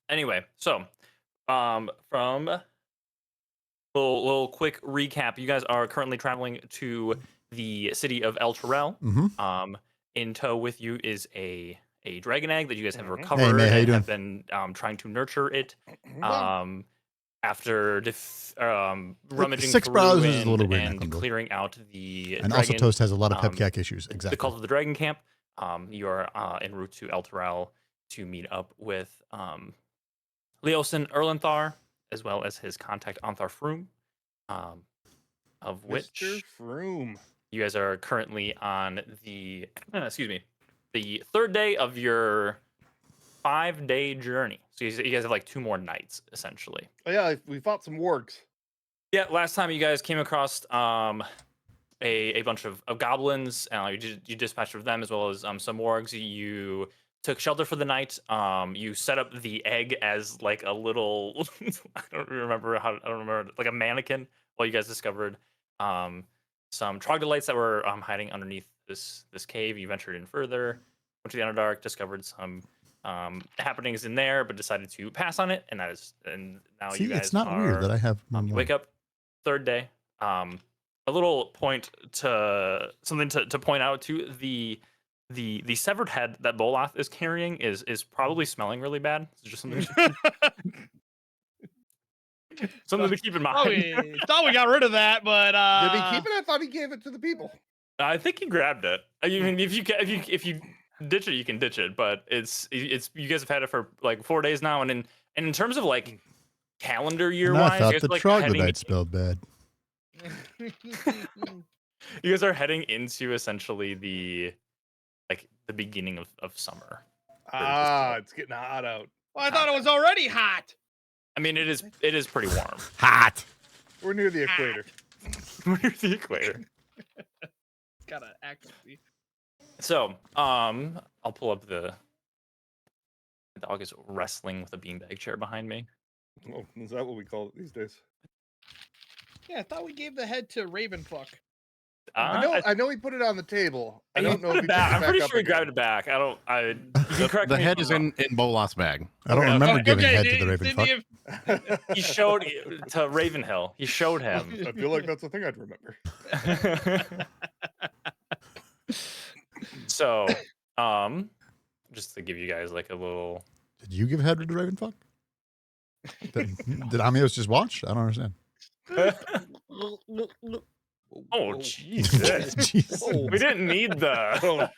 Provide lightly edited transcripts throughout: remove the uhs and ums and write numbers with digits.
Anyway, so from little quick recap. You guys are currently traveling to the city of El Terrell. Mm-hmm. In tow with you is a dragon egg that you guys have Mhm. Hey, recovered May, how you and doing? have been trying to nurture it. Well, After rummaging Six through Brows is a little weird and neck on door. clearing out the And also dragon, Toast has a lot of pepcac issues. the Exactly. cult of the dragon camp. You are en route to El Terrell to meet up with Leosin Erlenthar, as well as his contact Anthar Froome, of Mr. which Froome. you guys are currently on the the third day of your 5-day journey. So you guys have like 2 more nights essentially. Oh, yeah, we fought some wargs. Yeah, last time you guys came across a bunch of goblins. You dispatched of them as well as some wargs. You took shelter for the night. You set up the egg as like a little I don't remember like a mannequin while you guys discovered some troglodytes that were hiding underneath this cave. You ventured in further, went to the Underdark, discovered some happenings in there, but decided to pass on it. And now See, you guys it's not weird that I have one you more. wake up third day. A little point to something to point out to the severed head that Boloth is carrying is probably smelling really bad. It's just something something to keep in mind. Thought we got rid of that, but Did he keep it? I thought he gave it to the people. I think he grabbed it. I mean, if you ditch it, you can ditch it. But it's you guys have had it for like 4 days now, and in terms of like calendar year And I wise, thought the troglodyte spelled bad. you guys are heading into essentially the beginning of summer. It's getting hot out. well, I thought it was already hot. I mean, it is pretty warm. Hot. We're near the equator. We're near the equator. It's got an accent. So, I'll pull up the dog is wrestling with a beanbag chair behind me. Oh, is that what we call it these days? Yeah, I thought we gave the head to Ravenfuck. I know he put it on the table. I don't know if he back. I'm pretty up sure he again. grabbed it back. You can correct The me head if is I'm wrong. in Boloth's bag. I don't Okay, remember okay. giving head to the did Ravenfuck. He showed to Ravenhill. He showed him. I feel like that's the thing I'd remember. So, just to give you guys like a little. Did you give head to the Ravenfuck? Did Amios just watch? I don't understand. Oh Jesus! Jeez. We didn't need the.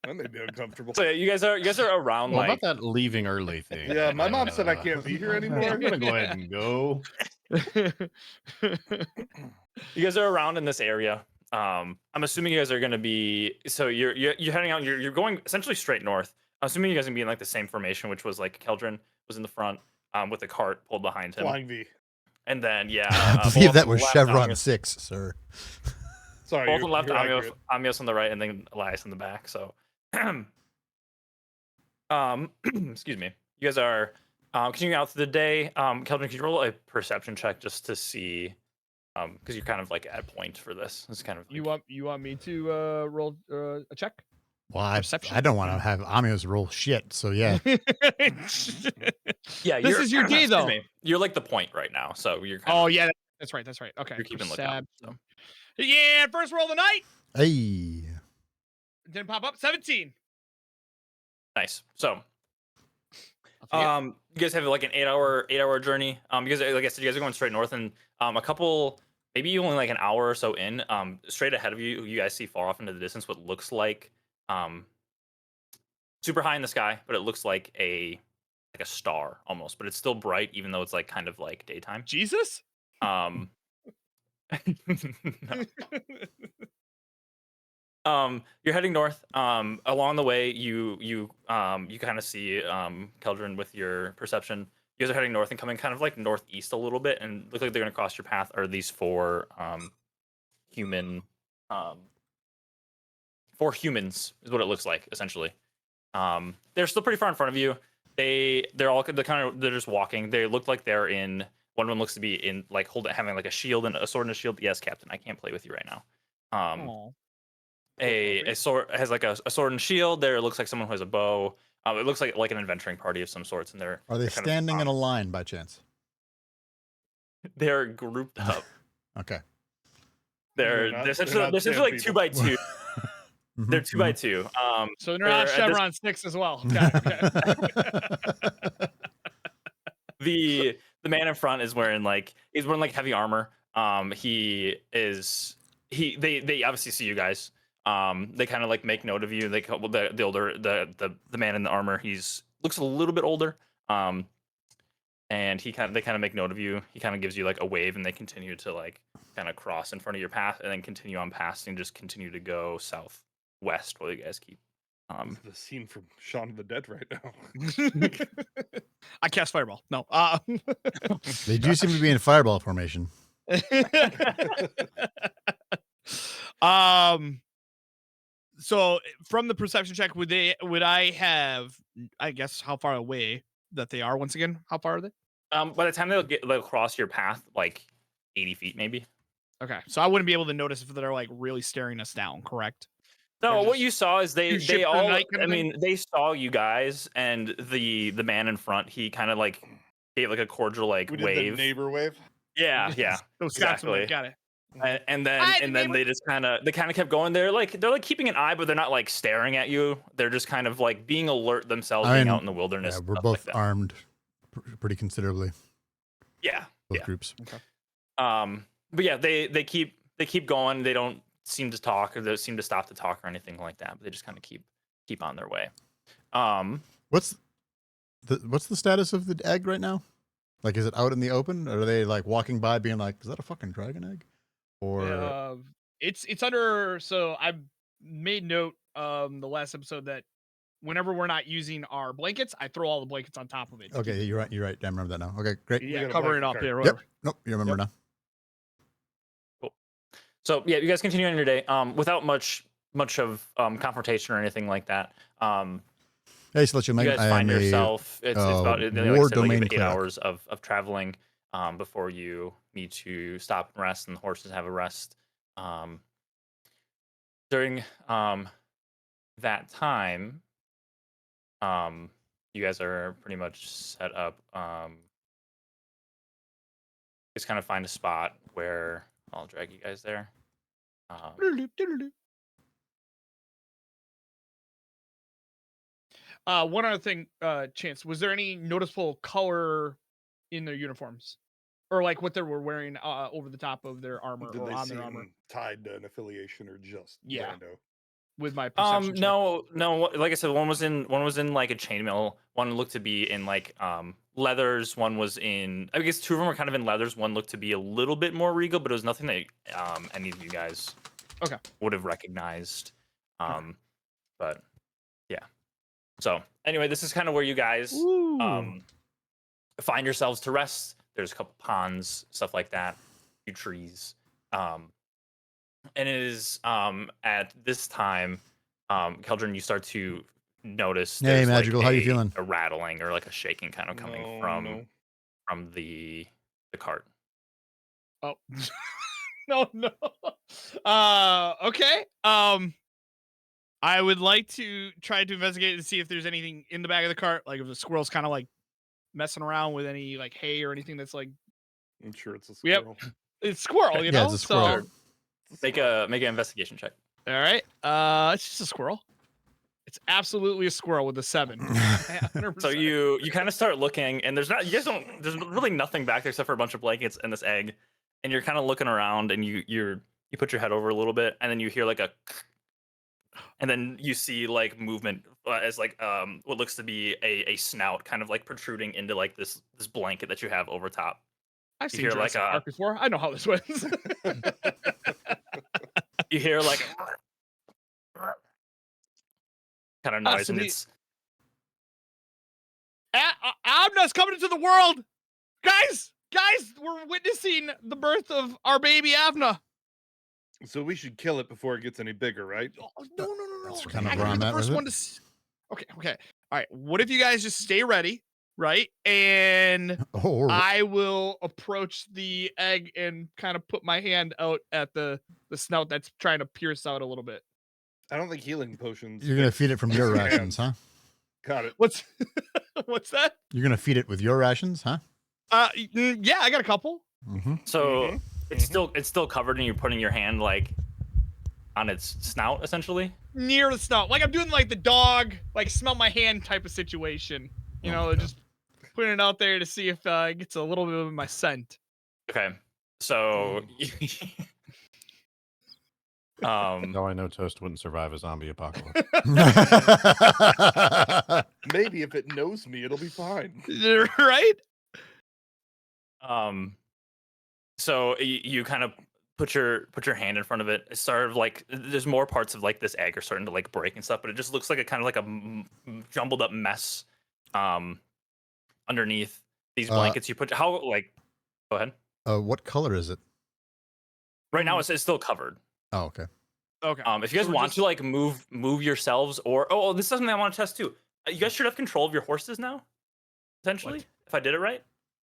That made me uncomfortable. So you guys are around Well, like. about that leaving early thing. Yeah, my mom said I can't be here anymore. I'm gonna go ahead and go. You guys are around in this area. I'm assuming you guys are going to be. So you're heading out. You're going essentially straight north. I'm assuming you guys are going to be in like the same formation, which was like Keldrin was in the front, with the cart pulled behind him. Flying V. And then I believe that was left, Chevron Amios, 6, sir. Sorry, both on the left, you're Amios on the right, and then Elias on the back. So, excuse me. You guys are continuing out through the day. Keldrin, can you roll a perception check just to see? Because you're kind of like at point for this. It's kind of like, You want me to roll a check? Well, Perception? I don't want to have Amios roll shit, so yeah. yeah. This is your day, excuse though. me, you're like the point right now, so you're. Kind Oh of, yeah, that's right. Okay. You're keeping lookout. So. Yeah, first roll of the night. Hey. Didn't pop up. 17. Nice. So, you guys have like an 8-hour journey. You guys, like I said, you guys are going straight north, and a couple, maybe only like an hour or so in, straight ahead of you, you guys see far off into the distance what looks like, super high in the sky, but it looks like a star almost, but it's still bright, even though it's like kind of like daytime. Jesus. No. You're heading north. Along the way, you kind of see Keldrin with your perception. You guys are heading north and coming kind of like northeast a little bit, and look like they're gonna cross your path. Are these four human? 4 humans is what it looks like essentially. They're still pretty far in front of you. They're just walking. They look like they're in. One of them looks to be in like having like a shield and a sword and a shield. Yes, Captain, I can't play with you right now. A sword has like a sword and shield. There it looks like someone who has a bow. It looks like an adventuring party of some sorts, and Are they standing in a line by chance? They're grouped up. Okay. They're not- essentially they're not like sand 2 by 2. Mhm, They're 2 by 2. So they're not Chevron 6 as well. Got it, okay. The man in front is wearing he's wearing heavy armor. They obviously see you guys. They kind of make note of you. The man in the armor, he's looks a little bit older. And they kind of make note of you. He kind of gives you a wave, and they continue to kind of cross in front of your path, and then continue on past and just continue to go southwest while you guys keep. The scene from Shaun of the Dead right now. I cast fireball. No. They do seem to be in fireball formation. So from the perception check, would I have, I guess, how far away that they are? Once again, how far are they? By the time they'll cross your path, 80 feet maybe. Okay, so I wouldn't be able to notice if they're really staring us down, correct? No, Or what just you saw is they ship for the all. night kind I of thing? mean, they saw you guys, and the man in front. He kind of gave a cordial We did wave. the neighbor wave. Yeah, So Wisconsin way, exactly. got it. And Hi, then neighbor. they just kind of kept going. They're keeping an eye, but they're not staring at you. They're just kind of being alert themselves, being out in the wilderness. Yeah, we're stuff both that. armed pretty considerably. Yeah, Both groups. but yeah, they keep going. They don't seem to talk, or they seem to stop to talk or anything like that. But they just kind of keep on their way. What's the status of the egg right now? Is it out in the open? Or are they walking by being is that a fucking dragon egg? Or It's under. So I made note the last episode that whenever we're not using our blankets, I throw all the blankets on top of it. okay, you're right. I remember that now. Okay, great. Yeah, got a cover it blanket up card. there. Yep. Whatever. Nope, you remember now. So yeah, you guys continue on your day without much of confrontation or anything like that. Hey, so let you know, You guys I find am yourself. It's about war domain 8 cleric. hours of traveling before you need to stop and rest, and the horses have a rest. During that time, you guys are pretty much set up. Just kind of find a spot where I'll drag you guys there. One other thing, Chance, was there any noticeable color in their uniforms, or what they were wearing over the top of their armor Did or they on their armor? seem tied to an affiliation or just Yeah. rando? With my perception check. No. Like I said, one was in a chainmail. One looked to be in leathers. One was in. I guess two of them were kind of in leathers. One looked to be a little bit more regal, but it was nothing that any of you guys would have recognized. But yeah. So anyway, this is kind of where you guys find yourselves to rest. There's a couple ponds, stuff like that, a few trees. And it is at this time, Keldrin, you start to notice Hey, there's Magical, how you feeling? a rattling or a shaking kind of coming from the cart. Oh. No. Okay. I would like to try to investigate and see if there's anything in the back of the cart, if the squirrel's kind of messing around with any hay or anything that's I'm sure it's a Yep. squirrel. it's squirrel, you Yeah, know. it's a squirrel. So, Make an investigation check. all right. It's just a squirrel. It's absolutely a squirrel with a 7. 100%. So you kind of start looking, and there's really nothing back there except for a bunch of blankets and this egg, and you're kind of looking around, and you put your head over a little bit, and then you hear and then you see movement as what looks to be a snout kind of protruding into this blanket that you have over top. I've seen hear Jurassic Park before. I know how this went. You hear kind of noise, and it's Amna's coming into the world, guys. We're witnessing the birth of our baby Avna. So we should kill it before it gets any bigger, right? Oh, no. That's kind of I where gotta I'm be the at first with one it. to. Okay. All right. What if you guys just stay ready, right? And Oh, I will approach the egg and kind of put my hand out at the snout that's trying to pierce out a little bit. I don't think healing potions. you're going to feed it from your rations, huh? Got it. What's that? You're gonna feed it with your rations, huh? Yeah, I got a couple. Mm-hmm. So it's still covered, and you're putting your hand like on its snout, essentially. Near the snout, like I'm doing like the dog, like smell my hand type of situation. You know, just putting it out there to see if it gets a little bit of my scent. Okay, so No, I know Toast wouldn't survive a zombie apocalypse. Maybe if it knows me, it'll be fine. Right? So you kind of put your hand in front of it. It's sort of like there's more parts of like this egg are starting to like break and stuff, but it just looks like a kind of like a jumbled up mess underneath these blankets. You put how like go ahead. What color is it? Right now it's still covered. Oh, okay. Okay. If you guys want to like move yourselves, or this is something I want to test too. You guys should have control of your horses now. Potentially, if I did it right,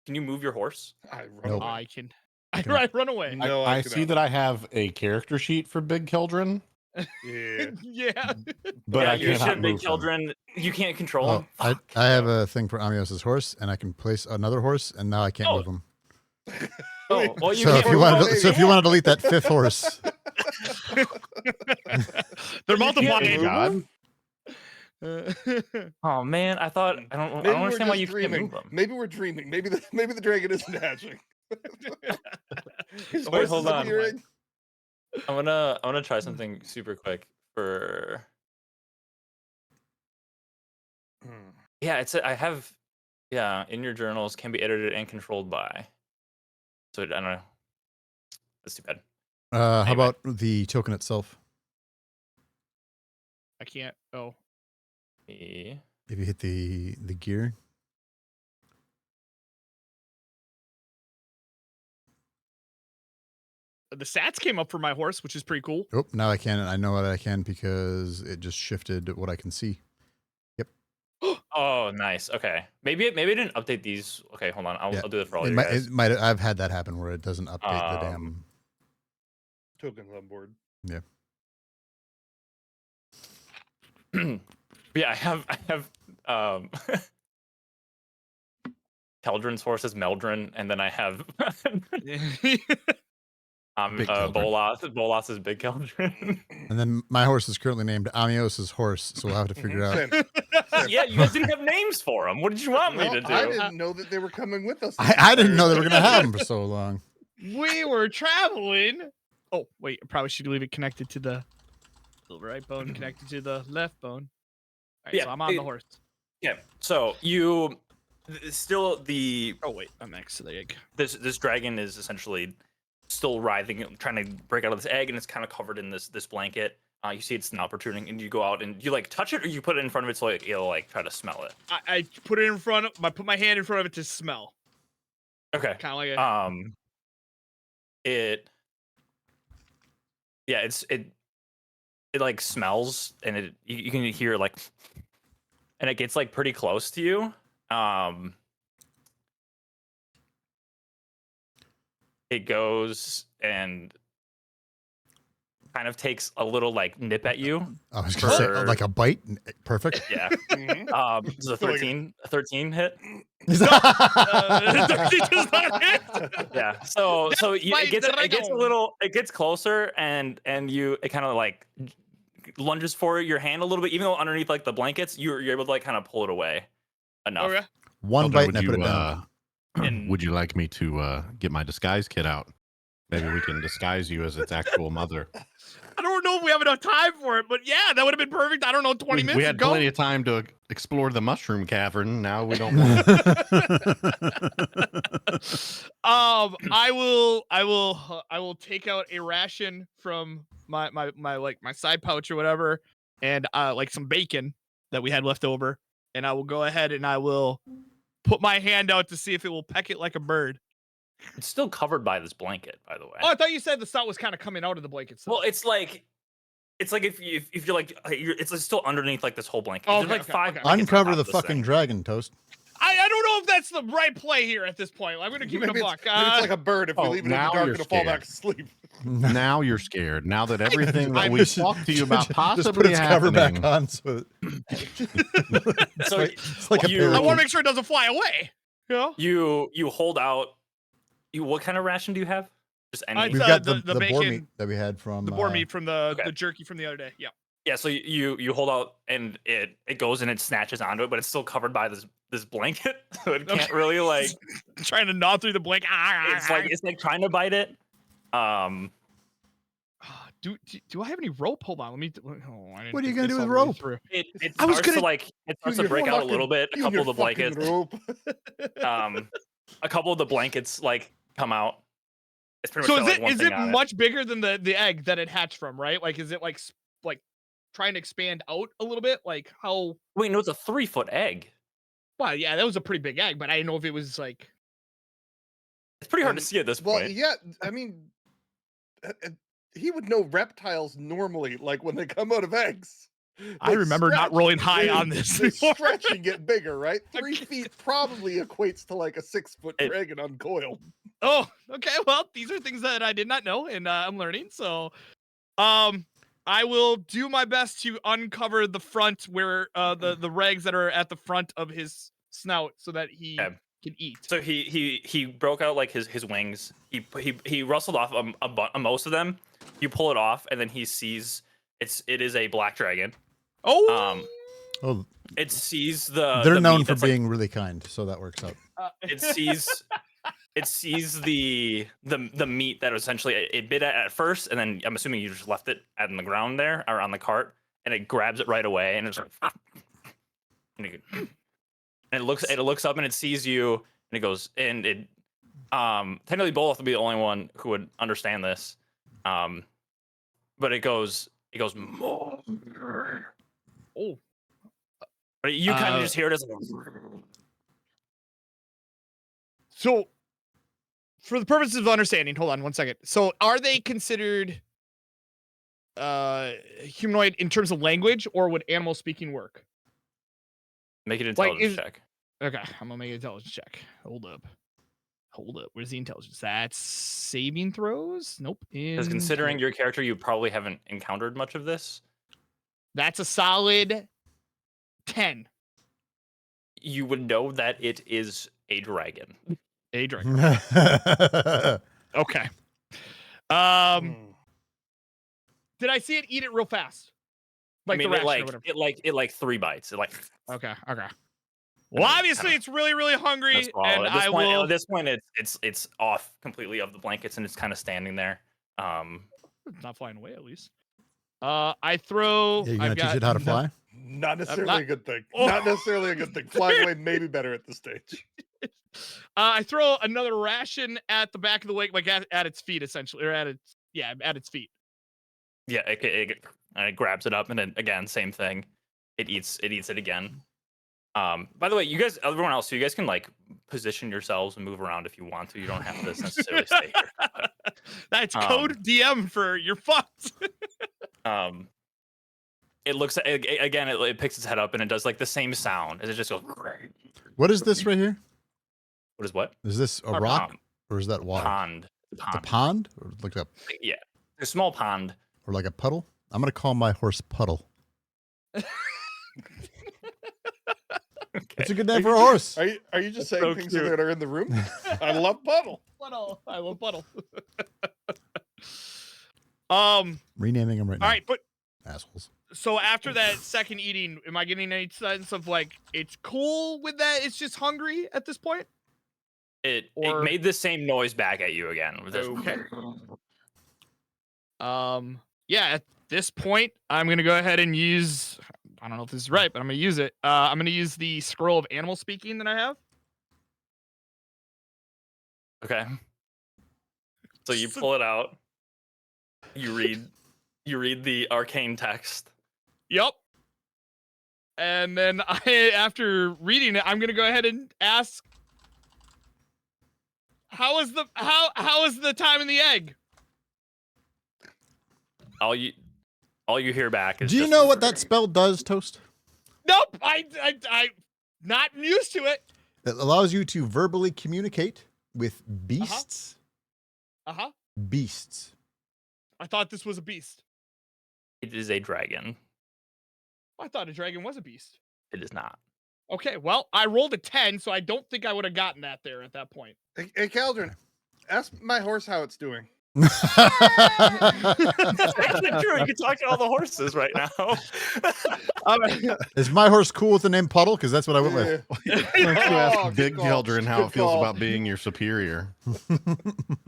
can you move your horse? I run Nope. away. I can. I run away. No, I cannot. see that I have a character sheet for Big Keldrin, Yeah. Yeah. but yeah, I you should cannot have big move him. children. You can't control Oh, them. I have a thing for Amios's horse, and I can place another horse, and now I can't Oh. move him. Oh, well, you So can't if you move wanted, them. to, so if you wanted to delete that fifth horse, They're You can't multiplying. God. Oh man, I don't Maybe understand why we're you just can't dreaming. move them. Maybe we're dreaming. Maybe the dragon isn't hatching. His Wait, horse hold is on. appearing. I'm gonna try something super quick for. Yeah, I have. Yeah, in your journals can be edited and controlled by. So I don't know. That's too bad. how Anyway. about the token itself? I can't. Oh. Yeah. If you hit the gear, The stats came up for my horse, which is pretty cool. oh, now I can. I know that I can because it just shifted what I can see. Oh, nice. Okay. Maybe it didn't update these. Okay, hold on. I'll do it for all you guys. It might. I've had that happen where it doesn't update the damn. Tokens on board. Yeah, I have Keldrin's horse is Meldrin, and then I have Big Keldrin. Bolas is Big Keldrin. And then my horse is currently named Amios's horse, so we'll have to figure out. Same. Yeah, you guys didn't have names for them. What did you want me Well, to do? I didn't know that they were coming with us. I didn't know they were gonna have them for so long. We were traveling. Oh, wait. I probably should leave it connected to the right bone, connected to the left bone. All right, Yeah, so I'm on the horse. Yeah. So you still Oh, wait. I'm next to the egg. this dragon is essentially still writhing, trying to break out of this egg, and it's kind of covered in this blanket. You see its snout protruding, and you go out and you like touch it, or you put it in front of it so like it'll like try to smell it. I put it in front of. I put my hand in front of it to smell. Okay. Kind of like a. It like smells, and you can hear like, and it gets like pretty close to you. It goes and kind of takes a little like nip at you. I was gonna say like a bite. Perfect. Yeah. It's a 13 hit. It does not hit. Yeah. So Despite it gets a the little, it gets closer, and it kind of like lunges for your hand a little bit, even though underneath like the blankets, you're able to like kind of pull it away enough. Okay. One Keldrin, bite would and I put you, it down. And- would you like me to get my disguise kit out? Maybe we can disguise you as its actual mother. I don't know if we have enough time for it, but yeah, that would have been perfect. I don't know, 20 minutes We had ago. plenty of time to explore the mushroom cavern. Now we don't want I will take out a ration from my like my side pouch or whatever, and like some bacon that we had left over, and I will go ahead and I will put my hand out to see if it will peck it like a bird. It's still covered by this blanket, by the way. Oh, I thought you said the snout was kind of coming out of the blanket. So. Well, it's like if you're like it's still underneath like this whole blanket. Okay, There's like okay, five. okay. blankets on Uncover top the of this fucking thing. I dragon, Toast. don't know if that's the right play here at this point. I'm gonna keep it a buck. Maybe it's like a bird. If we leave it in the now dark, you're it'll fall back scared. asleep. Now you're scared. Now that everything that we Just- talked to you about just possibly put its cover happening. back on. So So it's like a you- I parakeet. want to make sure it doesn't fly away. You know? you hold out. What kind of ration do you have? Just any. We've Uh, got the the boar bacon- meat that we had from The boar meat from the okay. jerky from the other day. Yeah. Yeah, so you hold out and it goes and it snatches onto it, but it's still covered by this blanket, so it can't really like. Trying to gnaw through the blanket. It's like trying to bite it. Do I have any rope? Hold on. Let me. Oh, I didn't What are you think gonna this do with all the way rope? through. It I was starts to gonna- like it starts to Your break out a fucking- little bit. A you and couple of the your fucking blankets, rope. a couple of the blankets like come out. It's pretty So much is got, it like, one is thing it on much bigger than the egg that it hatched from? Right? Like, is it like trying to expand out a little bit? Like how? Wait, no, it's a 3-foot egg. Well, yeah, that was a pretty big egg, but I didn't know if it was like. It's pretty hard to see at this Well, point. yeah. I mean, he would know reptiles normally, like when they come out of eggs. I they remember not stretch. rolling high They- on this They before. stretch and get bigger, right? 3 feet probably equates to like a 6-foot It- dragon uncoiled. Oh, okay. Well, these are things that I did not know, and I'm learning. So, I will do my best to uncover the front where the rags that are at the front of his snout, so that he Okay. can eat. So he broke out like his wings. He rustled off most of them. You pull it off, and then he sees it is a black dragon. Oh, Oh, It sees the. they're the known meat for that's, like, being really kind, so that works out. it sees the meat that essentially it bit at first, and then I'm assuming you just left it on the ground there or on the cart, and it grabs it right away, and it's like, and it looks up and it sees you, and it goes, and it technically Boleth would be the only one who would understand this, but it goes more. oh. But you kind of Uh, just hear it as So, for the purposes of understanding, hold on one second. So, are they considered humanoid in terms of language, or would animal speaking work? make an Like, intelligence check. Okay, I'm gonna make an intelligence check. Hold up. Where's the intelligence? That's saving throws? Nope. Because considering your character, you probably haven't encountered much of this. That's a solid 10. You would know that it is a dragon. A dragon. Okay. Did I see it eat it real fast? Like I mean, the it ration or whatever. it like 3 bites. It like Okay. Well, obviously it's really, really hungry, and at this I point, will. At this point, it's off completely of the blankets and it's kind of standing there. It's not flying away, at least. I throw. Yeah, you gonna I've teach got it how to no- fly? Not necessarily not- a good thing. Oh. Not necessarily a good thing. Flying away may be better at this stage. I throw another ration at the back of the lake, like at its feet, essentially, or at its feet. Yeah, it grabs it up and then again, same thing. It eats it again. By the way, you guys, everyone else, you guys can like position yourselves and move around if you want to. You don't have to necessarily stay here. But, That's code DM for you're fucked. it looks again. It picks its head up and it does like the same sound as it just goes. What is this right here? What is what? Is this a Our rock pond. or is that water? Pond. The pond? Or like a Yeah, a small pond. or like a puddle? I'm gonna call my horse Puddle. That's a good name for a horse. Are you just saying so things cute. that are in the room? I love Puddle. Puddle. I love puddle. Renaming them right now. All right, but Assholes. so after that second eating, am I getting any sense of like it's cool with that? It's just hungry at this point. It Or- made the same noise back at you again. Okay. Yeah, at this point, I'm gonna go ahead and use. I don't know if this is right, but I'm gonna use it. I'm gonna use the scroll of animal speaking that I have. Okay. So you pull it out. You read the arcane text. Yep. And then after reading it, I'm gonna go ahead and ask, how is the time in the egg? All you hear back is. Do you just- know what that spell does, Toast? Nope. I not used to it. It allows you to verbally communicate with beasts. Beasts. I thought this was a beast. It is a dragon. I thought a dragon was a beast. It is not. Okay, well, I rolled a 10, so I don't think I would have gotten that there at that point. Hey, Caldron, ask my horse how it's doing. That's actually true. You can talk to all the horses right now. Is my horse cool with the name Puddle? Because that's what I went with. Why don't you ask Oh, Big good call. Children how Good it feels call. about being your superior?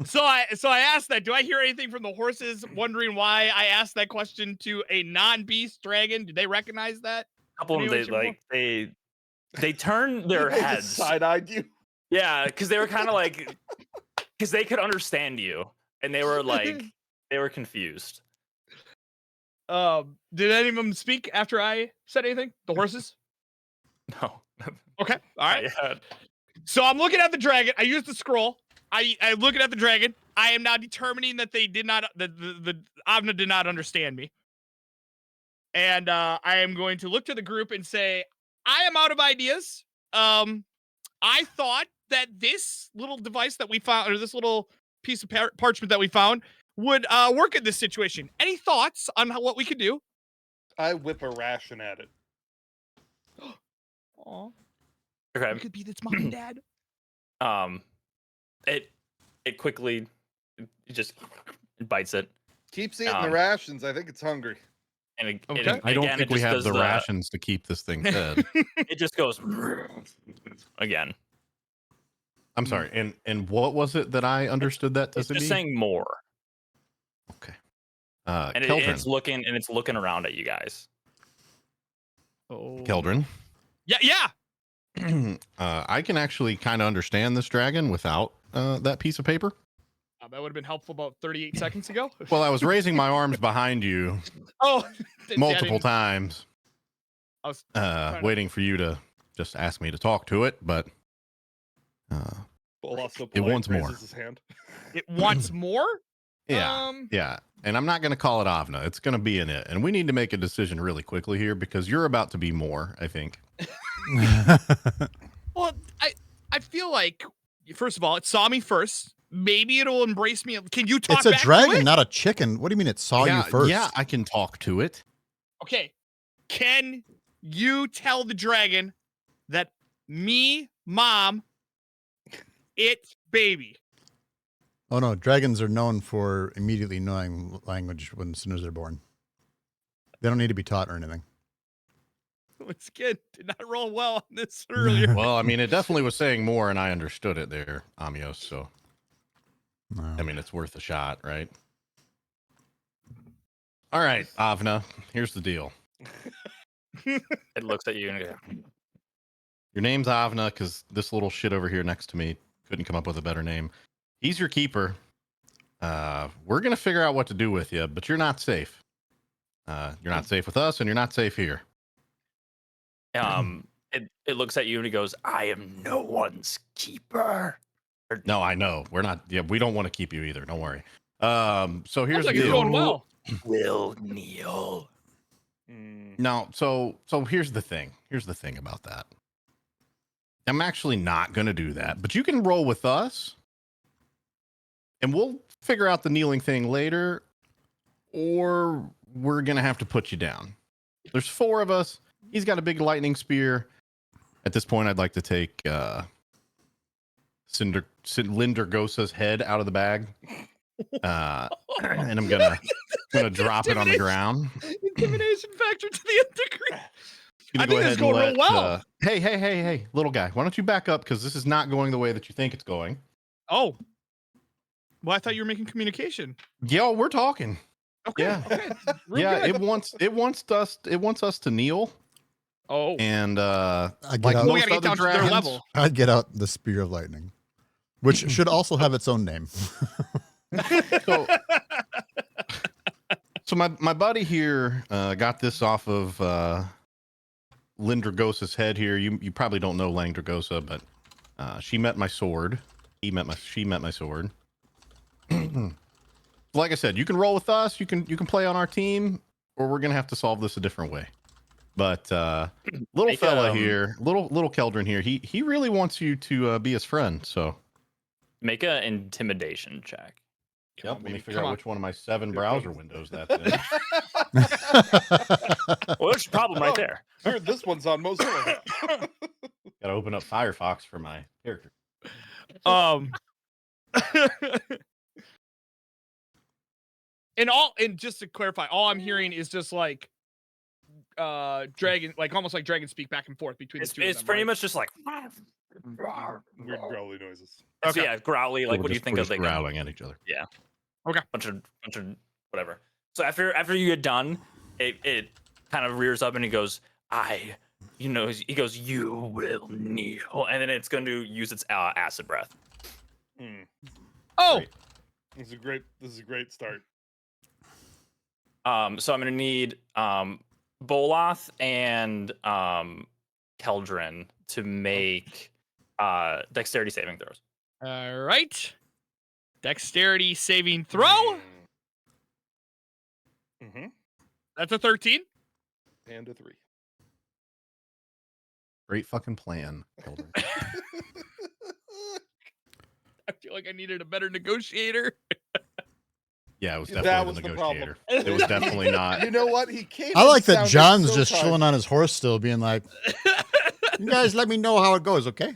So I asked that. Do I hear anything from the horses wondering why I asked that question to a non-beast dragon? Do they recognize that? A couple of them, Anyone they turn their They just heads. side-eyed you. Yeah, because they were kind of like, because they could understand you, and they were like, they were confused. Did any of them speak after I said anything? The horses? No. Okay, all right. Yeah. So I'm looking at the dragon. I used the scroll. I'm looking at the dragon. I am now determining that they did not, the Avna did not understand me. And I am going to look to the group and say, I am out of ideas. I thought that this little device that we found, or this little piece of parchment that we found, would work in this situation. Any thoughts on what we could do? I whip a ration at it. Aw, Okay. it could be its mom and dad. It quickly just bites it, Keeps eating the Um, rations. I think it's hungry. and it, Okay. it, I don't again, think it we just have does the rations to keep this thing fed. It just goes again. I'm sorry. And what was it that I understood that to It's just be? saying more, Okay. and Keldrin. it's looking around at you guys. Oh. Keldrin. Yeah. I can actually kind of understand this dragon without that piece of paper. That would have been helpful about 38 seconds ago. Well, I was raising my arms behind you Oh, multiple times, I was trying to- waiting for you to just ask me to talk to it, but But also It wants raises more. his hand. It wants more. yeah, yeah. And I'm not going to call it Avna. It's going to be in it. And we need to make a decision really quickly here because you're about to be more, I think. Well, I feel like, first of all, it saw me first. Maybe it'll embrace me. Can you talk It's a back to dragon, it? not a chicken. What do you mean it saw yeah, you first? Yeah, I can talk to it. Okay. Can you tell the dragon that me, mom, it, baby? Oh no, dragons are known for immediately knowing language as soon as they're born. They don't need to be taught or anything. Once again, did not roll well on this earlier. Well, I mean, it definitely was saying more, and I understood it there, Amios. So, No. I mean, it's worth a shot, right? All right, Avna, here's the deal. It looks at you and goes, Your name's Avna because this little shit over here next to me couldn't come up with a better name. He's your keeper. We're going to figure out what to do with you, but you're not safe. You're not safe with us, and you're not safe here. it looks at you and it goes, I am no one's keeper. No, I know. We're not. Yeah, we don't want to keep you either. Don't worry. So here's Sounds like the it's deal. going well. Will kneel. No, so here's the thing. Here's the thing about that. I'm actually not going to do that, but you can roll with us, and we'll figure out the kneeling thing later, or we're going to have to put you down. There's 4 of us. He's got a big lightning spear. At this point, I'd like to take Lindergosa's head out of the bag, and I'm gonna drop it on the ground. Intimidation factor to the nth degree. Gonna I think this is going real well. Hey, little guy, why don't you back up? Because this is not going the way that you think it's going. Oh. Well, I thought you were making communication. Yo, we're talking. Okay. Yeah. Okay. Real Yeah, good. it wants us to kneel, Oh. and I get like out. we most gotta get other down to their dragons, level. I'd get out the Spear of Lightning, which should also have its own name. So my buddy here got this off of Lindragosa's head here. You probably don't know Lindragosa, but she met my sword. She met my sword. Like I said, you can roll with us. You can play on our team, or we're gonna have to solve this a different way. But little Make, fella here, little Keldrin here, he really wants you to be his friend. So Make an intimidation check. yep, let me figure Come out on. which one of my 7 Here browser comes- windows that's in. Well, there's a problem right there. Sure, this one's on Mozilla. Got to open up Firefox for my character. And just to clarify, all I'm hearing is just like dragon, like almost like dragon speak back and forth between the two. It's of them, pretty right? much just like Weird growly noises. so yeah, growly. Like, what do you think we're of just like a growling at each other? bunch of whatever? So after you get done, it kind of rears up and he goes, he goes, you will kneel, and then it's going to use its acid breath. Oh, Great. This is a great start. So I'm gonna need Boloth and Keldrin to make dexterity saving throws. all right. Dexterity saving throw. Mm-hmm. That's a 13. And a 3. Great fucking plan, Keldrin. I feel like I needed a better negotiator. Yeah, it was That definitely was the the problem. negotiator. It was definitely not. You know what? He came. I in like that sounding John's so just chilling kind. on his horse still, being like, "You guys, let me know how it goes, okay?"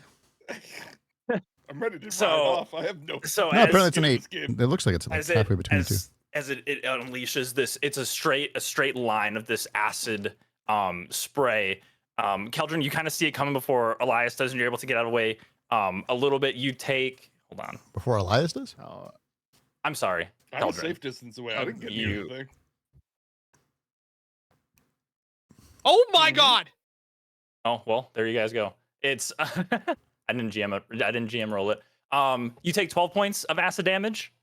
I'm ready to So- ride off. I have no. So No, as, apparently it's an in 8. this game. It looks like it's like as halfway it between the two. as it unleashes this, it's a straight line of this acid spray. Keldrin, you kind of see it coming before Elias does, and you're able to get out of the way a little bit. You take hold on. Before Elias does? Oh, I'm sorry. I'm a Keldrin. safe distance away. I didn't get near You- the thing. oh my Mhm. God. Oh well, there you guys go. It's I didn't GM roll it. You take 12 points of acid damage.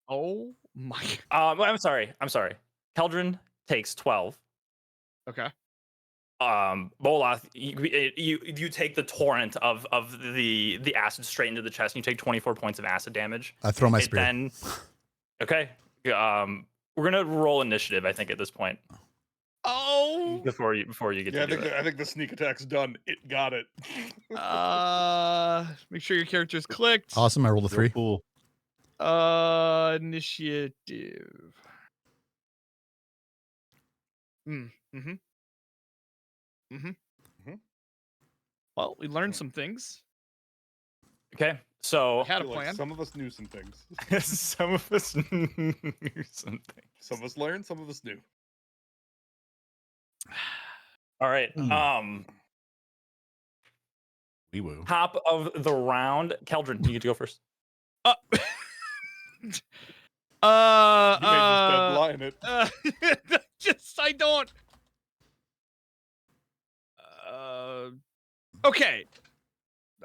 Oh my. I'm sorry. Keldrin takes 12. Okay. Boloth, you take the torrent of the acid straight into the chest, and you take 24 points of acid damage. I throw my It spear. then, okay. We're gonna roll initiative, I think, at this point Oh. before you get Yeah, to do it. I think the sneak attack's done. It got it. Make sure your character's clicked. Awesome. I rolled a Real 3. cool. Initiative. Mm-hmm. Well, we learned some things. Okay, so We had a Feel like plan. some of us knew some things. some of us knew something. Some of us learned. Some of us knew. All right. Wee woo. Top of the round, Keldrin, you get to go first. You made this dead line. It. Just I don't. Okay.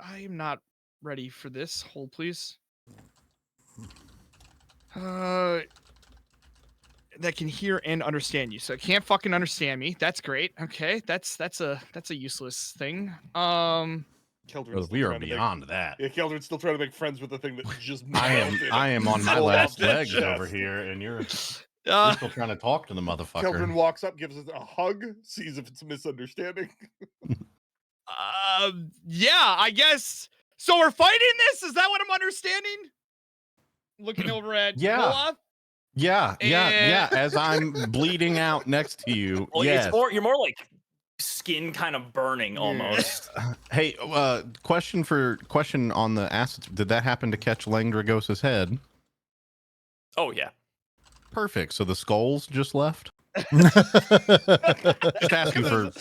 I am not ready for this. Hold, please. That can hear and understand you, so it can't fucking understand me. That's great. Okay, that's a useless thing. Keldrin's Brother, still we are trying to beyond that. Yeah, Keldrin's still trying to make friends with the thing that just. I am on my Full last off legs chest. over here, and you're Uh, still trying to talk to the Keldrin motherfucker. walks up, gives us a hug, sees if it's a misunderstanding. yeah, I guess. So we're fighting this? Is that what I'm understanding? Looking over at Yeah. Olaf? Yeah. As I'm bleeding out next to you. Well, Yes. you're more like skin kind of burning almost. Hey, question on the acid. Did that happen to catch Langdragosa's head? Oh yeah. Perfect. So the skulls just left. Just asking for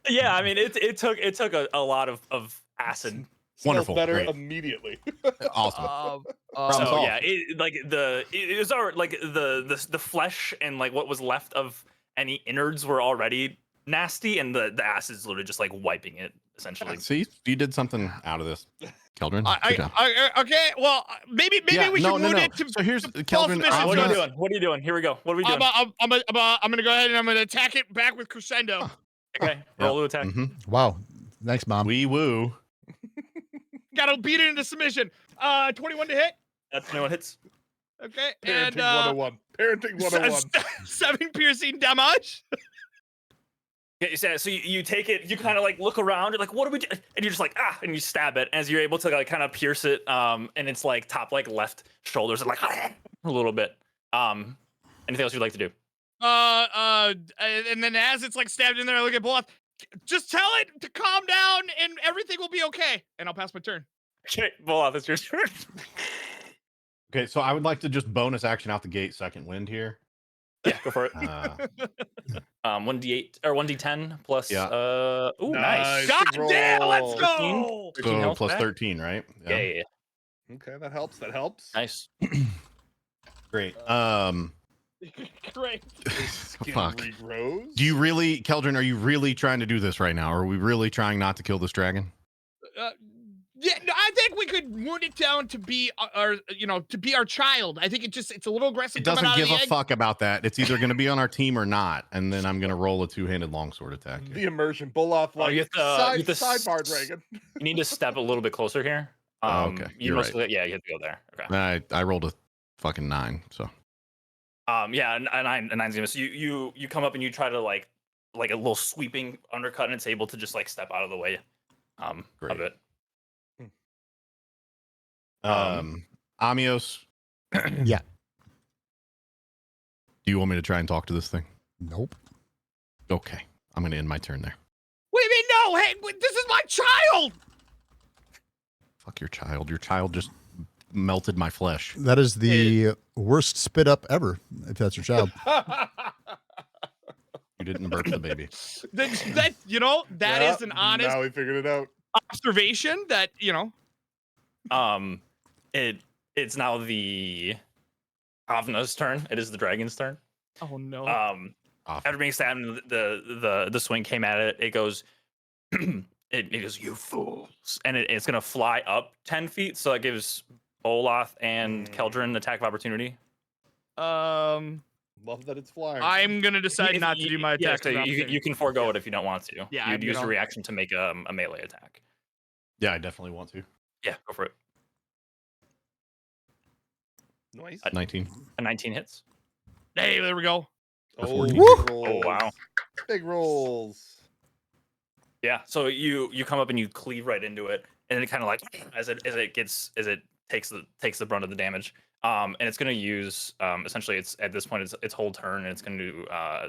Yeah, I mean it took a lot of acid. Smells Wonderful, better great. immediately. awesome. So solved. yeah, it was already like the flesh and like what was left of any innards were already nasty, and the acid's literally just like wiping it essentially. See, you did something out of this, Keldrin. Good job. Okay, well, maybe Yeah, we should no. move it to. So here's to Keldrin. false I'm What are you gonna- doing? What are you doing? Here we go. What are we doing? I'm gonna go ahead and I'm gonna attack it back with crescendo. Okay, roll to attack. Mhm. Wow. Thanks, Mom. Wee woo. Gotta beat it into submission. 21 to hit. That's 21 hits. Okay, Parenting and 101. Parenting 101. 7 piercing damage. Yeah, so you take it, you kind of like look around, you're like, what do we do? And you're just like, and you stab it as you're able to like kind of pierce it, and it's like top like left shoulders and like a little bit. Anything else you'd like to do? And then as it's like stabbed in there, I look at Bolaf. Just tell it to calm down, and everything will be okay. And I'll pass my turn. Okay, Bolaf, it's your turn. Okay, so I would like to just bonus action out the gate, second wind here. Yeah, go for it. 1d8 or 1d10 plus. Yeah. Ooh, nice. God Big damn, let's roll. go. 13 So health plus back? 13, right? Yeah. Okay, that helps. That helps. Nice. Great. Great. Skin Fuck. regrows. Do you really, Keldrin, are you really trying to do this right now? Are we really trying not to kill this dragon? Yeah, no, I think we could wound it down to be our, to be our child. I think it's a little aggressive. It doesn't coming out give of a the egg. fuck about that. It's either going to be on our team or not, and then I'm going to roll a two-handed longsword attack. The immersion pull off like you have to sidebar dragon. You need to step a little bit closer here. Okay, You you're mostly, yeah, you have to go there. Okay. I rolled a fucking 9, so. Yeah, a nine's gonna miss. You come up and you try to like a little sweeping undercut, and it's able to just like step out of the way. Great. Of it. Amios. Yeah. Do you want me to try and talk to this thing? Nope. Okay, I'm going to end my turn there. What do you mean no? Hey, this is my child. Fuck your child. Your child just melted my flesh. That is the worst spit up ever, if that's your child. You didn't birth the baby. That is an honest Now we figured it out. observation. That It's now the Avna's turn. It is the dragon's turn. Oh no. After being stabbed, the swing came at it. It goes, it goes, you fools, and it's gonna fly up 10 feet. So that gives Olaf and Keldrin attack of opportunity. Love that it's flying. I'm gonna decide not to do my attack. So you can forego it if you don't want to. Yeah, You'd use your reaction to make a melee attack. Yeah, I definitely want to. Yeah, go for it. Nice. 19. A 19 hits. Hey, there we go. Oh, Woo! big rolls. Oh wow. Big rolls. Yeah. So you come up and you cleave right into it, and it kind of like as it takes the brunt of the damage. And it's going to use essentially it's at this point its whole turn, and it's going to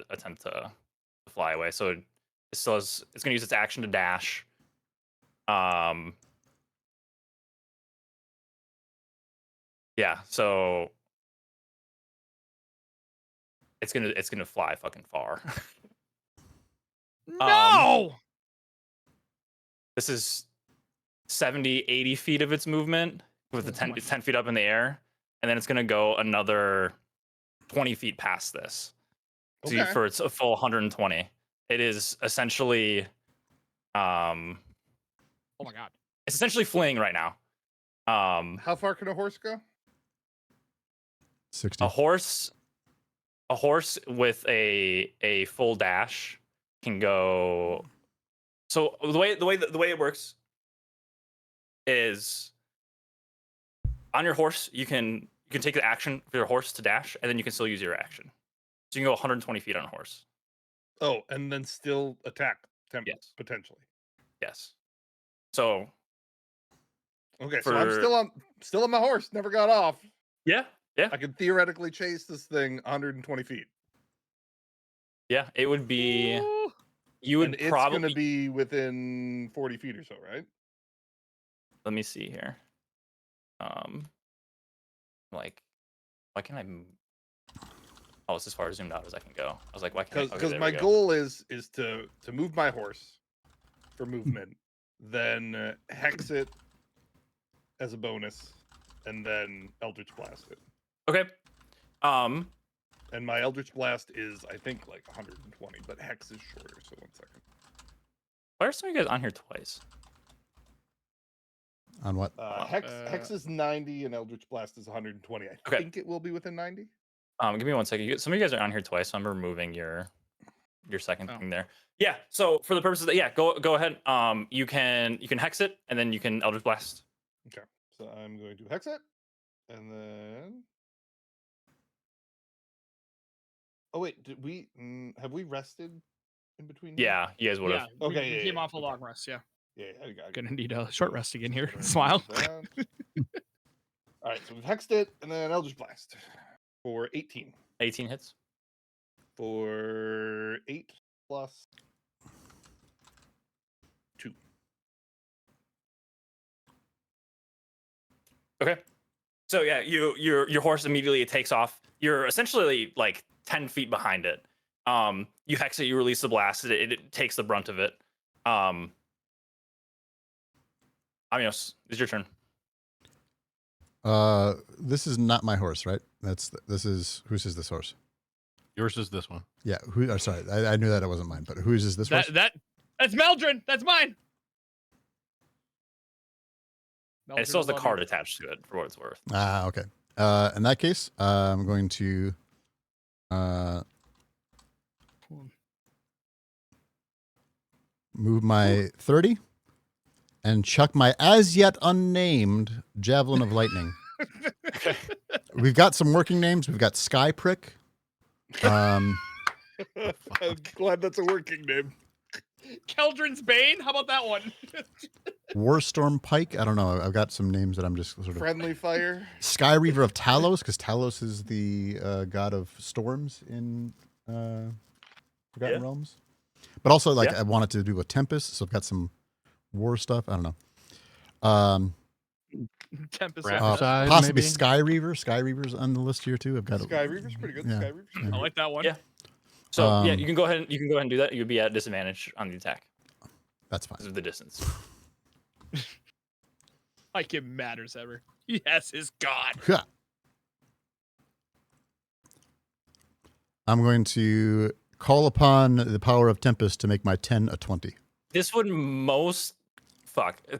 attempt to fly away. So it's going to use its action to dash. Yeah. So it's gonna fly fucking far. No. This is 70, 80 feet of its movement with the 10 feet up in the air. And then it's going to go another 20 feet past this. So Okay. for its a full 120. It is essentially, Oh my god. it's essentially fleeing right now. How far can a horse go? 60. A horse with a full dash can go. So the way it works is on your horse, you can take the action for your horse to dash, and then you can still use your action. So you can go 120 feet on a horse. Oh, and then still attack Yes. potentially. Yes. So Okay, so I'm still on my horse. Never got off. yeah. I could theoretically chase this thing 120 feet. Yeah, it would be. Ooh. You would And it's probably going to be within 40 feet or so, right? Let me see here. Like, why can't I? Oh, it's as far zoomed out as I can go. I was like, why can't? Because my goal is to move my horse for movement, then hex it as a bonus, and then Eldritch Blast it. Okay. And my Eldritch Blast is, I think, like 120, but hex is shorter. So 1 second. Why are some of you guys on here twice? On what? Hex is 90 and Eldritch Blast is 120. I Okay. think it will be within 90. Give me 1 second. Some of you guys are on here twice, so I'm removing your second Oh. thing there. Yeah. So for the purposes of that, yeah, go ahead. You can hex it, and then you can Eldritch Blast. Okay. So I'm going to hex it, and then. Oh wait, did we have we rested in between? Yeah, you guys would have. Yeah. Okay, We yeah, came yeah, off a okay. long rest. Yeah. Yeah, I got it. Gonna need a short rest again here. Right, Smile. that. All right, so we've hexed it, and then Eldritch Blast for 18. 18 hits. For 8 plus 2. Okay. So yeah, your horse immediately takes off. You're essentially like 10 feet behind it. You hex it, you release the blast, it takes the brunt of it. Amios, it's your turn. This is not my horse, right? This is whose is this horse? Yours is this one. Yeah. Who? Oh, sorry, I knew that it wasn't mine, but whose is this horse? That's Meldrin. That's mine. And it still has the Meldrin, I love card you. attached to it for what it's worth. Ah, okay. In that case, I'm going to move my 30 and chuck my as yet unnamed Javelin of Lightning. We've got some working names. We've got Sky Prick. I'm glad that's a working name. Keldrin's Bane. How about that one? Warstorm Pike. I don't know. I've got some names that I'm just sort of. Friendly Fire. Sky Reaver of Talos, because Talos is the god of storms in Forgotten Realms. But also, like, I wanted to do a Tempest, so I've got some war stuff. I don't know. Tempest. Rapside, Possibly maybe? Sky Reaver. Sky Reaver's on the list here too. I've got Sky Reaver's pretty good. Yeah. Sky Reaver's pretty I good. like that one. Yeah. So yeah, Um, you can go ahead and do that. You'd be at disadvantage on the attack That's fine. because of the distance. Like it matters ever. Yes, is God. Yeah. I'm going to call upon the power of Tempest to make my 10 a 20. This would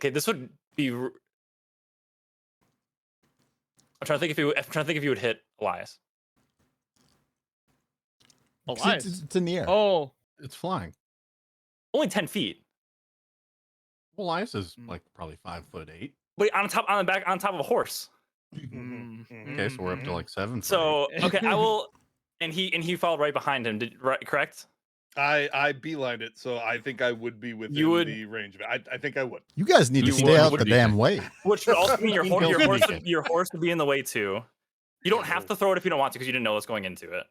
this would be. I'm trying to think if you would hit Elias. Elias. It's in the air. Oh, It's flying. Only 10 feet. Well, Elias is like probably 5'8". But on top of a horse. Okay, so we're up to like 7 foot. So okay, I will. And he followed right behind him. Correct? I beelined it, so I think I would be within the range of it. I think I would. You guys need to You stay would- out what the do you damn think? way. Which would also mean your Sneaking. horse would be in the way too. You don't have to throw it if you don't want to because you didn't know what's going into it.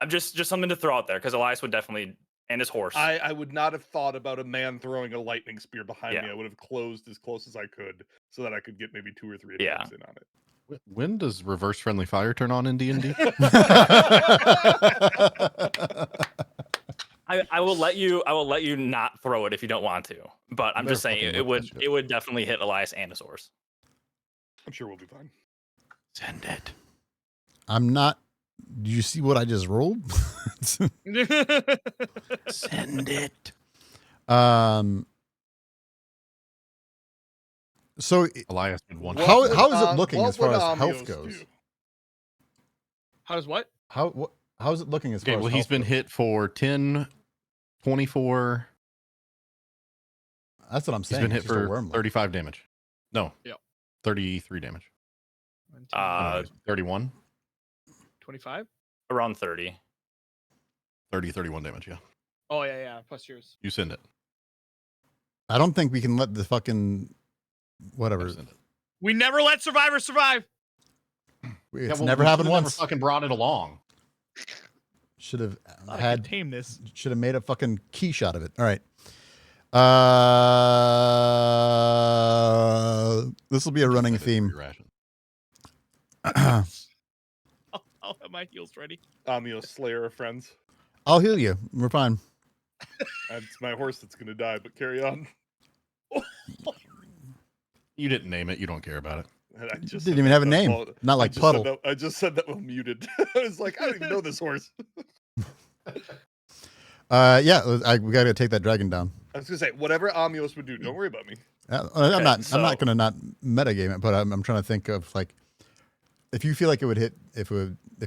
I'm just something to throw out there because Elias would definitely, and his horse. I would not have thought about a man throwing a lightning spear behind me. Yeah. I would have closed as close as I could so that I could get maybe 2 or 3 Yeah. attacks in on it. When does reverse friendly fire turn on in D&D? I will let you not throw it if you don't want to. But I'm just saying fucking it look that shit. would definitely hit Elias and his horse. I'm sure we'll be fine. Send it. I'm not. Do you see what I just rolled? Send it. So Elias did one. How What is would, it looking what as far would as health Amios goes? do? how's what? How is it looking as far Okay, as well, health he's been goes? hit for 10, 24. That's what I'm He's saying. been hit It's just a for worm. 35 damage. No. Yep. 33 damage. 31. 25. Around 30. 31 damage, yeah. Oh yeah. Plus yours. You send it. I don't think we can let the fucking whatever. Send it. We never let survivors survive. It's Yeah, well, never we happened should've once. Never fucking brought it along. Should have I had. can tame this. Should have made a fucking quiche out of it. All right. This will be a running theme. I'll have my heels ready. Amios, Slayer of Friends. I'll heal you. We're fine. That's my horse that's going to die, but carry on. You didn't name it. You don't care about it. And I just Didn't said even that have a while- name. while- Not like I just Puddle. said that- I just said that while muted. I was like, I don't even know this horse. Yeah, we got to take that dragon down. I was going to say, whatever Amios would do, don't worry about me. I'm not so- going to not metagame it, but I'm trying to think of like if you feel like it would hit if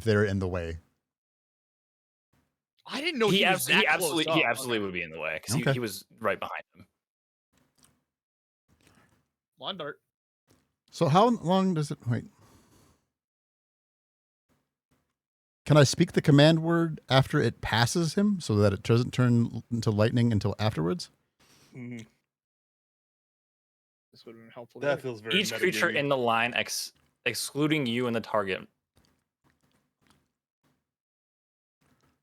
they're in the way. I didn't know He was that absolutely close he up. absolutely Okay. would be in the way because Okay. he was right behind him. Lawn dart. So how long does it wait? Can I speak the command word after it passes him so that it doesn't turn into lightning until afterwards? Mhm. This would have been helpful. That feels very Each creature metagamey. in the line, excluding you and the target,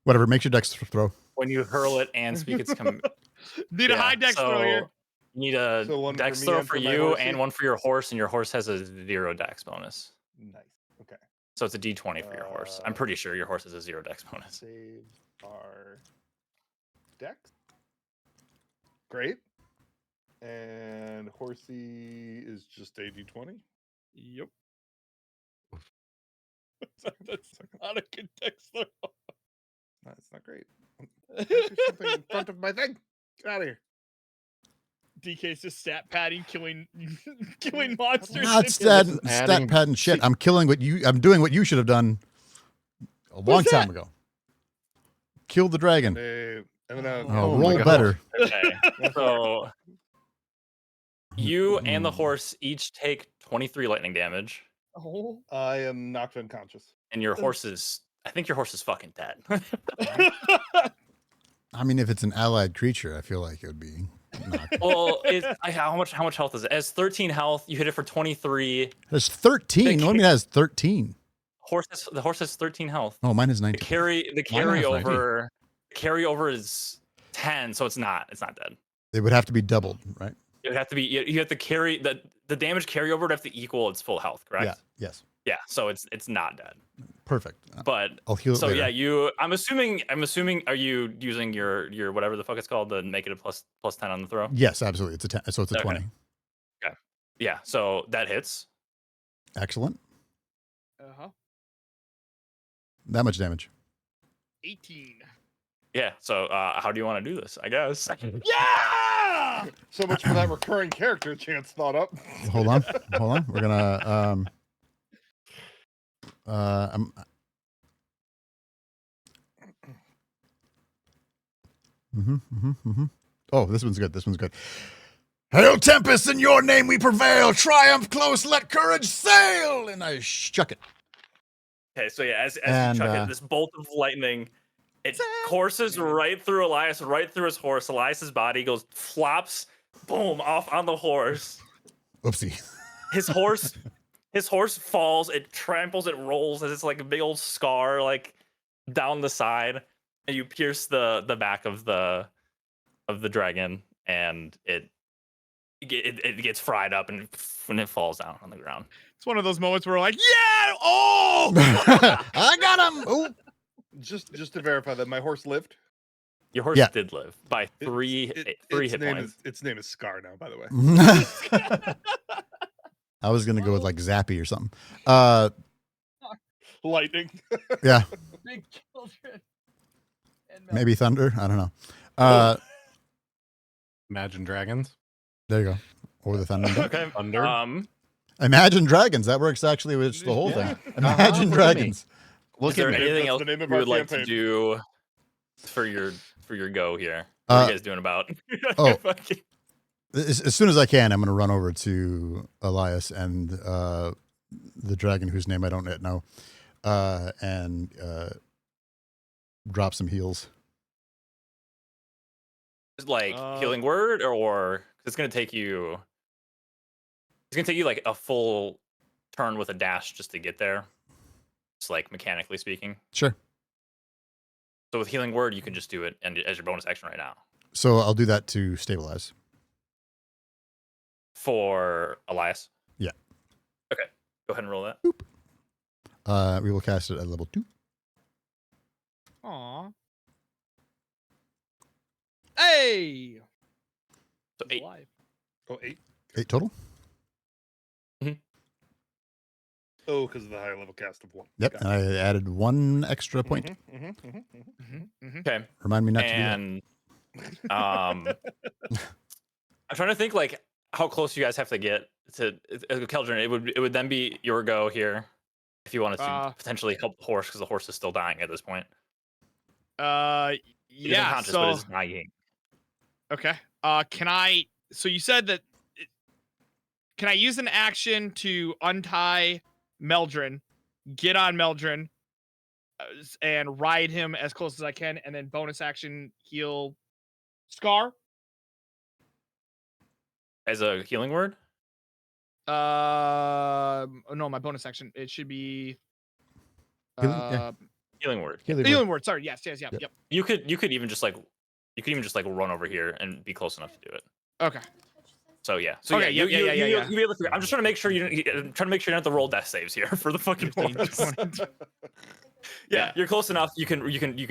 Whatever, makes your dex throw. when you hurl it and speak its command. Need a high dex throw here. You need a So one for dex me throw and for for my you horsey? and one for your horse, and your horse has a 0 dex bonus. Nice. Okay. So it's a d20 for your horse. I'm pretty sure your horse has a 0 dex bonus. Save our dex. Great. And horsey is just a d20. Yep. That's not a good dex throw. That's not great. There's something in front of my thing. Get out of here. DK's just stat padding, killing monsters. Not and- stat This is adding- pad and shit. I'm doing what you should have done a long What's time that? ago. Kill the dragon. I'm gonna Oh, Oh my roll God. better. Okay, so you and the horse each take 23 lightning damage, Oh. I am knocked unconscious. and your horse is. I think your horse is fucking dead. I mean, if it's an allied creature, I feel like it would be. Well, how much health is it? It has 13 health. You hit it for 23. There's 13. What do you mean it has 13? The horse has 13 health. Oh, mine is The 19. carryover is 10, so it's not dead. It would have to be doubled, right? It would have to be. You have to carry the damage carryover would have to equal its full health, correct? Yeah. Yes. Yeah. So it's not dead. Perfect. But I'll heal it so later. yeah, I'm assuming. Are you using your whatever the fuck it's called to make it a plus 10 on the throw? Yes, absolutely. It's a 10, so it's a Okay. 20. Yeah. So that hits. Excellent. Uh-huh. That much damage. 18. Yeah. So how do you want to do this? I guess. Yeah! So much for that recurring character Chance thought up. Hold on. We're gonna Oh, this one's good. Hail Tempest, in your name we prevail. Triumph close, let courage sail. And I shuck it. Okay. So yeah, as And, you chuck it, this bolt of lightning, it courses right through Elias, right through his horse. Elias's body goes flops, boom, off on the horse. Oopsie. His horse falls. It tramples. It rolls as it's like a big old scar, like down the side, and you pierce the back of the dragon, and it gets fried up, and when it falls down on the ground. It's one of those moments where we're like, yeah! Oh! I got him. Ooh. Just to verify that my horse lived. Your horse Yeah. did live by three its hit name points. its name is Scar now, by the way. I was gonna go with like Zappy or something. Lightning. Yeah, Big children. And maybe Thunder. I don't know. Imagine Dragons. There you go. Or the Thunder. Okay. Thunder. Imagine Dragons. That works actually with the whole Yeah. thing. Imagine Look at me. Dragons. Look Is there at me. anything That's else the name you of our would like to campaign. do for your go here? What are you guys doing about? oh. Fucking- As soon as I can, I'm going to run over to Elias and the dragon whose name I don't yet know, and drop some heals. like healing word, or it's gonna take you like a full turn with a dash just to get there. Just like mechanically speaking. Sure. So with healing word, you can just do it and as your bonus action right now. So I'll do that to stabilize. For Elias. Yeah. Okay. Go ahead and roll that. We will cast it at level 2. Aw. Hey! So He's 8. alive. Oh, 8. 8 total. Oh, because of the higher level cast of 1. Yep. Gotcha. And I added 1 extra point. Okay. Remind me not to And I'm trying to think like how close you guys have to get to Keldrin. It would then be your go here if you wanted to potentially help the horse because the horse is still dying at this point. He is Yeah. unconscious, So but is dying. okay. Can I? So you said that. Can I use an action to untie Meldrin, get on Meldrin, and ride him as close as I can, and then bonus action heal Scar. As a healing word? No, my bonus action. It should be Healing word. healing word. Sorry. Yes. Yep. You could even just like run over here and be close enough to do it. Okay. So yeah. So okay, yeah, yeah. you'll be able to. I'm just trying to make sure you don't have to roll death saves here for the fucking 15, 20. Yeah, you're close enough. You can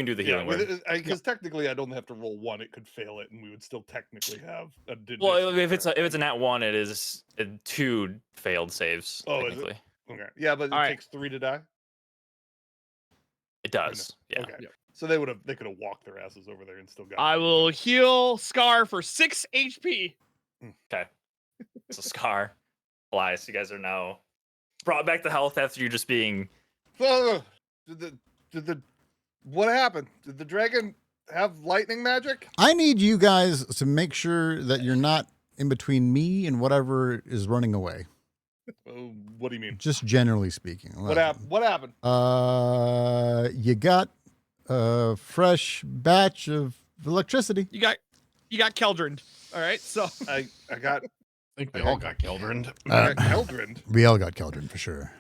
do the healing word. Because technically, I'd only have to roll one. It could fail it, and we would still technically have a. Well, if it's a nat 1, it is 2 failed saves. Oh, technically. is it? Okay. Yeah, but it takes 3 to die. It does. Yeah. Okay. Yep. So they could have walked their asses over there and still got. I will heal Scar for 6 HP. Okay. So Scar flies. You guys are now brought back to health after you just being. What happened? Did the dragon have lightning magic? I need you guys to make sure that you're not in between me and whatever is running away. What do you mean? Just generally speaking. What happened? You got a fresh batch of electricity. You got Keldrin. All right, so I got. I think we all got Keldrin. Keldrin. We all got Keldrin for sure.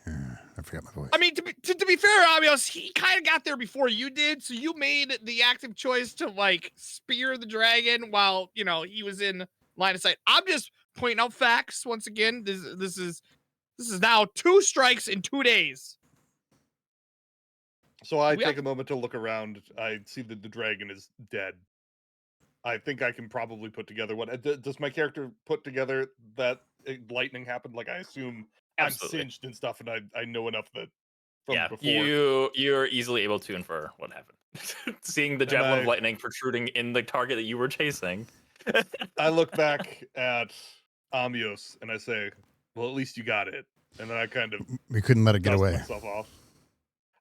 Yeah, I forgot my voice. I mean, to be fair, Amios, he kind of got there before you did, so you made the active choice to like spear the dragon while he was in line of sight. I'm just pointing out facts once again. This is now 2 strikes in 2 days. So I take a moment to look around. I see that the dragon is dead. I think I can probably put together does my character put together that lightning happened? Like I assume. Absolutely. I'm cinched and stuff, and I know enough that from before. You're easily able to infer what happened. Seeing the javelin of lightning protruding in the target that you were chasing. I look back at Amios and I say, "Well, at least you got it." And then I kind of we couldn't let it get away.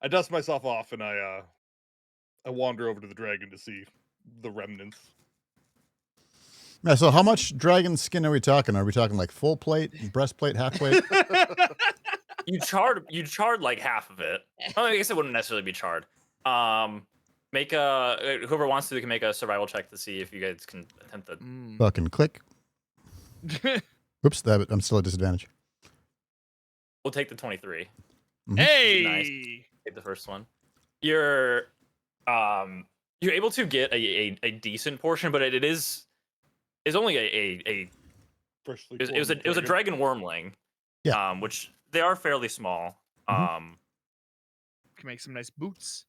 I dust myself off, and I wander over to the dragon to see the remnants. Yeah, so how much dragon skin are we talking? Are we talking like full plate, breastplate, half plate? You charred like half of it. Well, I guess it wouldn't necessarily be charred. Make whoever wants to can make a survival check to see if you guys can attempt that. Fucking click. Oops, I'm still at disadvantage. We'll take the 23. Mm-hmm. Hey, nice. Take the first one. You're able to get a decent portion, but it is only it was a dragon wormling. Yeah. Which they are fairly small. Mm-hmm. Can make some nice boots.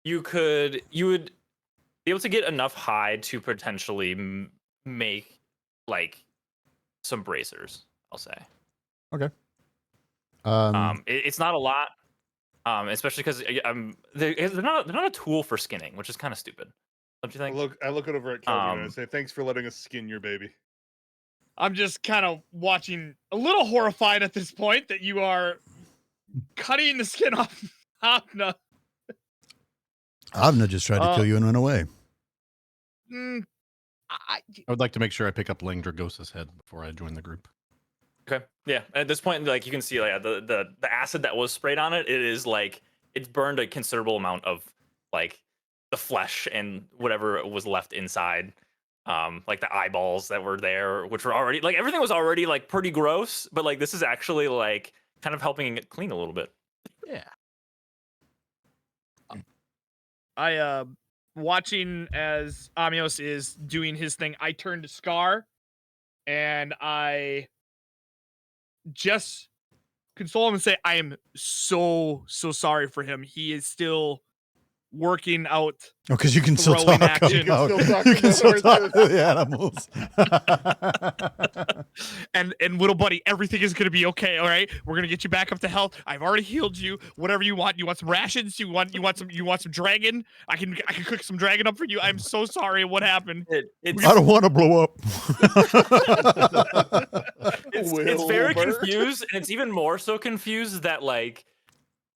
You would be able to get enough hide to potentially make like some bracers, I'll say. Okay. It's not a lot, especially because they're not a tool for skinning, which is kind of stupid. Don't you think? I look over at Kelvin and I say, "Thanks for letting us skin your baby." I'm just kind of watching, a little horrified at this point that you are cutting the skin off Avna. Avna just tried to kill you and run away. I would like to make sure I pick up Lang Dragosa's head before I join the group. Okay. Yeah. At this point, like you can see, like the acid that was sprayed on it, it is like it's burned a considerable amount of like the flesh and whatever was left inside. Like the eyeballs that were there, which were already like everything was already like pretty gross, but like this is actually like kind of helping it clean a little bit. Yeah. I watching as Amios is doing his thing, I turn to Scar and I just console him and say, I am so sorry for him. He is still working out. Oh, because you can still talk about, you can still talk to the animals. and little buddy, everything is gonna be okay. All right, we're gonna get you back up to health. I've already healed you. Whatever you want. You want some rations? You want some dragon? I can cook some dragon up for you. I'm so sorry. What happened? I don't want to blow up. It's very confused, and it's even more so confused that like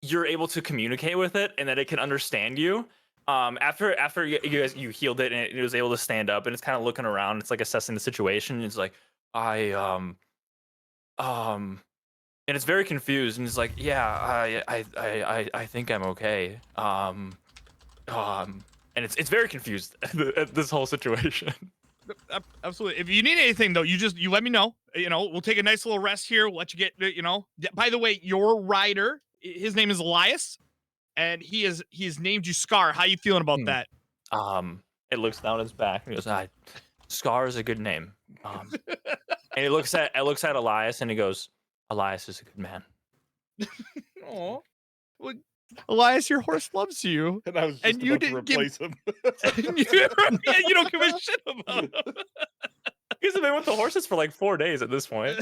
you're able to communicate with it and that it can understand you. After you healed it and it was able to stand up and it's kind of looking around. It's like assessing the situation. It's like, I and it's very confused, and it's like, yeah, I think I'm okay. And it's very confused at this whole situation. Absolutely. If you need anything though, you let me know. We'll take a nice little rest here. We'll let you get. By the way, your rider, his name is Elias, and he's named you Scar. How you feeling about that? It looks down his back and he goes, Scar is a good name. And it looks at Elias and he goes, Elias is a good man. Oh, well, Elias, your horse loves you, And I was just and you about to didn't replace him. you don't give a shit about him. He's been with the horses for like 4 days at this point.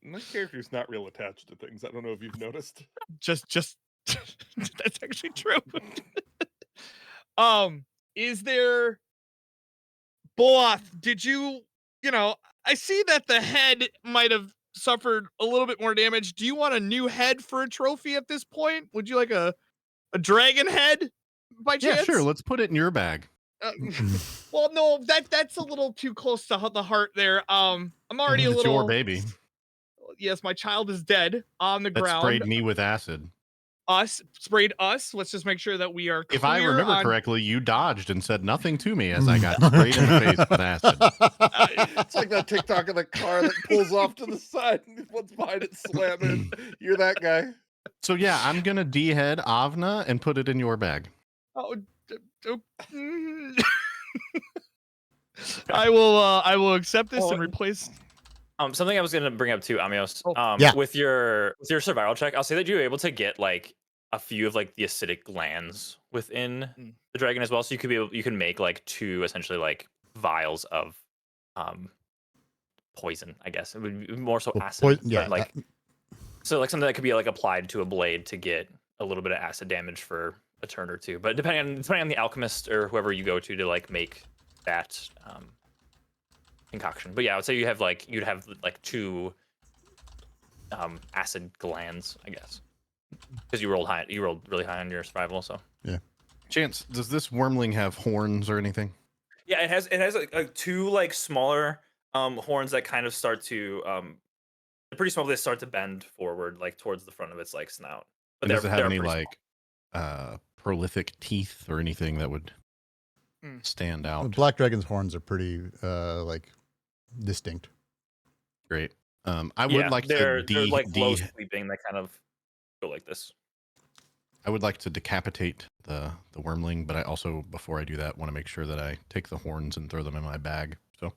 My character's not real attached to things. I don't know if you've noticed. Just that's actually true. Is there Boloth, did you I see that the head might have suffered a little bit more damage. Do you want a new head for a trophy at this point? Would you like a dragon head by chance? Yeah, sure. Let's put it in your bag. Well, no, that's a little too close to the heart there. I'm already a It's little. your baby. Yes, my child is dead on the That ground. sprayed me with acid. Sprayed us. Let's just make sure that we are clear. If I remember correctly, you dodged and said nothing to me as I got sprayed in the face with acid. It's like that TikTok of the car that pulls off to the side and what's behind it slamming. You're that guy. So yeah, I'm gonna de-head Avna and put it in your bag. Oh, I will accept this and replace. Something I was gonna bring up too, Amios. Yeah. With your survival check, I'll say that you were able to get like a few of like the acidic glands within the dragon as well. So you can make like 2 essentially like vials of poison, I guess. It would be more so acid. Yeah. Like so like something that could be like applied to a blade to get a little bit of acid damage for a turn or 2. But depending on the alchemist or whoever you go to like make that concoction. But yeah, I would say you'd have like 2 acid glands, I guess. Because you rolled really high on your survival, so. Yeah. Chance, does this wormling have horns or anything? Yeah, it has like 2 like smaller horns that kind of start to they're pretty small, they start to bend forward like towards the front of its like snout. But Does it have any pretty like prolific teeth or anything that would stand The out? black dragon's horns are pretty like distinct. Great. I would like they're to like low sweeping, they kind of go like this. I would like to decapitate the wormling, but I also, before I do that, want to make sure that I take the horns and throw them in my bag. So,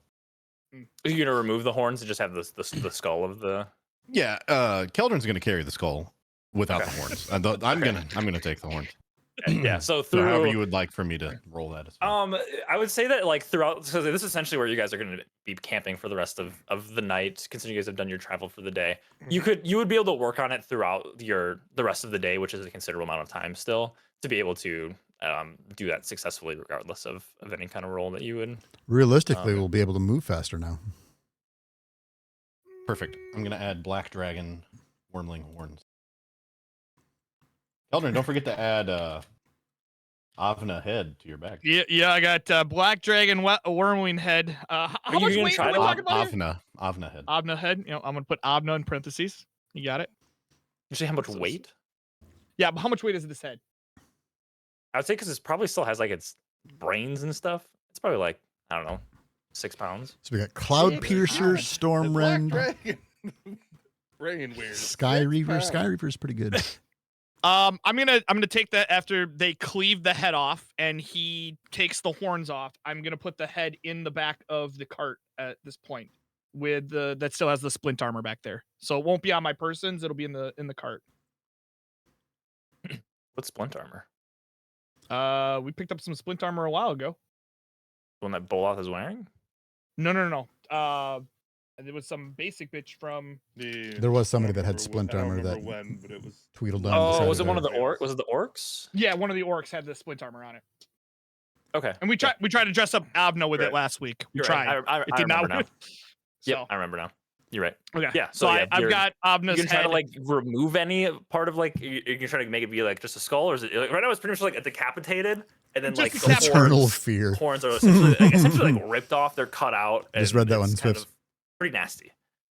Are you gonna remove the horns and just have the skull of the? yeah, Keldrin's gonna carry the skull without the horns. I'm gonna take the horns. Yeah, so So however you would like for me to roll that as well. I would say that like throughout, so this is essentially where you guys are going to be camping for the rest of the night, considering you guys have done your travel for the day. You would be able to work on it throughout the rest of the day, which is a considerable amount of time still, to be able to do that successfully, regardless of any kind of roll that you would. Realistically, we'll be able to move faster now. Perfect. I'm gonna add black dragon wormling horns. Keldrin, don't forget to add Avna head to your bag. Yeah, I got black dragon wormling head. How much weight are we talking about here? Avna head. Avna head. I'm gonna put Avna in parentheses. You got it. You say how much weight? Yeah, but how much weight is this head? I would say because it probably still has like its brains and stuff. It's probably like, I don't know, 6 pounds. So we got Cloud Piercer, Storm Rend, Brain weird. Sky Reaver. Sky Reaver's pretty good. I'm gonna take that after they cleave the head off and he takes the horns off. I'm gonna put the head in the back of the cart at this point, with that still has the splint armor back there. So it won't be on my persons. It'll be in the cart. What's splint armor? We picked up some splint armor a while ago. The one that Boloth is wearing? No. There was some basic bitch from. There was somebody that had splint armor that when, but it was tweedled down. Oh, was it one of the orcs? Was it the orcs? Yeah, one of the orcs had the splint armor on it. Okay. And we tried to dress up Avna with it last week. We tried. I It did remember not now. So, Yep, I remember now. You're right. okay. Yeah. So yeah, I've got Avna's you can try head. to like remove any part of like you can try to make it be like just a skull, or is it like, right now it's pretty much like a decapitated, and then Just like decapitated. Eternal fear. horns are essentially like ripped off. They're cut out. Just and read that it's one, kind Swift. of pretty nasty.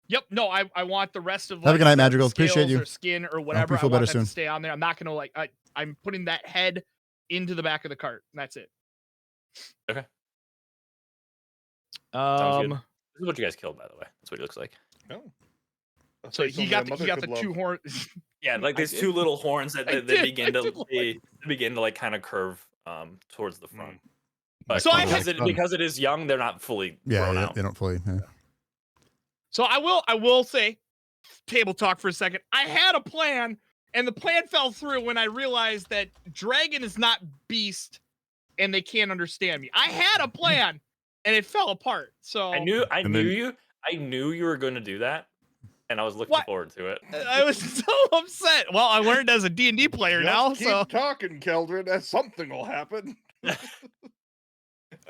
Yep. No, I want the rest of Have a good night, the Madrigal. Appreciate scales you. or skin or whatever. you feel I want better that soon. to stay on there. I'm not gonna I'm putting that head into the back of the cart. And that's it. Okay. Sounds good. Um. This is what you guys killed, by the way. That's what he looks like. Oh. A So face he only got a the mother could love. two horns. Yeah, like I these did. two little horns that I they did. begin I to did they begin to like kind of curve towards the front. But So I because it is young, they're not fully grown out. They don't fully. Yeah. So I will say, table talk for a second. I had a plan, and the plan fell through when I realized that dragon is not beast, and they can't understand me. I had a plan, and it fell apart. So I knew you were going to do that, and I was looking forward to it. I was so upset. Well, I learned as a D&D player Just now. keep So talking, Keldrin, as something will happen.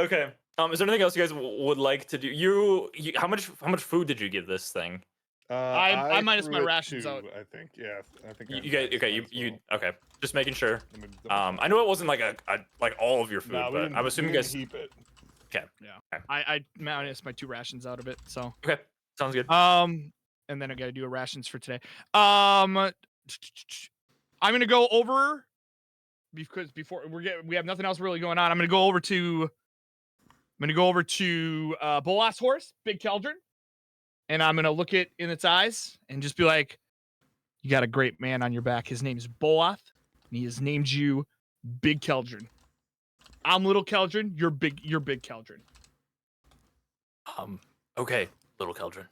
Okay. Is there anything else you guys would like to do? You how much food did you give this thing? I minus threw my it rations 2, out. I think. Yeah, I think. You guys okay? You okay? Just making sure. Let me double I know it wasn't like a like all of your food, No, we but didn't- I'm assuming we you didn't guys. heap it. Okay. Yeah. I minus my 2 rations out of it. So Okay. Sounds good. and then I got to do a rations for today. I'm gonna go over because before we have nothing else really going on. I'm gonna go over to Bolas' horse, Big Keldrin, and I'm gonna look it in its eyes and just be like, "You got a great man on your back. His name's Bolath, and he has named you Big Keldrin. I'm Little Keldrin. You're Big Keldrin." Okay, little Keldrin.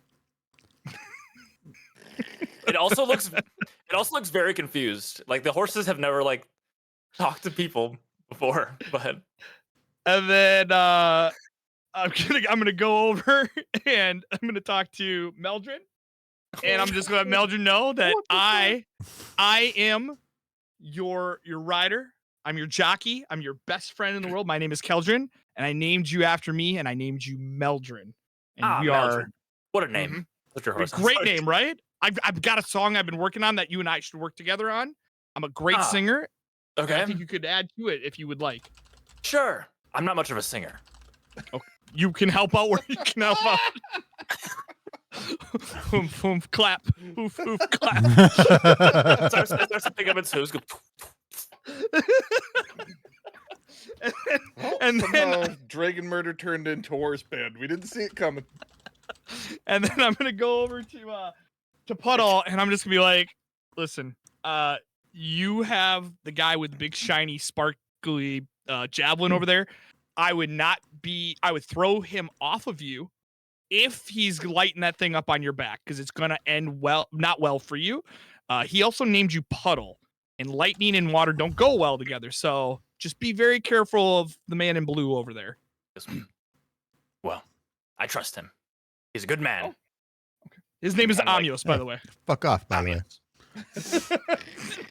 It also looks very confused. Like the horses have never like talked to people before, but And then I'm gonna go over and I'm gonna talk to Meldrin, and I'm just gonna let Meldrin know that I am your rider. I'm your jockey. I'm your best friend in the world. My name is Keldrin, and I named you after me, and I named you Meldrin. And we Meldrin. are What a name! That's your a horse. great name, right? I've got a song I've been working on that you and I should work together on. I'm a great singer. And Okay. I think you could add to it if you would like. Sure. I'm not much of a singer. You can help out where you can help out. Oomph, oomph, clap. Oof, oof, clap. Starts to pick up its hooves. Go, and Somehow then Dragon Murder turned into horse band. We didn't see it coming. and then I'm gonna go over to Puddle, and I'm just gonna be like, listen, you have the guy with the big shiny sparkly javelin over there. I would throw him off of you if he's lighting that thing up on your back, because it's gonna end not well for you. He also named you Puddle, and lightning and water don't go well together, so just be very careful of the man in blue over there. well, I trust him. He's a good man. His name is Kinda like- Amios, by the way. Fuck off, by the way.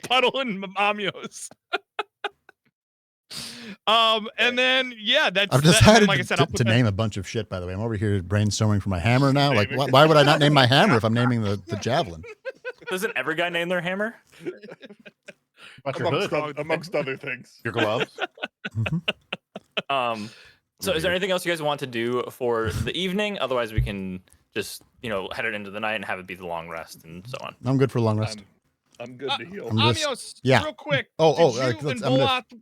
Puddle and Amios. And then that's I've that. decided Like I said, I'll put to that- name a bunch of shit, by the way. I'm over here brainstorming for my hammer now. Like, why would I not name my hammer if I'm naming the javelin? Doesn't every guy name their hammer? What's your hood? Amongst other things. Your gloves? So is there anything else you guys want to do for the evening? Otherwise, we can just head it into the night and have it be the long rest and so on. I'm good for a long rest. I'm good to heal. I'm just- Amios, yeah. real quick. Oh, did you and I'm gonna- Bolath,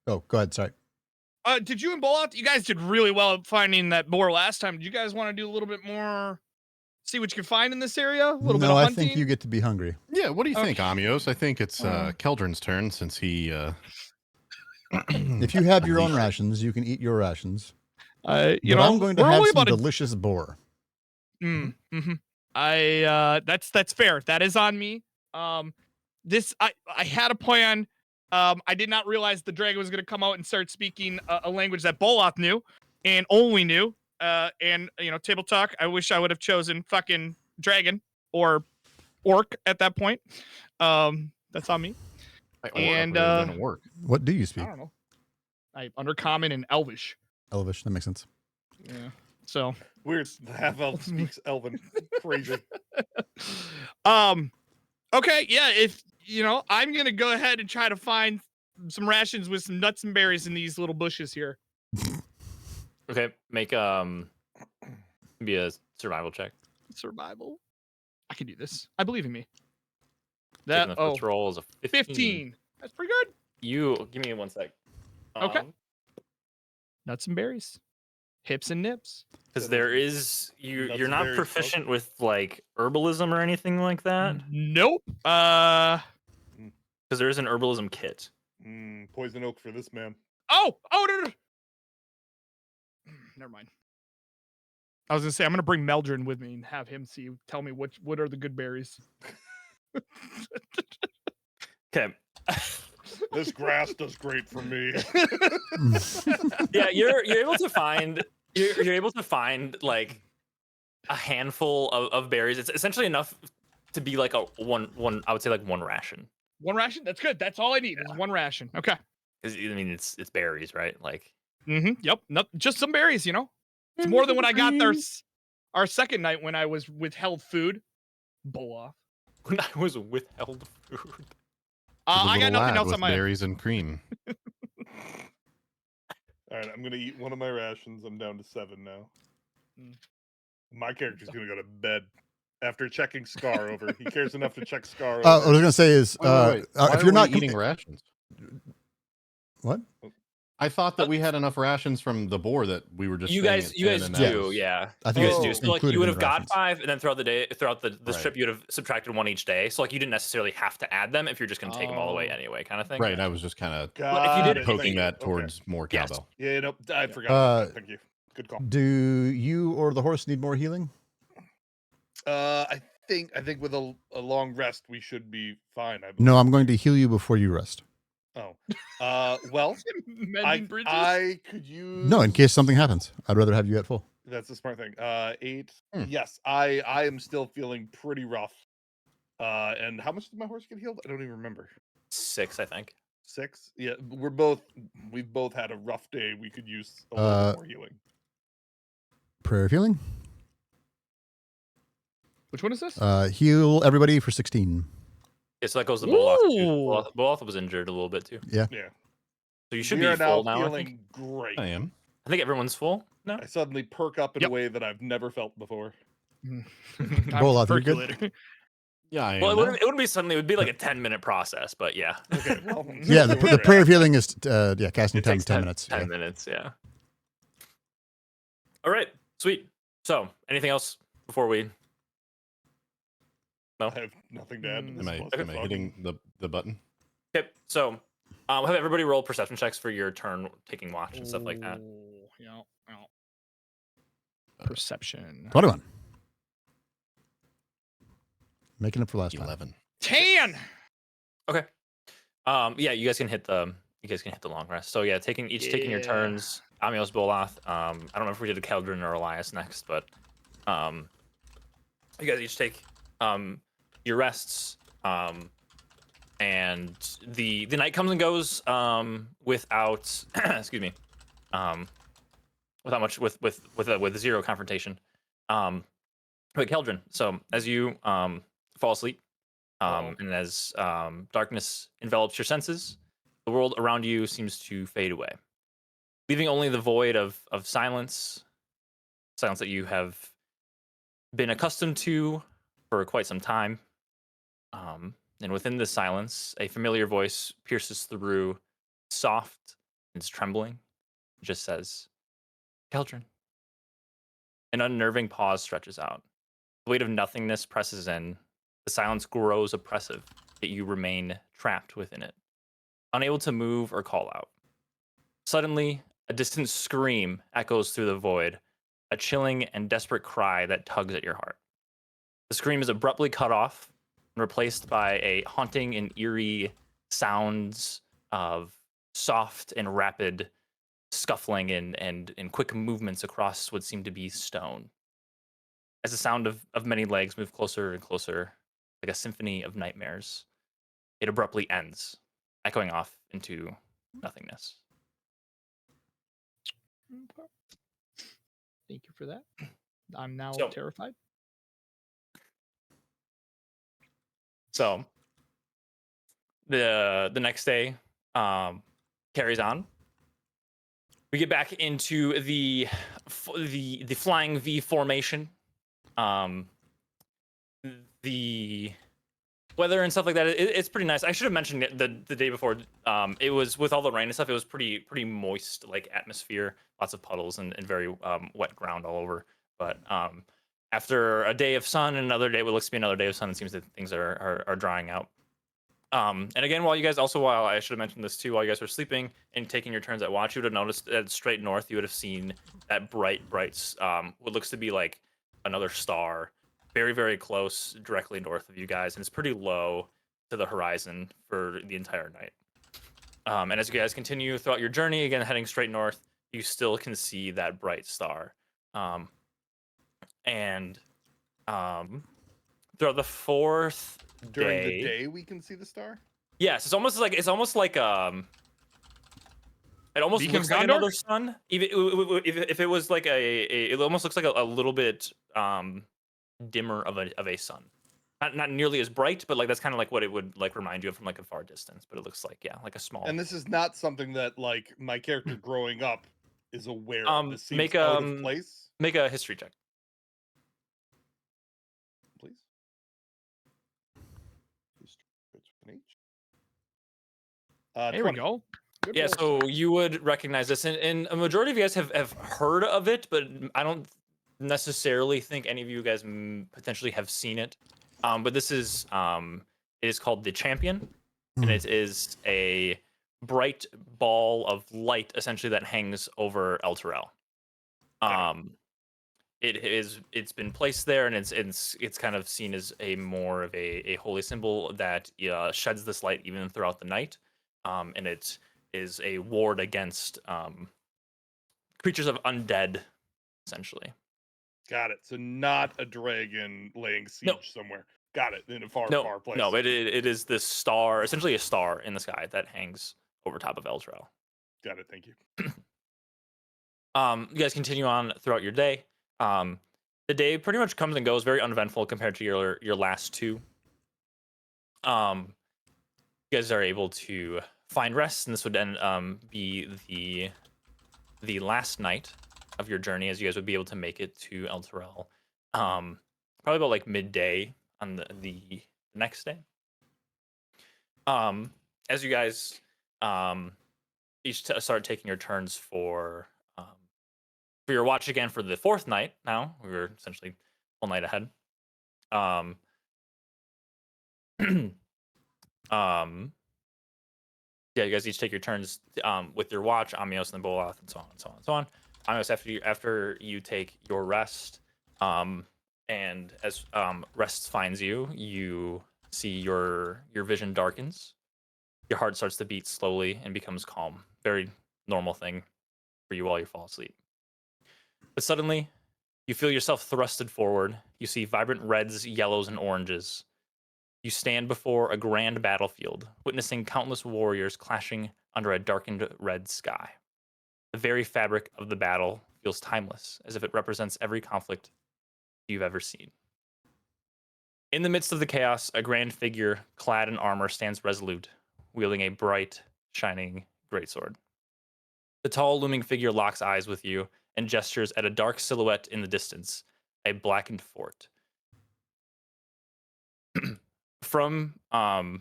Oh, go ahead. Sorry. did you and Bolath, you guys did really well at finding that boar last time. Do you guys want to do a little bit more? See what you can find in this area? A little bit No, of I hunting? think you get to be hungry. Yeah, what do you think, Okay. Amios? I think it's Keldrin's turn since he If you have your own rations, you can eat your rations. you But know, I'm going to we're have only some about delicious boar. that's fair. That is on me. I had a plan. I did not realize the dragon was going to come out and start speaking a language that Boloth knew and only knew. And table talk. I wish I would have chosen fucking dragon or orc at that point. That's on me. And, didn't work. What do you I speak? don't know. I undercommon and elvish. Elvish. That makes sense. Yeah. So. Weird. The half elf speaks Elven. Crazy. Okay. Yeah. If I'm gonna go ahead and try to find some rations with some nuts and berries in these little bushes here. Okay, make be a survival check. Survival. I can do this. I believe in me. Taking That the first roll is a 15. That's pretty good. You give me 1 sec. Okay. Nuts and berries, hips and nips. Because That there is is nuts you're and not berries, proficient with like herbalism or anything like that. Nope. Because there is an herbalism kit. Poison oak for this man. Oh, no. Never mind. I was gonna say I'm gonna bring Meldrin with me and have him tell me what are the good berries. Okay. This grass does great for me. Yeah, you're able to find you're able to find like a handful of berries. It's essentially enough to be like a one I would say like one ration. One ration? That's good. That's all I need is one ration. Okay. Because I mean it's berries, right? Like Yep. Nope. Just some berries, It's more than what I got there our second night when I was withheld food. Bull off. when I was withheld food. The I got little nothing lad else with on my berries and cream. All right, I'm gonna eat one of my rations. I'm down to 7 now. My character's gonna go to bed after checking Scar over. He cares enough to check Scar over. I was gonna say is Wait. Why if are you're we not eating rations, what? I thought that we had enough rations from the boar that we were just. You staying guys at you 10 guys and that do, was- yeah. I think You guys Oh. do. So like included you would in have the got rations. 5, and then throughout the Right. trip you'd have subtracted 1 each day. So like you didn't necessarily have to add them if you're just gonna take them all away Oh. anyway, kind of thing. Right. I was just kind of But if you did it- poking that Okay. towards more Yes. cowbell. Yeah, nope. I forgot about that. Thank you. Good call. Do you or the horse need more healing? I think with a long rest we should be fine. I believe. No, I'm going to heal you before you rest. Oh. Well, Mending bridges. I could use. No, in case something happens, I'd rather have you at full. That's a smart thing. 8. Hmm. Yes, I am still feeling pretty rough. And how much did my horse get healed? I don't even remember. 6, I think. 6. Yeah, we've both had a rough day. We could use a little bit more healing. Prayer of healing. Which one is this? Heal everybody for 16. Yeah, so that goes to Boloth. Ooh. Boloth was injured a little bit too. Yeah. So you should We be are full now now. I feeling think. great. I am. I think everyone's full. No. I suddenly perk up in Yep. a way that I've never felt before. Time Boloth, for you good? percolator. Yeah, I am. Well, it now. wouldn't be suddenly. It would be like a 10-minute process, but yeah. Okay. Well, Yeah, the prayer of healing is casting It time takes 10 minutes. 10 Yeah. minutes, yeah. All right, sweet. So, anything else before we? No. I have nothing to add to this. Am I clusterfuck. hitting the button? Okay, so we'll have everybody roll perception checks for your turn taking watch and stuff like that. Ooh, yeah. Perception. 21. Making up for last time. 11. 10. Okay. Yeah, you guys can hit the long rest. So yeah, taking your Yeah. turns. Amios, Boloth. I don't know if we did a Keldrin or Elias next, but you guys each take your rests. And the night comes and goes without excuse me, without much with zero confrontation. But Keldrin, so as you fall asleep, and as darkness envelops your senses, the world around you seems to fade away, leaving only the void of silence that you have been accustomed to for quite some time. And within this silence, a familiar voice pierces through, soft and it's trembling. It just says, Keldrin. An unnerving pause stretches out. The weight of nothingness presses in. The silence grows oppressive, yet you remain trapped within it, unable to move or call out. Suddenly, a distant scream echoes through the void, a chilling and desperate cry that tugs at your heart. The scream is abruptly cut off and replaced by a haunting and eerie sounds of soft and rapid scuffling and quick movements across what seem to be stone. As the sound of many legs move closer and closer, like a symphony of nightmares, it abruptly ends, echoing off into nothingness. Okay. Thank you for that. I'm now So- terrified. So the next day carries on. We get back into the flying V formation. the weather and stuff like that, it's pretty nice. I should have mentioned it the day before. It was with all the rain and stuff. It was pretty moist, like atmosphere, lots of puddles and very wet ground all over. But after a day of sun and another day, what looks to be another day of sun, it seems that things are drying out. And again, while I should have mentioned this too, while you guys were sleeping and taking your turns at watch, you would have noticed that straight north, you would have seen that bright, what looks to be like another star, very, very close, directly north of you guys, and it's pretty low to the horizon for the entire night. And as you guys continue throughout your journey, again heading straight north, you still can see that bright star. And throughout the fourth During the day, we can see the star. Yes, it almost looks like another sun. Even if it was like it almost looks like a little bit dimmer of a sun. Not nearly as bright, but like that's kind of like what it would like remind you of from like a far distance. But it looks like like a small. And this is not something that like my character growing up is aware of. This seems make out of place. Make a history check, Please. There we go. Good yeah. roll. So you would recognize this, and a majority of you guys have heard of it, but I don't necessarily think any of you guys potentially have seen it. But this is it is called the Champion, and it is a bright ball of light essentially that hangs over El Terrell. It's been placed there, and it's kind of seen as a more of a holy symbol that sheds this light even throughout the night. And it is a ward against creatures of undead, essentially. Got it. So not a dragon laying siege somewhere. Got it. In a far place. No, it is this star, essentially a star in the sky that hangs over top of El Terrell. Got it. Thank you. You guys continue on throughout your day. The day pretty much comes and goes, very uneventful compared to your last two. You guys are able to find rest, and this would then be the last night of your journey, as you guys would be able to make it to El Terrell. Probably about like midday on the next day. As you guys each start taking your turns for your watch again for the fourth night. Now we were essentially all night ahead. Yeah, you guys each take your turns with your watch, Amios and the Boloth, and so on and so on and so on. Amios, after you take your rest, and as rest finds you, you see your vision darkens. Your heart starts to beat slowly and becomes calm. Very normal thing for you while you fall asleep. But suddenly, you feel yourself thrusted forward. You see vibrant reds, yellows, and oranges. You stand before a grand battlefield, witnessing countless warriors clashing under a darkened red sky. The very fabric of the battle feels timeless, as if it represents every conflict you've ever seen. In the midst of the chaos, a grand figure clad in armor stands resolute, wielding a bright, shining greatsword. The tall, looming figure locks eyes with you and gestures at a dark silhouette in the distance, a blackened fort. From the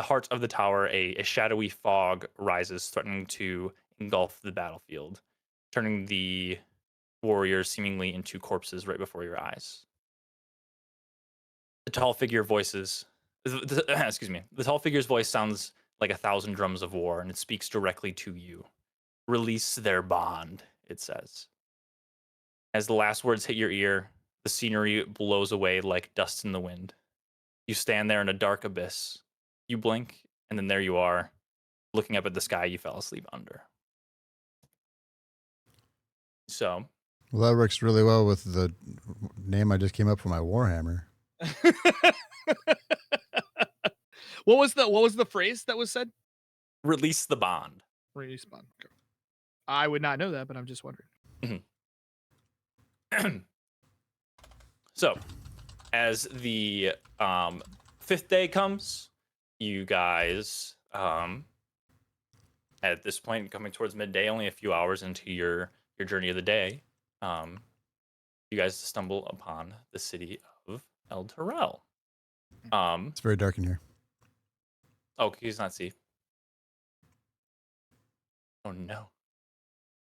heart of the tower, a shadowy fog rises, threatening to engulf the battlefield, turning the warriors seemingly into corpses right before your eyes. The tall figure excuse me. The tall figure's voice sounds like 1,000 drums of war, and it speaks directly to you. Release their bond, it says. As the last words hit your ear, the scenery blows away like dust in the wind. You stand there in a dark abyss. You blink, and then there you are, looking up at the sky you fell asleep under. So. Well, that works really well with the name I just came up for my Warhammer. What was the phrase that was said? Release the bond. Release bond. Okay. I would not know that, but I'm just wondering. So, as the fifth day comes, you guys, at this point, coming towards midday, only a few hours into your journey of the day, you guys stumble upon the city El Terrell. It's very dark in here. Oh, can you just not see? Oh no.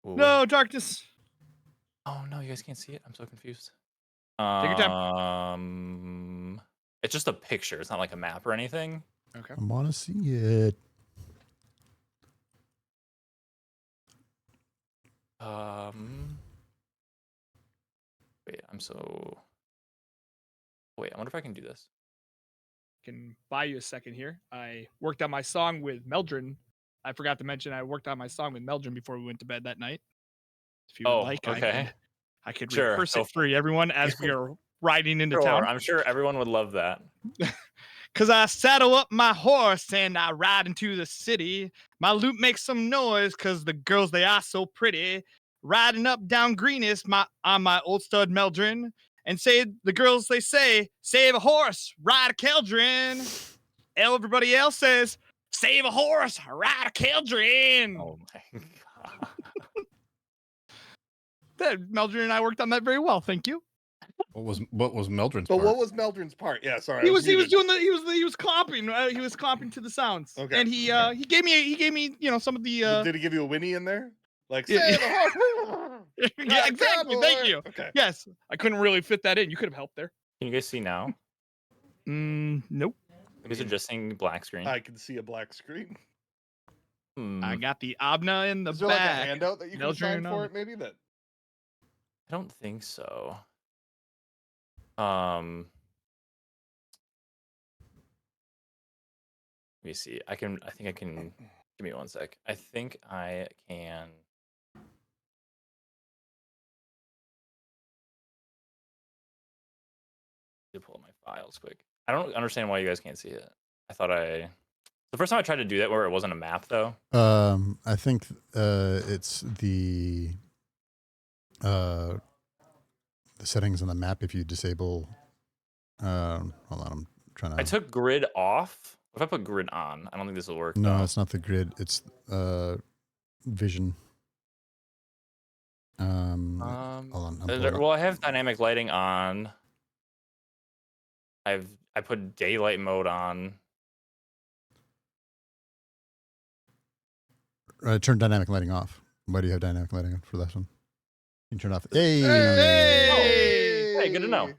Ooh, No, darkness. Oh no, you guys can't see it. I'm so confused. Take your time. It's just a picture. It's not like a map or anything. Okay. I want to see it. Wait, Wait, I wonder if I can do this. Can buy you a second here. I worked on my song with Meldrin. I forgot to mention I worked on my song with Meldrin before we went to bed that night. If you would like, okay. I could Sure, rehearse go it for everyone as we are riding into Sure, town. I'm sure everyone would love that. Cause I saddle up my horse and I ride into the city. My loop makes some noise cause the girls, they are so pretty. Riding up down Greenest on my old stud Meldrin. And say the girls, they say, save a horse, ride a Keldrin. Everybody else says, save a horse, ride a Keldrin. Oh my god. Meldrin and I worked on that very well, thank you. What was Mildred's But part? what was Meldrin's part? Yeah, sorry. He I was muted. doing he was clomping. He was clomping to the sounds. Okay, And he gave me some of the Did he give you a Winnie in there? Like, Yeah, save the horse. yeah, Ride a exactly. cowboy. Thank you. Okay. Yes, I couldn't really fit that in. You could have helped there. Can you guys see now? Nope. You guys are just seeing black screen. I can see a black screen. I got the Abna in the Is there like a back. handout that you can Meldrin sign and for all. it? Maybe that. I don't think so. Let me see. I think I can. Give me one sec. I think I can. To pull up my files quick. I don't understand why you guys can't see it. The first time I tried to do that where it wasn't a map though. I think it's the settings on the map. If you disable, hold on, I'm trying to. I took grid off. If I put grid on, I don't think this will work. No, though. it's not the grid. It's vision. Hold on. I'm pulling up. Well, I have dynamic lighting on. I put daylight mode on. Turn dynamic lighting off. Why do you have dynamic lighting on for that one? You can turn off. Hey. Hey, good to know.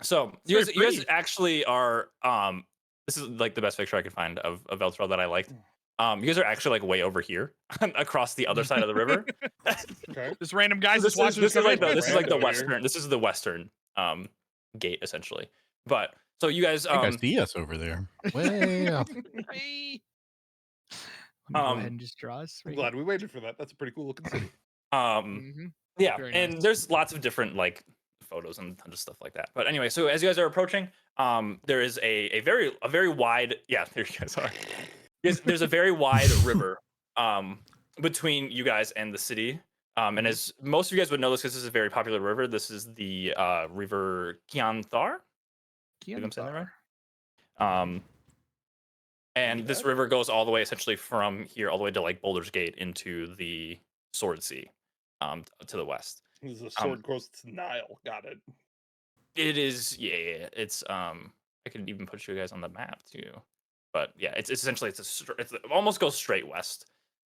So you very guys pretty. actually are this is like the best picture I could find of Eltrell that I liked. You guys are actually like way over here across the other side of the river. Okay. This random guy's this just watching us is like come in. this is like the Random here. western. This is the western gate essentially. But so you guys I think I see us over there. Way up. Hey. Let me go ahead and just draw us. I'm Right glad we waited for that. That's a pretty cool looking city. Mhm. Yeah, Very and nice. there's lots of different like photos and tons of stuff like that. But anyway, so as you guys are approaching, there is a very wide there you guys are. There's a very wide river between you guys and the city. And as most of you guys would know this because this is a very popular river, this is the river Kianthar. I think I'm saying that right. And this river goes all the way essentially from here all the way to like Boulder's Gate into the Sword Sea to the west. This is a sword coast Nile. Got it. It is, yeah. It's I could even put you guys on the map too, but yeah, it's essentially it almost goes straight west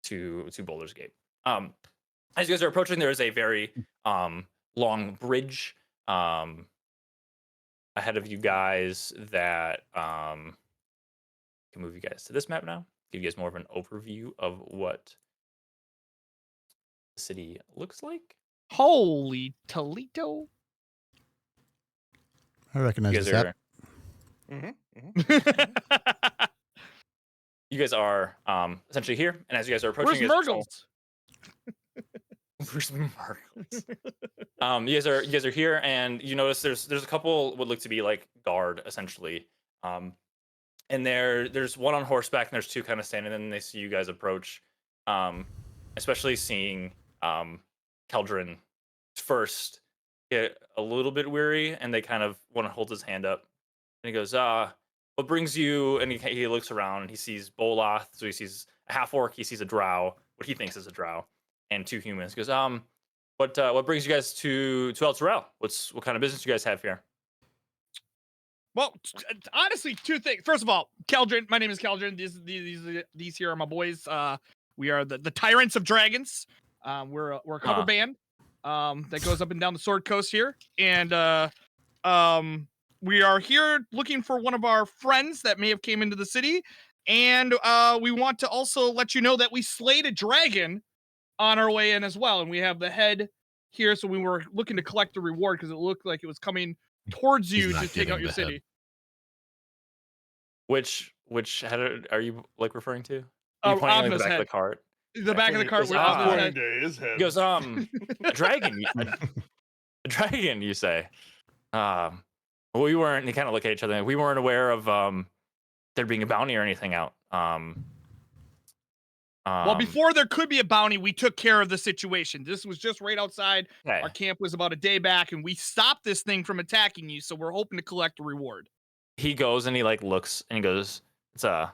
to Boulder's Gate. As you guys are approaching, there is a very long bridge ahead of you guys that can move you guys to this map now. Give you guys more of an overview of what the city looks like. Holy Toledo. I recognize You this guys app. are you guys are essentially here, and as you guys are approaching, Where's Murgles? Where's Murgles? You guys are here, and you notice there's a couple what look to be like guard essentially, and there's one on horseback, and there's two kind of standing, and they see you guys approach, especially seeing Keldrin first get a little bit weary, and they kind of want to hold his hand up, and he goes, what brings you? And he looks around and he sees Boloth, so he sees a half orc, he sees a drow, what he thinks is a drow, and two humans. He goes, what brings you guys to El Terrell? What kind of business you guys have here? Well, honestly, two things. First of all, Keldrin, my name is Keldrin. These here are my boys. We are the Tyrants of Dragons. We're a cover band that goes up and down the Sword Coast here, and we are here looking for one of our friends that may have came into the city, and we want to also let you know that we slayed a dragon on our way in as well, and we have the head here. So we were looking to collect the reward because it looked like it was coming towards you to take out your city. Which head are you like referring to? Are you pointing like the back of the cart? The back of the cart. Pointing to his head. He goes, a dragon, a dragon, you say? We weren't. They kind of look at each other. We weren't aware of there being a bounty or anything out. Well, before there could be a bounty, we took care of the situation. This was just right outside. Okay. Our camp was about a day back, and we stopped this thing from attacking you. So we're hoping to collect a reward. He goes and he like looks and he goes, "It's a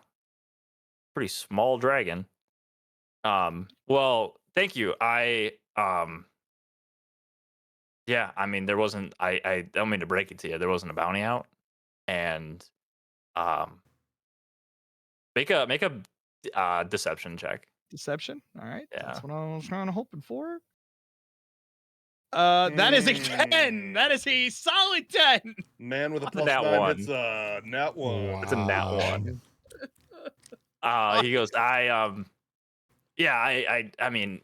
pretty small dragon." Well, thank you. Yeah, I mean, there wasn't. I don't mean to break it to you. There wasn't a bounty out, and make a deception check. Deception. All right. Yeah. That's what I was kind of hoping for. That is a 10. That is a solid 10. Man with a That's a plus nat 9. one. It's a nat 1. Wow. It's a nat one. He goes, I mean,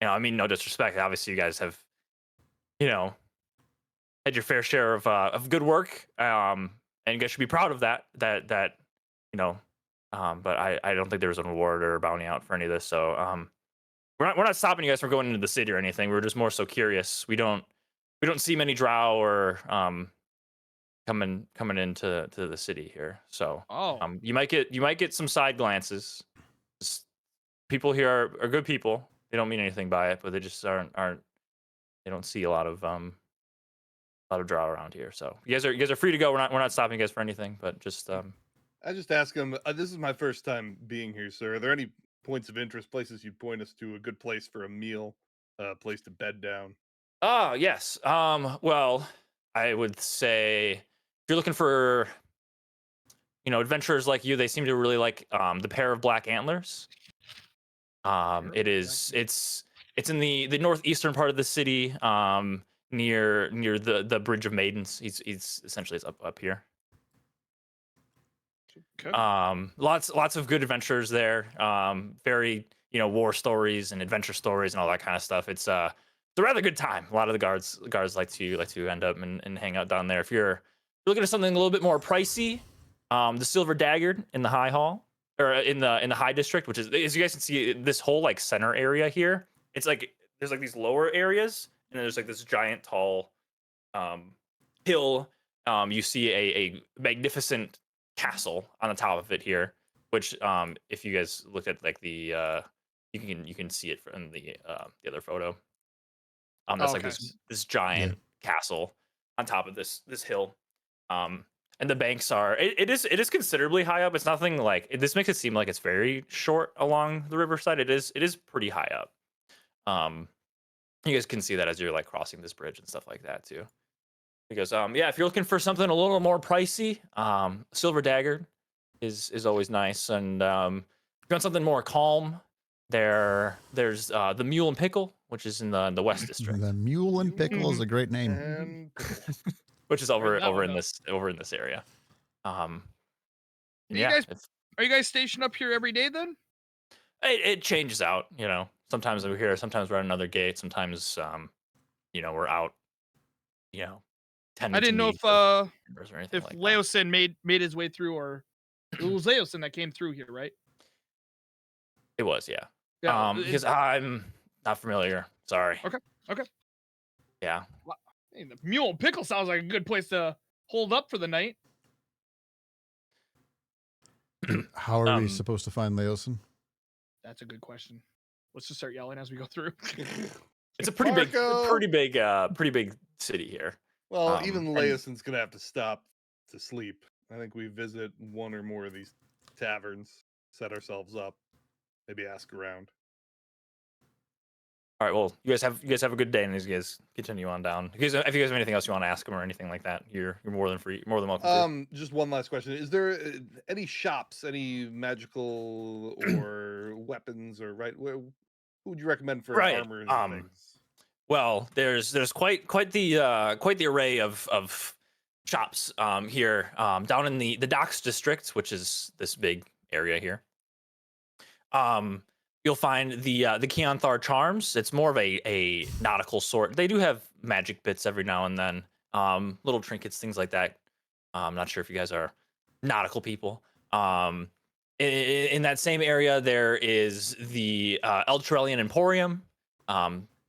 I mean, no disrespect. Obviously, you guys have, had your fair share of good work. And you guys should be proud of that. But I don't think there was a reward or a bounty out for any of this. So, we're not stopping you guys from going into the city or anything. We're just more so curious. We don't see many drow or coming into the city here. So you might get some side glances. Just, people here are good people. They don't mean anything by it, but they just aren't. They don't see a lot of drow around here. So you guys are free to go. We're not stopping you guys for anything, but just I just ask him. This is my first time being here, sir. Are there any points of interest, places you'd point us to, a good place for a meal, a place to bed down? Oh, yes. Well, I would say if you're looking for, adventurers like you, they seem to really like the pair of black antlers. It's in the northeastern part of the city, near the Bridge of Maidens. He's essentially it's up here. Okay. Lots of good adventures there. Very war stories and adventure stories and all that kind of stuff. It's a rather good time. A lot of the guards like to end up and hang out down there. If you're looking at something a little bit more pricey, the Silver Dagger in the High Hall or in the High District, which is, as you guys can see, this whole like center area here. It's like there's like these lower areas and there's like this giant tall hill. You see a magnificent castle on the top of it here, which if you guys look at like the you can see it in the other photo. That's like this giant castle on top of this hill. And the banks are it is considerably high up. It's nothing like this makes it seem like it's very short along the riverside. It is pretty high up. You guys can see that as you're like crossing this bridge and stuff like that too. Because if you're looking for something a little more pricey, Silver Dagger is always nice. And if you want something more calm, there's the Mule and Pickle, which is in the West District. The Mule and Pickle is a great name. Which is over in this area. Are you guys stationed up here every day then? It changes out, Sometimes we're here, sometimes we're at another gate, sometimes we're out, 10 I didn't know if like Leosin made his way through, or it was Leosin that came through here, right? It was, yeah. Because I'm not familiar. Sorry. Okay. Yeah. Hey, the Mule and Pickle sounds like a good place to hold up for the night. How are we supposed to find Leosin? That's a good question. Let's just start yelling as we go through. It's a pretty big city here. Well, even Leosin's gonna have to stop to sleep. I think we visit one or more of these taverns, set ourselves up, maybe ask around. All right. Well, you guys have a good day, and these guys continue on down. If you guys have anything else you want to ask them or anything like that, you're more than welcome to. Just one last question: is there any shops, any magical or weapons, or who would you recommend for Right. armor and things? Well, there's quite the array of shops here down in the docks district, which is this big area here. You'll find the Keonthar charms. It's more of a nautical sort. They do have magic bits every now and then, little trinkets, things like that. I'm not sure if you guys are nautical people. In that same area, there is the Elturellian Emporium.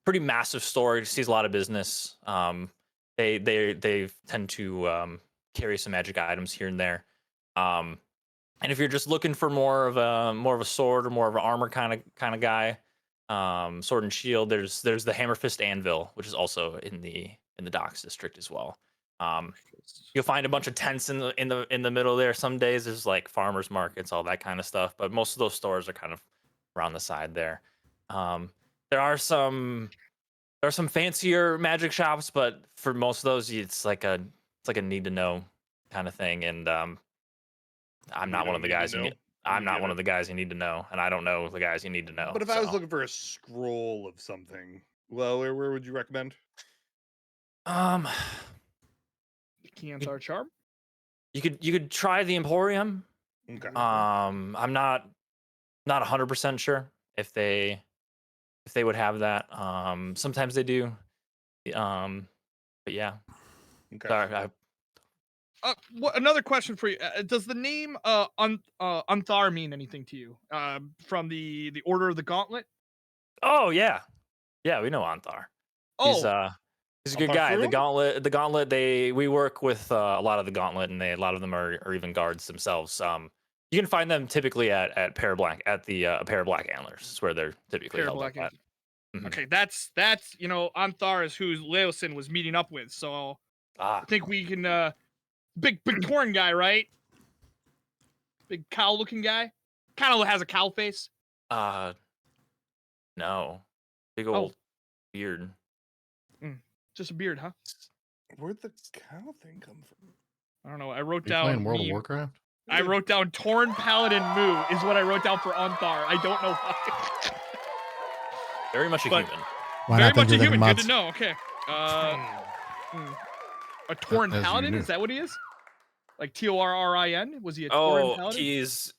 Pretty massive store. It sees a lot of business. They tend to carry some magic items here and there. And if you're just looking for more of a sword or more of an armor kind of guy, sword and shield, there's the Hammerfist Anvil, which is also in the docks district as well. You'll find a bunch of tents in the middle there. Some days there's like farmers markets, all that kind of stuff, but most of those stores are kind of around the side there. There are some fancier magic shops, but for most of those, it's like a need to know kind of thing. And I'm not one of the guys you need. I'm not one of the guys you need to know, and I don't know the guys you need to know. But if I was looking for a scroll of something, well, where would you recommend? Keonthar charm. You could try the Emporium. Okay. I'm not 100% sure if they would have that. Sometimes they do. But yeah. Okay. Sorry, Another question for you: does the name Unthar mean anything to you? From the Order of the Gauntlet? Oh yeah, we know Anthar. Oh, He's a good guy. The Gauntlet. We work with a lot of the Gauntlet, and a lot of them are even guards themselves. You can find them typically at a pair of black antlers. Is where they're typically held up at. Mm-hmm. Okay, that's Anthar is who Leosin was meeting up with. So I think we can. Big torn guy, right? Big cow looking guy. Kind of has a cow face. No, big old beard. Just a beard, huh? Where'd the cow thing come from? I don't know. I wrote Are you playing down World of Warcraft? I wrote down Torn Paladin Moo is what I wrote down for Anthar. I don't know why. Very much a human. Why Very not much a human. mods? Good to know. Okay. A Torn Paladin? Is that what he is? Like Torrin? Was he a Torn Paladin? He's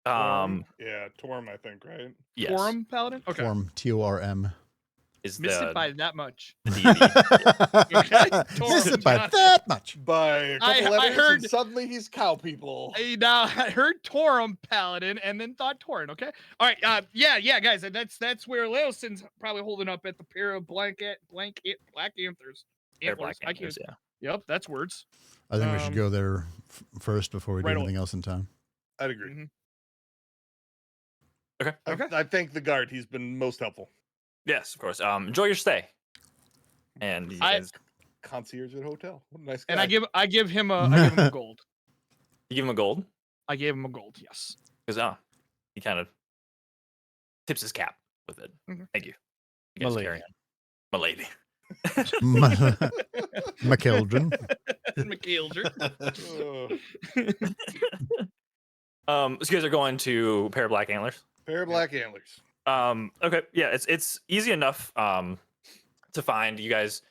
yeah, Torm, I think, right? yes. Torm Paladin? Okay. Torm, Torm. Is Missed it by that much. Missed it by that much. By a couple letters, I heard and suddenly he's cow people. I heard Torum Paladin and then thought Torn. Okay. All right. Yeah, guys. That's where Leosin's probably holding up at the pair of black antlers. Black antlers, yeah. Yep, that's words. I think we should go there first before we do anything else in town. I'd agree. Okay. I thank the guard. He's been most helpful. Yes, of course. Enjoy your stay. And you guys... concierge at hotel. What a nice guy. And I give him a gold. You give him a gold? I gave him a gold, yes. Because he kind of tips his cap with it. Thank you. You guys carry on. My lady. McKeldren. So you guys are going to pair of black antlers? Pair of black antlers. Okay, yeah, it's easy enough to find. You guys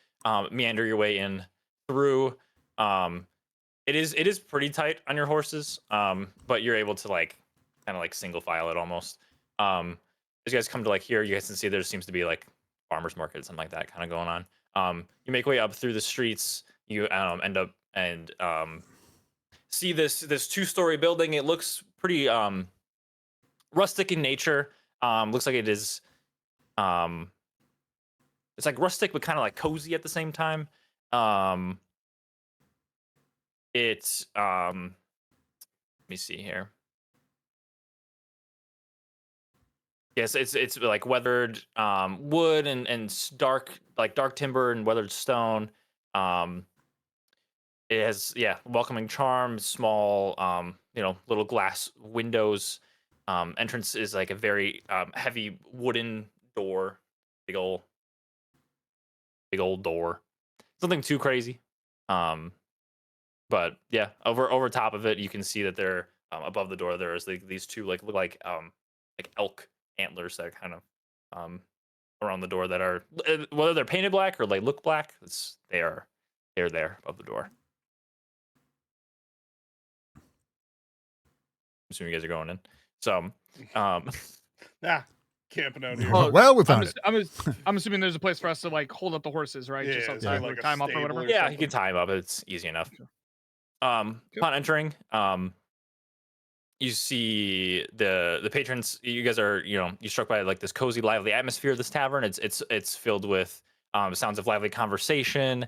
meander your way in through. It is pretty tight on your horses, but you're able to kind of single file it almost. As you guys come to here, you guys can see there seems to be farmers market, something like that kind of going on. You make way up through the streets. You end up and see this 2-story building. It looks pretty rustic in nature. Looks like it is. It's rustic, but kind of cozy at the same time. It's let me see here. Yes, it's weathered wood and dark timber and weathered stone. It has welcoming charm, small little glass windows. Entrance is a very heavy wooden door big old door. Nothing too crazy. But yeah, over top of it, you can see that there above the door there is these two look like elk antlers that are kind of around the door that are whether they're painted black or like look black. They're there above the door. I'm assuming you guys are going in. So camping out here. Oh, Well, we found it. I'm assuming there's a place for us to like hold up the horses, right? Yeah, Just is outside, there, like like, a tie 'em up or stable whatever. or yeah, you something? can tie them up. It's easy enough. Cool. Upon entering, you see the patrons. You guys are you're struck by like this cozy, lively atmosphere of this tavern. It's filled with sounds of lively conversation.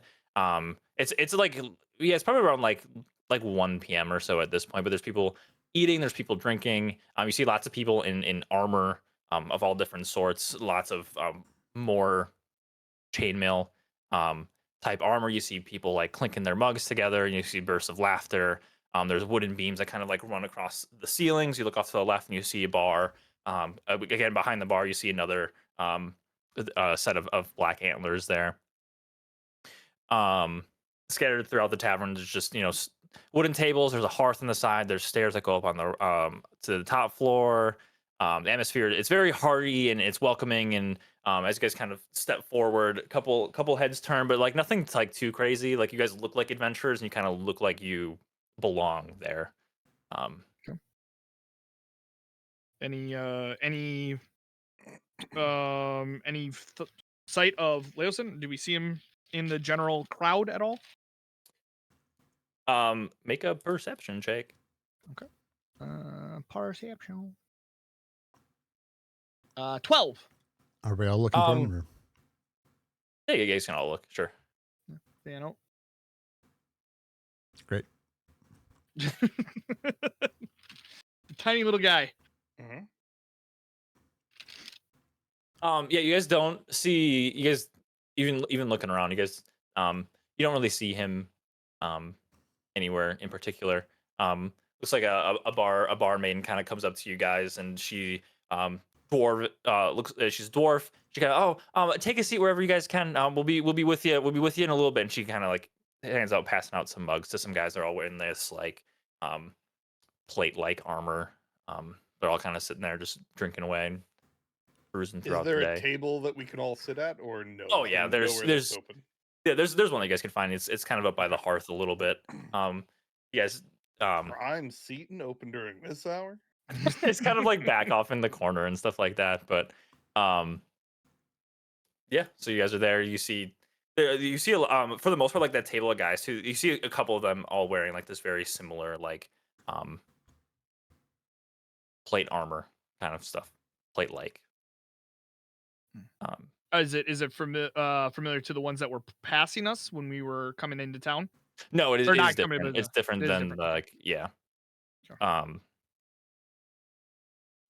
It's like it's probably around like 1 p.m. or so at this point. But there's people eating. There's people drinking. You see lots of people in armor of all different sorts. Lots of more chainmail type armor. You see people like clinking their mugs together, and you see bursts of laughter. There's wooden beams that kind of like run across the ceilings. You look off to the left, and you see a bar. Again, behind the bar, you see another set of black antlers there. Scattered throughout the tavern, there's just wooden tables. There's a hearth on the side. There's stairs that go up on the to the top floor. The atmosphere, it's very hearty and it's welcoming. And as you guys kind of step forward, a couple heads turn, but like nothing like too crazy. Like you guys look like adventurers and you kind of look like you belong there. Any sight of Leosin? Do we see him in the general crowd at all? Make a perception check. Perception. 12. Are we all looking for him? Or? Yeah, you guys can all look. Sure. You know. Great. Tiny little guy. Mm-hmm. Yeah, you guys don't see. You guys even looking around. You guys you don't really see him anywhere in particular. Looks like a barmaid kind of comes up to you guys, and she she's dwarf. She kind of take a seat wherever you guys can. We'll be with you. We'll be with you in a little bit. And she kind of like hands out, passing out some mugs to some guys. They're all wearing this like plate like armor. They're all kind of sitting there just drinking away and cruising throughout the day. Is there a table that we can all sit at, or no? Oh yeah, there's open. yeah, there's one that you guys can find. It's kind of up by the hearth a little bit. You guys Prime seating open during this hour. it's kind of like back off in the corner and stuff like that. But yeah, so you guys are there. You see for the most part like that table of guys too. You see a couple of them all wearing like this very similar like plate armor kind of stuff, plate like. Is it familiar to the ones that were passing us when we were coming into town? No, it is different. Coming, It's different than different. like yeah. Sure.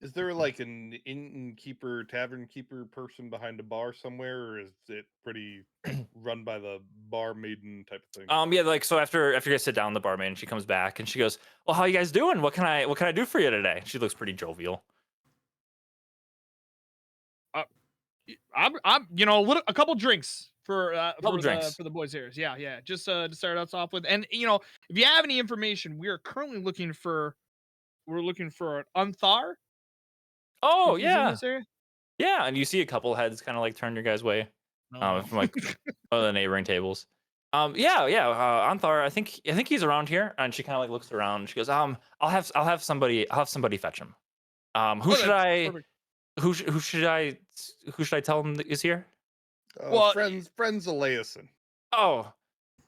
Is there like an innkeeper, tavern keeper person behind a bar somewhere, or is it pretty run by the bar maiden type of thing? Yeah, like so after you guys sit down, the barmaid, she comes back and she goes, "Well, how you guys doing? What can I do for you today?" She looks pretty jovial. I'm a couple drinks for drinks for the boys here. Yeah. Just to start us off with, and if you have any information, we are currently looking for an Unthar. Oh If he's in yeah, this area. yeah, and you see a couple heads kind of like turn your guys' way from like one of the neighboring tables. Anthar, I think he's around here. And she kind of like looks around. And she goes, I'll have somebody fetch him. Who should I? Perfect. Who should I tell him is here? Well, friends of Leosin. Oh,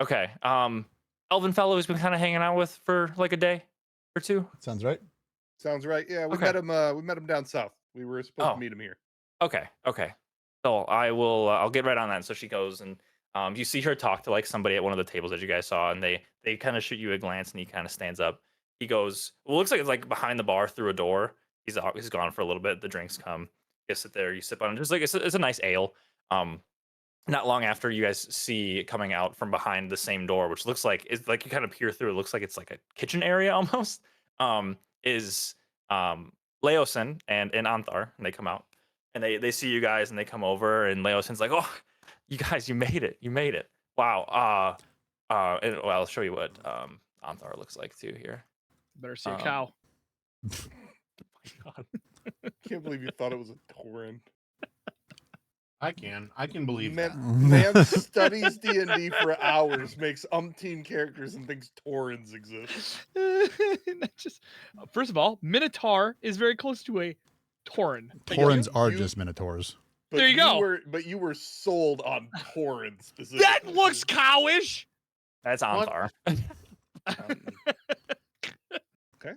okay. Elvin fellow who's been kind of hanging out with for like a day or two. Sounds right. Sounds right. Yeah, we Okay. met him. We met him down south. We were supposed to meet him here. Okay. So I will. I'll get right on that. So she goes and you see her talk to like somebody at one of the tables that you guys saw, and they kind of shoot you a glance, and he kind of stands up. He goes, well, it looks like it's like behind the bar through a door. He's gone for a little bit. The drinks come. You sit there. You sip on it. Just like it's a nice ale. Not long after, you guys see coming out from behind the same door, which looks like it's like you kind of peer through. It looks like it's like a kitchen area almost. Is Leosin and Anthar, and they come out. and they see you guys and they come over, and Leosin's like, "Oh, you guys, you made it! You made it! Wow!" And, well, I'll show you what Anthar looks like too here. Better see a Um, cow. God. Can't believe you thought it was a Tauren. I can believe that. Man studies D&D for hours, makes umpteen characters, and thinks Taurens exist. First of all, Minotaur is very close to a Tauren. Taurens are you- just minotaurs. But There you go. You were sold on Tauren specifically. That looks cowish. That's Anthar. Okay.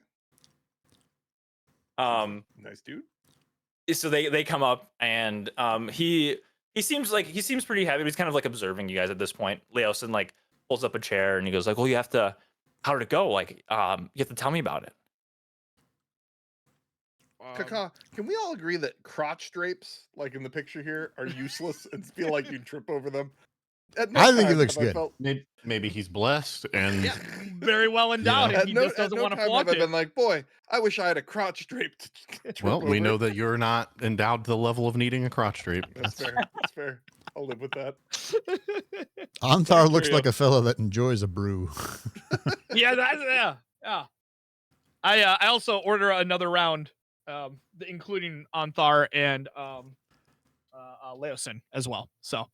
Nice dude. So they come up, and he seems pretty happy. But he's kind of like observing you guys at this point. Leosin like pulls up a chair and he goes like, "Well, how did it go? Like, you have to tell me about it." Kaka, can we all agree that crotch drapes, like in the picture here, are useless and feel like you trip over them? I think it looks good. Maybe he's blessed and Yeah, very well endowed. Yeah. And he just doesn't want to flaunt I've it. been like, boy, I wish I had a crotch drape. To trip well, we over. know that you're not endowed to the level of needing a crotch drape. That's fair. That's fair. I'll live with that. Anthar looks like a fellow that enjoys a brew. Yeah. I also order another round, including Anthar and Leosin as well. So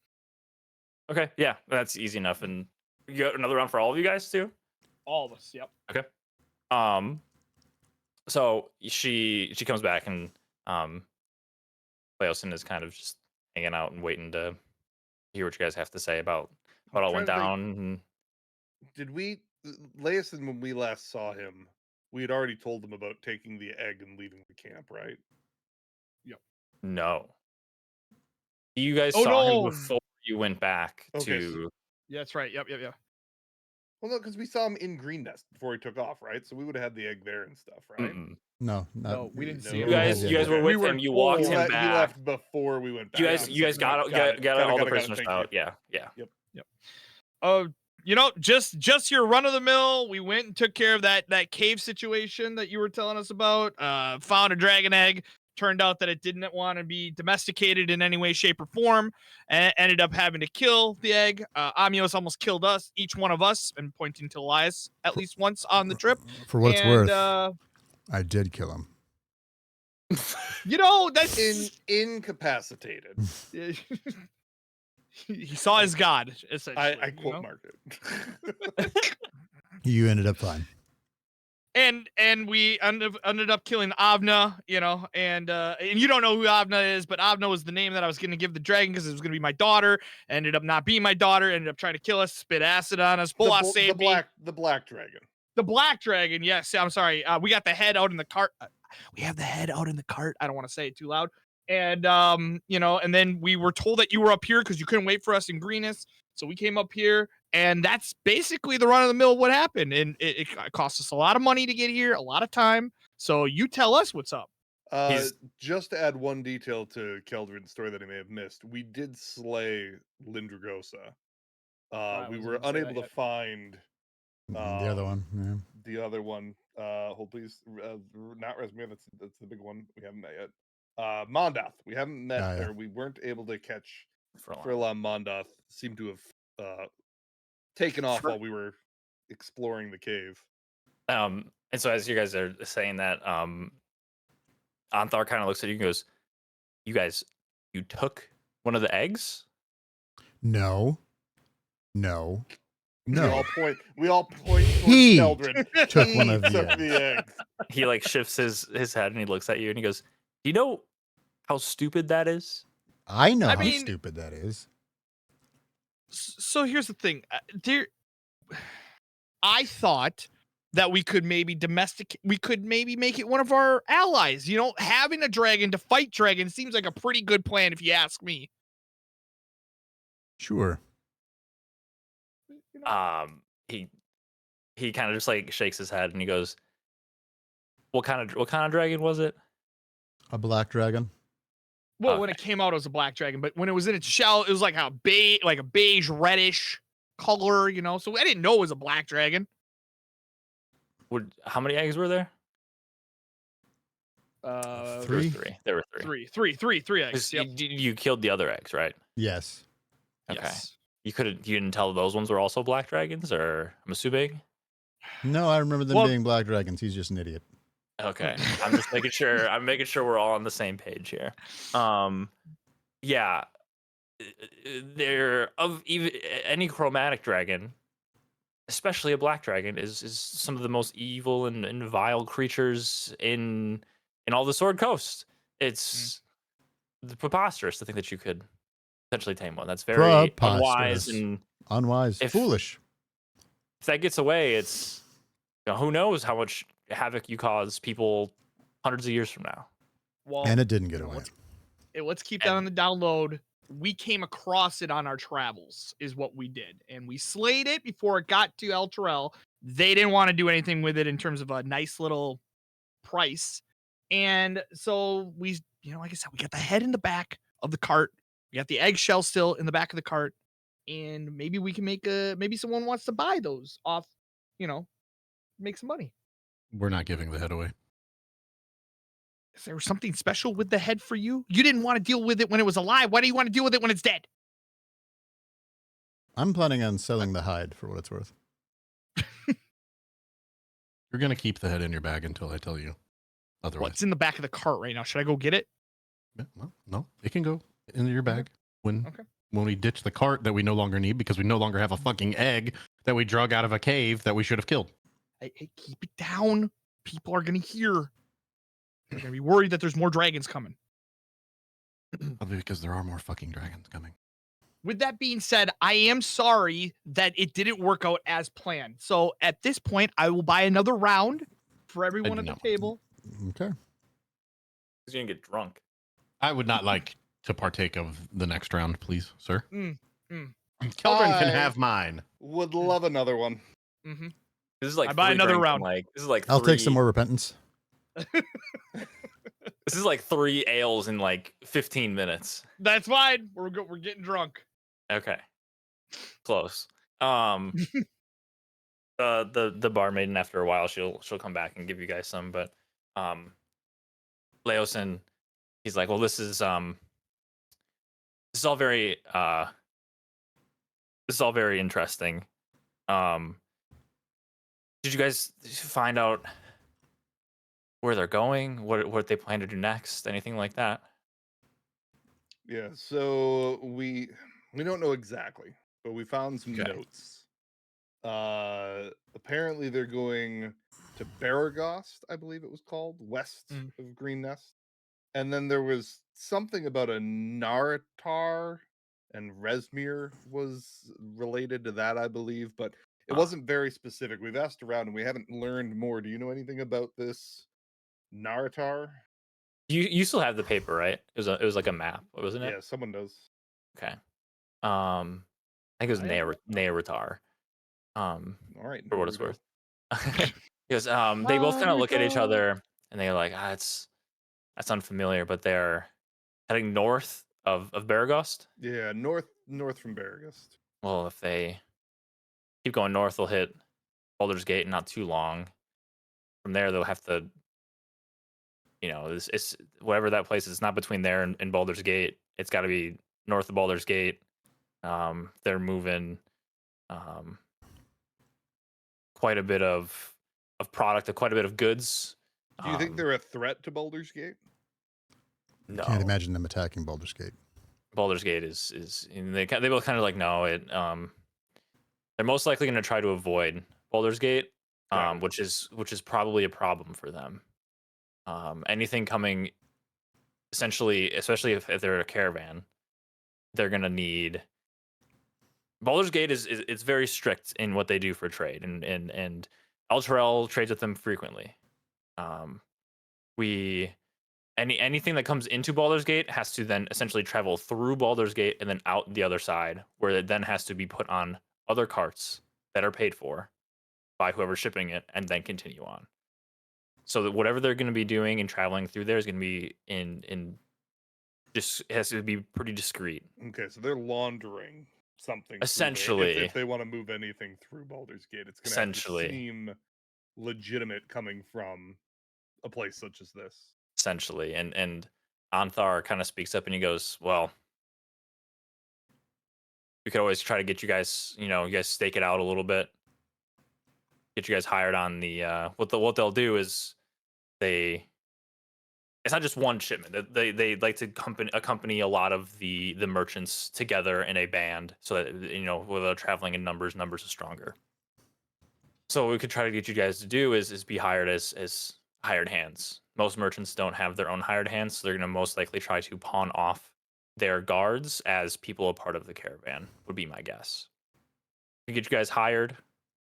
Okay, yeah, that's easy enough. And you got another round for all of you guys too. all of us. Yep. Okay. So she comes back, and Leosin is kind of just hanging out and waiting to hear what you guys have to say about what all went down. And Did we, Leosin, when we last saw him, we had already told him about taking the egg and leaving the camp, right? no, you guys Oh, saw no. him before you went back Okay, to. Yeah, that's right. Yep. Well, no, because we saw him in Green Nest before he took off, right? So we would have had the egg there and stuff, right? Mm-mm. No, No, we didn't see You him. guys were with We him. were You walked told- him He back. left before we went back. You guys got all the prisoners thank out. you. Yeah. Just your run of the mill. We went and took care of that cave situation that you were telling us about. Found a dragon egg. Turned out that it didn't want to be domesticated in any way, shape, or form, and ended up having to kill the egg. Amios almost killed us, each one of us, and pointing to Elias at least once on the trip. For what it's worth, uh, I did kill him. That's Incapacitated. he saw his god, essentially. I quote mark it. You ended up fine. And we ended up killing Avna, and you don't know who Avna is, but Avna was the name that I was going to give the dragon because it was going to be my daughter. Ended up not being my daughter. Ended up trying to kill us, spit acid on us. The black dragon. The black dragon. Yes, I'm sorry. We got the head out in the cart. We have the head out in the cart. I don't want to say it too loud. And and then we were told that you were up here because you couldn't wait for us in Greenest. So we came up here, and that's basically the run of the mill of what happened. And it cost us a lot of money to get here, a lot of time. So you tell us what's up. Just to add one detail to Keldrin's story that he may have missed, we did slay Lindragosa. We were unable to find The other one. Yeah. the other one. Hold please, not Resmir. That's the big one we haven't met yet. Mondoth. We haven't met Yeah. or we weren't able to catch Furlong. Furlong. Mondoth seemed to have taken off while we were exploring the cave. And so as you guys are saying that, Anthar kind of looks at you and goes, you took one of the eggs? No. We all point towards He Keldrin. took one of the took eggs. the eggs. He like shifts his head and he looks at you and he goes, "Do you know how stupid that is?" I know I how mean- stupid that is. So here's the thing. I thought that we could maybe make it one of our allies. Having a dragon to fight dragon seems like a pretty good plan if you ask me. Sure. He kind of just like shakes his head and he goes, what kind of dragon was it? A black dragon. Well, when it came out, it was a black dragon, but when it was in its shell, it was like a beige reddish color, So I didn't know it was a black dragon. How many eggs were there? Three? There were three. Three eggs. 'Cause Yep. you killed the other eggs, right? Yes. Okay. Yes. You didn't tell those ones were also black dragons, or Masubig? No, I remember them Well- being black dragons. He's just an idiot. Okay. I'm just making sure. I'm making sure we're all on the same page here. Yeah. They're of even any chromatic dragon, especially a black dragon, is some of the most evil and vile creatures in all the Sword Coast. It's preposterous to think that you could potentially tame one. That's very unwise, Preposterous. and Unwise. Foolish. if that gets away, it's who knows how much havoc you cause people hundreds of years from now. Well, And it didn't get away. let's keep that on the download. We came across it on our travels, is what we did, and we slayed it before it got to El Terrell. They didn't want to do anything with it in terms of a nice little price, and so we, like I said, we got the head in the back of the cart. We got the eggshell still in the back of the cart, and maybe we can maybe someone wants to buy those off, make some money. We're not giving the head away. Is there something special with the head for you? You didn't want to deal with it when it was alive. Why do you want to deal with it when it's dead? I'm planning on selling the hide for what it's worth. You're gonna keep the head in your bag until I tell you otherwise. What's in the back of the cart right now? Should I go get it? Yeah, well, no, it can go into your bag when Okay. we ditch the cart that we no longer need because we no longer have a fucking egg that we drug out of a cave that we should have killed. Hey, keep it down. People are gonna hear. They're gonna be worried that there's more dragons coming. Probably because there are more fucking dragons coming. With that being said, I am sorry that it didn't work out as planned. So at this point, I will buy another round for everyone do at the not. table. Okay. He's gonna get drunk. I would not like to partake of the next round, please, sir. Mm. Children can I- have mine. Would love another one. Mm-hmm. This is like I buy three another drinks round. in, this is like I'll take some three- more repentance. This is like 3 ales in like 15 minutes. That's fine. We're getting drunk. Okay. Close. The barmaiden, after a while, she'll come back and give you guys some, but Leosin, he's like, well, this is all very interesting. Did you guys find out where they're going? What they plan to do next? Anything like that? Yeah, so we don't know exactly, but we found some Okay. notes. Apparently they're going to Baragost, I believe it was called, west of Green Nest. And then there was something about a Naratar, and Resmir was related to that, I believe, but it wasn't very specific. We've asked around and we haven't learned more. Do you know anything about this Naratar? You still have the paper, right? It was like a map, wasn't it? Yeah, someone does. Okay. I think it was I have Neoritar. All right. For what here it's we go. worth. Because they both kind of look at each other and they're like, that's unfamiliar, but they're heading north of Baragost. Yeah, north from Baragost. Well, if they keep going north, they'll hit Baldur's Gate in not too long. From there, they'll have to, it's whatever that place is. It's not between there and Baldur's Gate. It's got to be north of Baldur's Gate. They're moving quite a bit of product, quite a bit of goods. Do you think they're a threat to Baldur's Gate? No. Can't imagine them attacking Baldur's Gate. Baldur's Gate is they both kind of like no, they're most likely going to try to avoid Baldur's Gate, which is probably a problem for them. Anything coming, essentially, especially if they're a caravan, they're going to need. Baldur's Gate is it's very strict in what they do for trade, and El Terrell trades with them frequently. Anything that comes into Baldur's Gate has to then essentially travel through Baldur's Gate and then out the other side, where it then has to be put on other carts that are paid for by whoever's shipping it, and then continue on. So that whatever they're going to be doing and traveling through there is going to be just has to be pretty discreet. Okay, so they're laundering something. Essentially. If they want to move anything through Baldur's Gate, it's going to Essentially. seem legitimate coming from a place such as this. essentially. And Anthar kind of speaks up and he goes, "Well, we could always try to get you guys, you guys stake it out a little bit, get you guys hired on the what they'll do is they it's not just one shipment. They like to accompany a lot of the merchants together in a band so that where they're traveling in numbers are stronger. So what we could try to get you guys to do is be hired as hired hands. Most merchants don't have their own hired hands, so they're going to most likely try to pawn off their guards as people a part of the caravan, would be my guess. We get you guys hired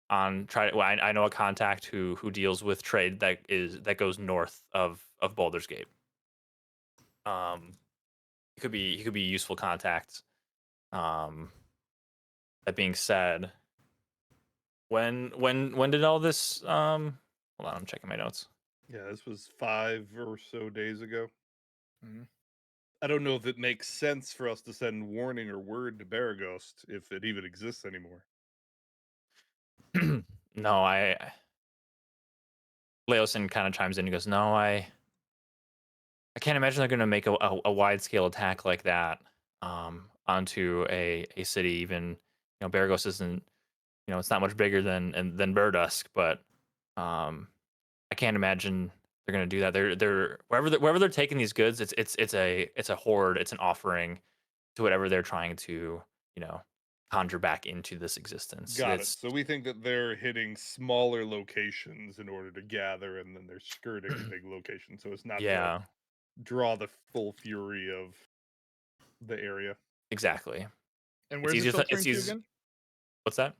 on I know a contact who deals with trade that goes north of Baldur's Gate. He could be a useful contact. That being said, when did all this hold on, I'm checking my notes. Yeah, this was 5 or so days ago. Mm-hmm. I don't know if it makes sense for us to send warning or word to Baragost if it even exists anymore. No, Leosin kind of chimes in and goes, "No, I can't imagine they're going to make a wide scale attack like that onto a city. Even Baragos isn't it's not much bigger than Burdusk, but I can't imagine they're going to do that. They're wherever they're taking these goods, it's a hoard, it's an offering to whatever they're trying to conjure back into this existence. Got it. So we think that they're hitting smaller locations in order to gather, and then they're skirting the big location. So it's not to draw the full fury of the area. Exactly. And where's it filtering to again? What's that?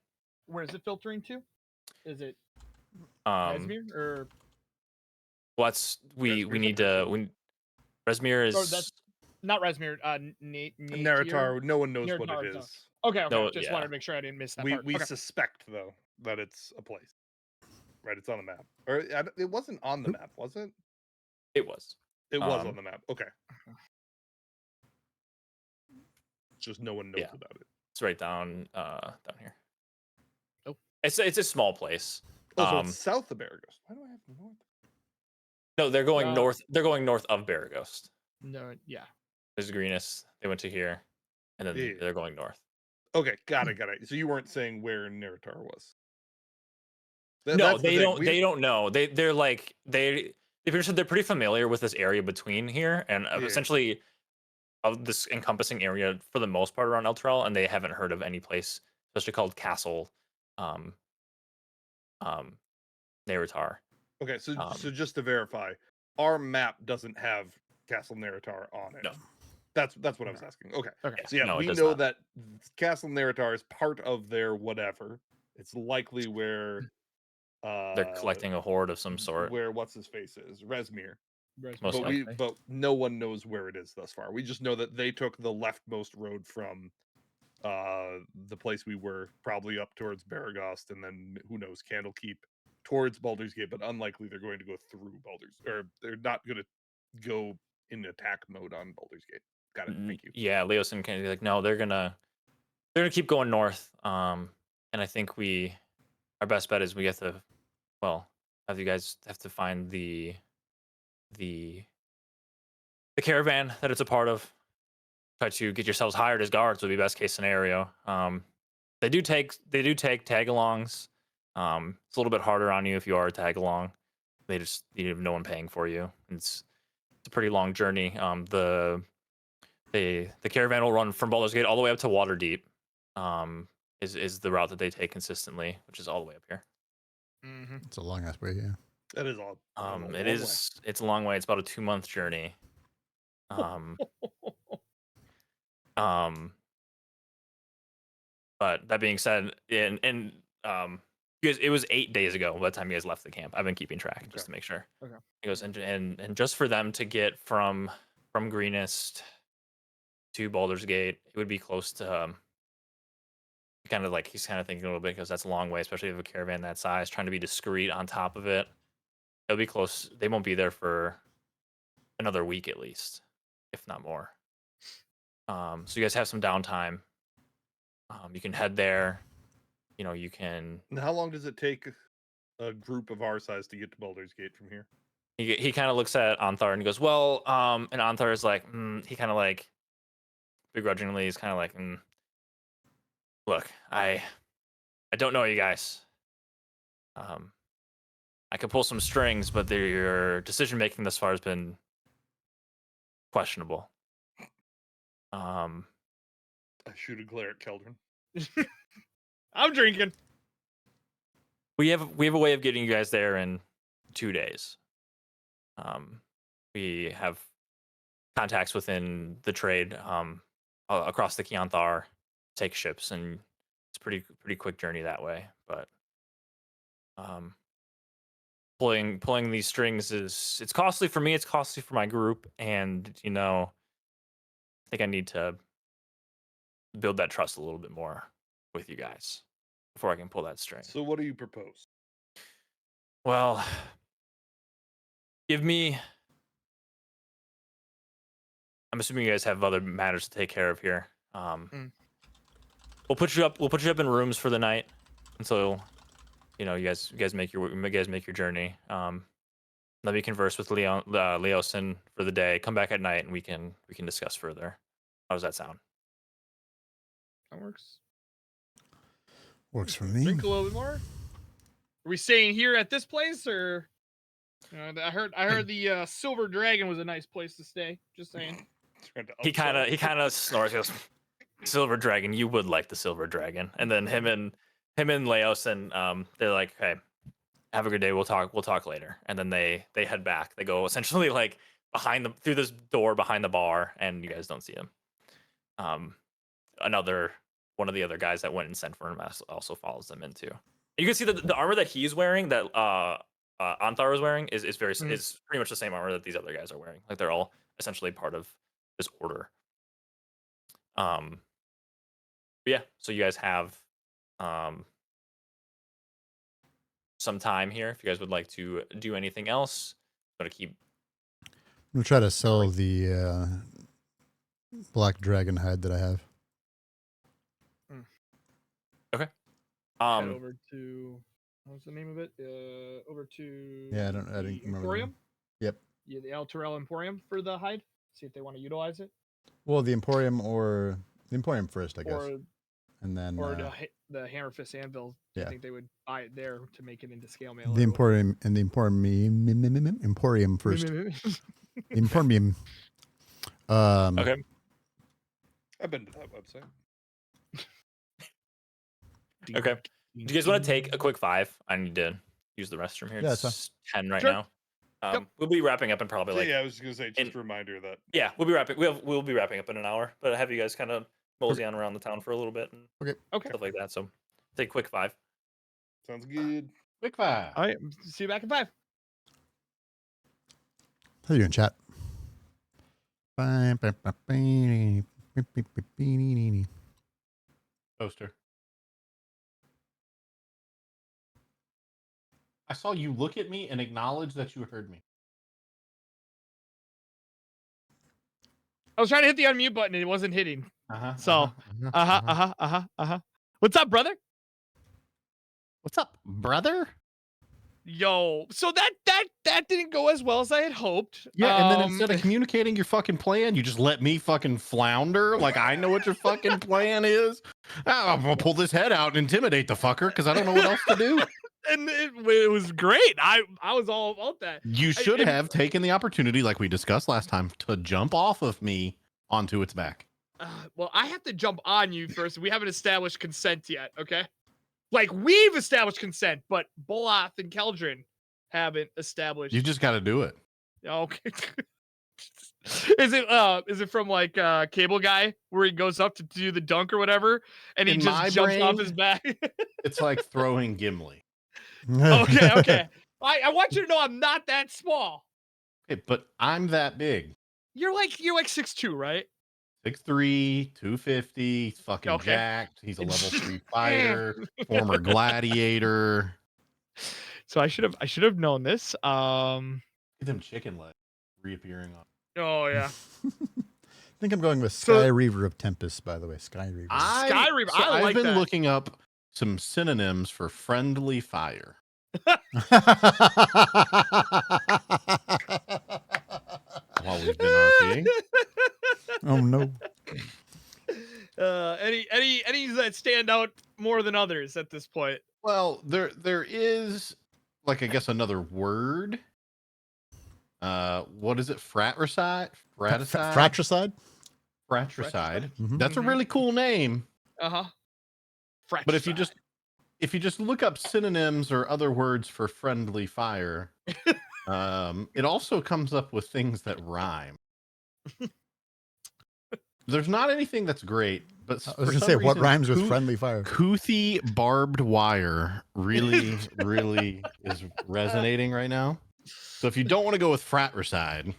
Where is it filtering to? Is it Resmir or? Well, we need to. Resmir is. Oh, that's not Resmir. Naratar. No one knows what it is. Okay. No, just wanted to make sure I didn't miss that part. We suspect though that it's a place. Right, it's on the map. Or it wasn't on the map, was it? It was. It was on the map. Okay. Just no one knows about it. It's right down here. Oh. It's a small place. So it's south of Baragost. Why do I have north? No, they're going north. They're going north of Baragost. No, yeah. There's Greenest. They went to here, and then they're going north. Okay, got it. So you weren't saying where Naratar was. No, they don't. They don't know. They're like they're pretty familiar with this area between here and essentially of this encompassing area for the most part around Elturel, and they haven't heard of any place, especially called Castle, Naratar. Okay, so just to verify, our map doesn't have Castle Naratar on it. No. That's what I was asking. Okay. So no, we know that Castle Naratar is part of their whatever. It's likely where they're collecting a hoard of some sort. Where what's his face is Resmir. Most But no one knows where it is thus far. We just know that they took the leftmost road from the place we were, probably up towards Baragost, and then who knows, Candlekeep towards Baldur's Gate, but unlikely they're going to go through they're not going to go in attack mode on Baldur's Gate. Got it. Thank you. Yeah, Leosin can be like, no, they're gonna keep going north. And I think our best bet is we have to, have you guys have to find the caravan that it's a part of. Try to get yourselves hired as guards would be best case scenario. They do take tag-alongs. It's a little bit harder on you if you are a tag-along. You have no one paying for you. It's a pretty long journey. The caravan will run from Baldur's Gate all the way up to Waterdeep. Is the route that they take consistently, which is all the way up here. Mm-hmm. It's a long ass way, yeah. That is all. It's a long way. It's about a 2-month journey. But that being said, and guys, it was 8 days ago by the time you guys left the camp. I've been keeping track just to make sure. Okay. He goes and just for them to get from Greenest to Baldur's Gate, it would be close to he's kind of thinking a little bit because that's a long way, especially if a caravan that size, trying to be discreet on top of it. It'll be close. They won't be there for another week at least, if not more. So you guys have some downtime. You can head there. You can. And how long does it take a group of our size to get to Baldur's Gate from here? he kind of looks at Anthar and goes, well, and Anthar is like, he kind of like begrudgingly, he's kind of like, look, I don't know you guys. I could pull some strings, but your decision making thus far has been questionable. I shoot a glare at Keldrin. I'm drinking. We have a way of getting you guys there in 2 days. We have contacts within the trade across the Keonthar, take ships, and it's a pretty quick journey that way. But pulling these strings it's costly for me, it's costly for my group, and I think I need to build that trust a little bit more with you guys before I can pull that string. So what do you propose? Well, give me. I'm assuming you guys have other matters to take care of here. We'll put you up in rooms for the night until you guys make your journey. Let me converse with Leosin for the day. Come back at night and we can discuss further. How does that sound? That works. Works for me. Drink a little bit more. Are we staying here at this place, or I heard the Silver Dragon was a nice place to stay. Just saying. He kind of snores. He goes, "Silver Dragon, you would like the Silver Dragon." And then him and Leos and they're like, "Hey, have a good day. We'll talk later." And then they head back. They go essentially like through this door behind the bar, and you guys don't see him. One of the other guys that went and sent for him also follows them in too. You can see the armor that he's wearing, that Anthar is wearing, is pretty much the same armor that these other guys are wearing. Like they're all essentially part of this order. But yeah, so you guys have some time here if you guys would like to do anything else. I'm gonna try to sell the black dragon hide that I have. Okay. Head over to what's the name of it? Over to I didn't remember. Emporium. Yep. Yeah, the El Terrell Emporium for the hide. See if they want to utilize it. Well, the Emporium first, I guess. And then the Hammer Fist Anvil. Yeah. I think they would buy it there to make it into scale mail. The Emporium and the Emporium first. Emporium. Okay. I've been to that website. Okay. Do you guys want to take a quick 5? I need to use the restroom here. Yeah, it's 10 right sure. now. We'll be wrapping up in probably I was gonna say, just a reminder that. Yeah, we'll be wrapping up in an hour, but I have you guys kind of mosey on around the town for a little bit and stuff like that. So take a quick 5. Sounds good. Quick 5. All right. See you back in 5. How you doing, chat? Toaster. I saw you look at me and acknowledge that you heard me. I was trying to hit the unmute button and it wasn't hitting. What's up, brother? What's up, brother? Yo, so that didn't go as well as I had hoped. Yeah, and then instead of communicating your fucking plan, you just let me fucking flounder. Like I know what your fucking plan is. I'm gonna pull this head out and intimidate the fucker because I don't know what else to do. And it was great. I was all about that. You should have taken the opportunity, like we discussed last time, to jump off of me onto its back. Well, I have to jump on you first. We haven't established consent yet, okay? Like, we've established consent, but Boloth and Keldrin haven't established. You just got to do it. Okay. Is it from like Cable Guy where he goes up to do the dunk or whatever, and he just jumps off his back? It's like throwing Gimli. Okay. I want you to know I'm not that small. Okay, but I'm that big. You're like 6'2", right? 6'3", 250. He's fucking jacked. He's a level 3 fighter, former gladiator. So I should have known this. Look at them chicken legs reappearing on. Oh yeah. I think I'm going with Sky Reaver of Tempest, by the way. Sky Reaver. Sky Reaver. So I've been looking up some synonyms for friendly fire. stand out more than others at this point? Well, there is like I guess another word. What is it? Fratricide? Fratricide? Fratricide? Fratricide. Mhm. That's a really cool name. Uh-huh. But if you just look up synonyms or other words for friendly fire, it also comes up with things that rhyme. There's not anything that's great, but I was gonna say, what rhymes with friendly fire? Toothy barbed wire really, really is resonating right now. So if you don't want to go with fratricide,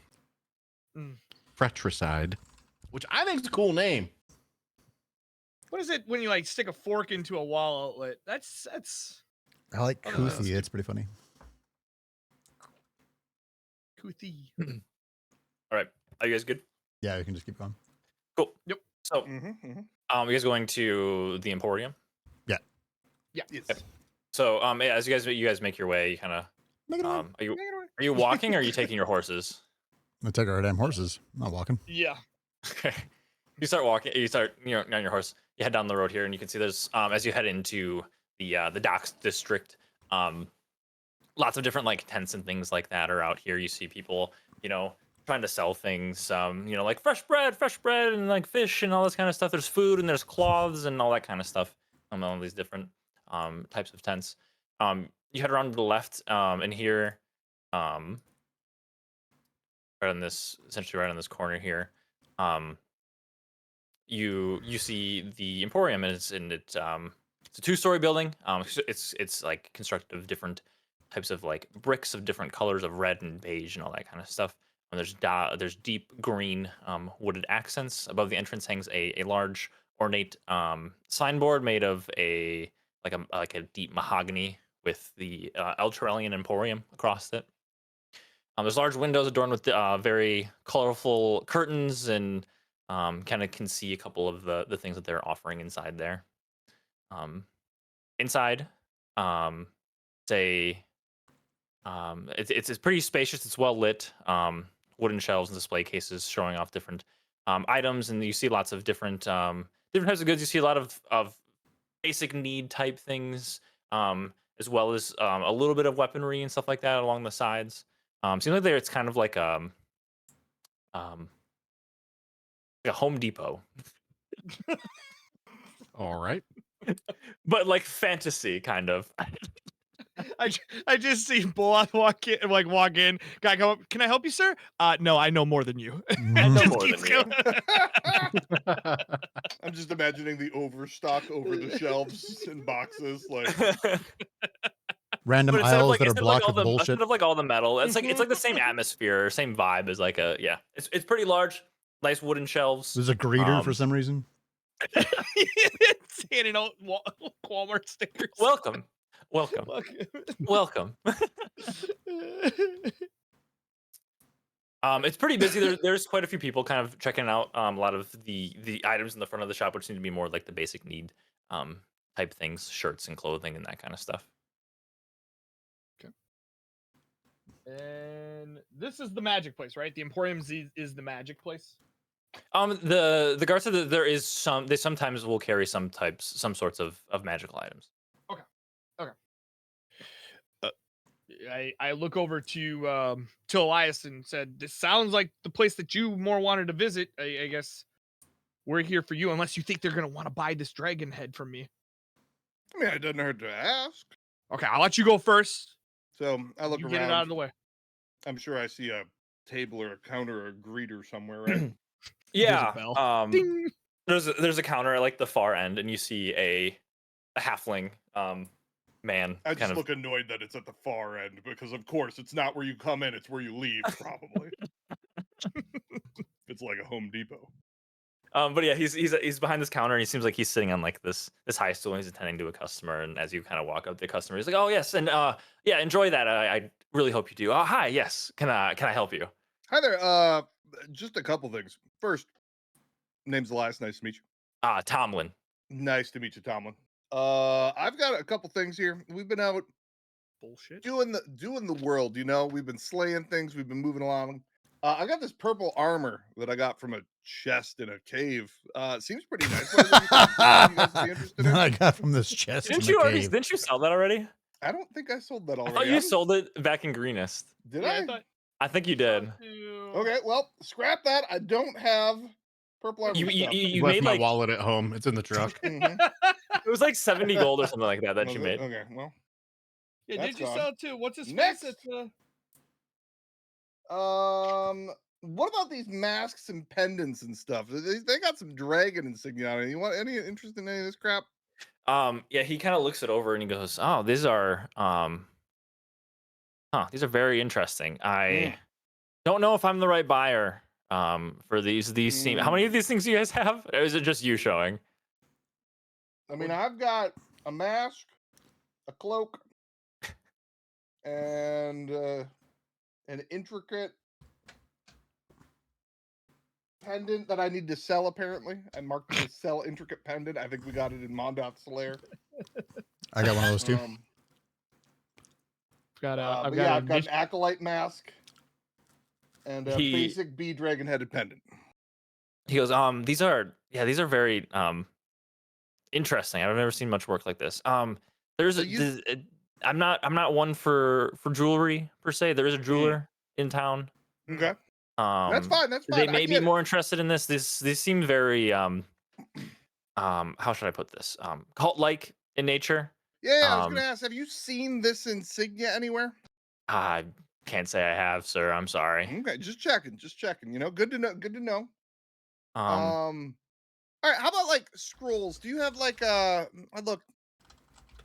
fratricide, which I think is a cool name. What is it when you like stick a fork into a wall outlet? That's I like Oh, Koothie. It's pretty funny. Toothy. All right, are you guys good? Yeah, we can just keep going. Cool. Yep. So, you guys going to the Emporium? Yeah. Yes. So, yeah, as you guys make your way, you kind of, Make it away. are you walking or are you taking your horses? I'm gonna take our damn horses. I'm not walking. Yeah. Okay. You start walking. You start, on your horse. You head down the road here, and you can see there's, as you head into the docks district, lots of different like tents and things like that are out here. You see people, trying to sell things, like fresh bread, and like fish and all this kind of stuff. There's food and there's cloths and all that kind of stuff. All these different types of tents. You head around to the left, and here, essentially right on this corner here, you see the Emporium, and it's a 2-story building. It's like constructed of different types of like bricks of different colors of red and beige and all that kind of stuff. And there's deep green wooded accents. Above the entrance hangs a large ornate signboard made of a deep mahogany with the El Turellian Emporium across it. There's large windows adorned with very colorful curtains, and kind of can see a couple of the things that they're offering inside there. Inside, it's pretty spacious. It's well lit. Wooden shelves and display cases showing off different items, and you see lots of different types of goods. You see a lot of basic need type things, as well as a little bit of weaponry and stuff like that along the sides. Seems like it's kind of like a Home Depot, All right. but like fantasy kind of. I just see Bullock walk in. Guy come up. Can I help you, sir? No, I know more than you. I know Just more keeps than you. going. I'm just imagining the overstock over the shelves in boxes, like Random But instead of aisles like that are instead of like blocked all with the bullshit. instead of like all the metal, it's like the same atmosphere, same vibe as like it's pretty large, nice wooden shelves. There's a greeter for some reason. It's handing out Walmart stickers. Welcome. It's pretty busy. There's quite a few people kind of checking out a lot of the items in the front of the shop, which seem to be more like the basic need type things, shirts and clothing and that kind of stuff. And this is the magic place, right? The Emporium is the magic place. The guards said that there is they sometimes will carry some sorts of magical items. Okay. I look over to Elias and said, "This sounds like the place that you more wanted to visit. I guess we're here for you, unless you think they're gonna want to buy this dragon head from me." I mean, it doesn't hurt to ask. Okay, I'll let you go first. So I look You around. get it out of the way. I'm sure I see a table or a counter or a greeter somewhere, right? Yeah. There's a bell. Ding. There's a counter at like the far end, and you see a halfling man. I just kind of look annoyed that it's at the far end because, of course, it's not where you come in; it's where you leave, probably. It's like a Home Depot. But yeah, he's behind this counter, and he seems like he's sitting on like this high stool, and he's attending to a customer. And as you kind of walk up to the customer, he's like, "Oh yes, and yeah, enjoy that. I really hope you do. Oh hi, yes, can I help you?" Hi there. Just a couple things. First, name's Elias. Nice to meet you. Tomlin. Nice to meet you, Tomlin. I've got a couple things here. We've been out Bullshit. doing the world. We've been slaying things. We've been moving along. I got this purple armor that I got from a chest in a cave. Seems pretty nice. What is it you guys would be interested That in? I got from this chest in Didn't the you already? cave. Didn't you sell that already? I don't think I sold that I already. thought you sold it back in Greenest. Did Yeah, I? I thought I think you did. Okay, well, scrap that. I don't have purple armor You stuff. you Left made my like wallet at home. It's in the truck. Mhm. it was like 70 gold or something like that that Was you it? made. Okay, well, Yeah, That's did you gone. sell it too? What's his Next. face? What about these masks and pendants and stuff? They got some dragon insignia on it. You want any interest in any of this crap? Yeah, he kind of looks it over and he goes, "Oh, these are these are very interesting. I don't know if I'm the right buyer for these. These seem. How many of these things do you guys have? Or is it just you showing? I mean, I've got a mask, a cloak, and an intricate pendant that I need to sell. Apparently, I marked it as sell intricate pendant. I think we got it in Mondot's Lair. I got one of those too. I've got an acolyte mask and a basic bee dragon headed pendant. He goes, these are very interesting. I've never seen much work like this. There's I'm not one for jewelry per se. There is a jeweler in town. Okay. That's fine. That's fine. They may be more interested in this. These seem very how should I put this? Cult like in nature. Yeah, I was gonna ask, have you seen this insignia anywhere? I can't say I have, sir. I'm sorry. Okay, just checking. You know, good to know. Good to know. All right, how about like scrolls? Do you have like look,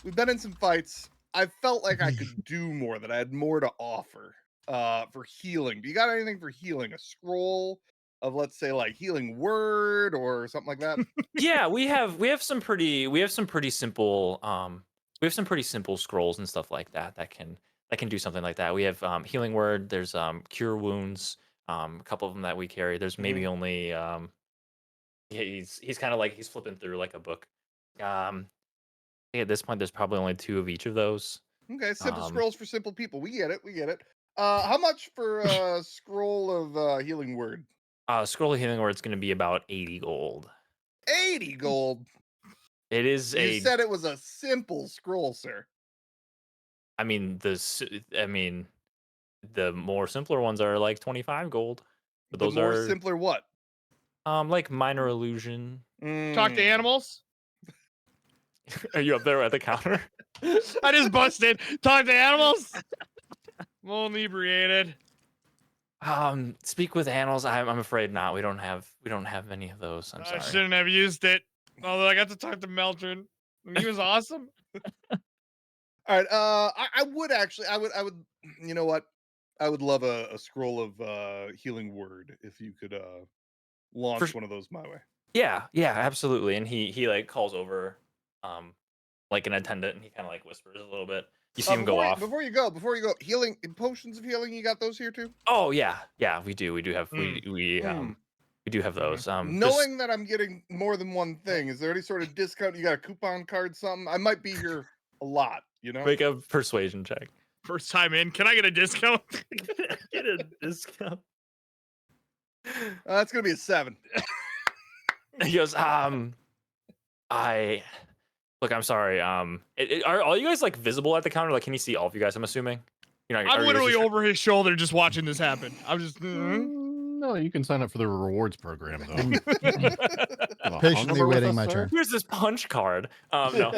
we've been in some fights. I felt like I could do more, that I had more to offer for healing. Do you got anything for healing? A scroll of, let's say, like healing word or something like that? Yeah, we have some pretty simple scrolls and stuff like that that can do something like that. We have healing word, there's cure wounds, a couple of them that we carry. There's maybe only he's kind of like he's flipping through like a book. I think at this point there's probably only 2 of each of those. Okay, simple scrolls for simple people. We get it. How much for a scroll of healing word? Scroll of healing word is going to be about 80 gold. 80 gold. It is You said it was a simple scroll, sir. I mean, the more simpler ones are like 25 gold. But those are simpler what? like minor illusion. Talk to animals. Are you up there at the counter? I just busted. Talk to animals. I'm all inebriated. Speak with animals. I'm afraid not. We don't have many of those. I'm sorry. I shouldn't have used it. Although I got to talk to Meltrin. And he was awesome. All right. I would actually. I would. You know what? I would love a scroll of healing word if you could launch one of those my way. Yeah, absolutely. And he like calls over like an attendant, and he kind of like whispers a little bit. You see him go off. Before you go, healing potions of healing. You got those here too? Oh yeah, we do. We do have we do have those. Knowing that I'm getting more than one thing, is there any sort of discount? You got a coupon card, something? I might be here a lot. You know. Make a persuasion check. First time in. Can I get a discount? Get a discount. That's gonna be a 7. He goes, Look, I'm sorry. Are all you guys like visible at the counter? Like, can you see all of you guys? I'm assuming. I'm literally over his shoulder, just watching this happen. I'm just. No, you can sign up for the rewards program though. Patiently waiting my turn. Here's this punch card. No.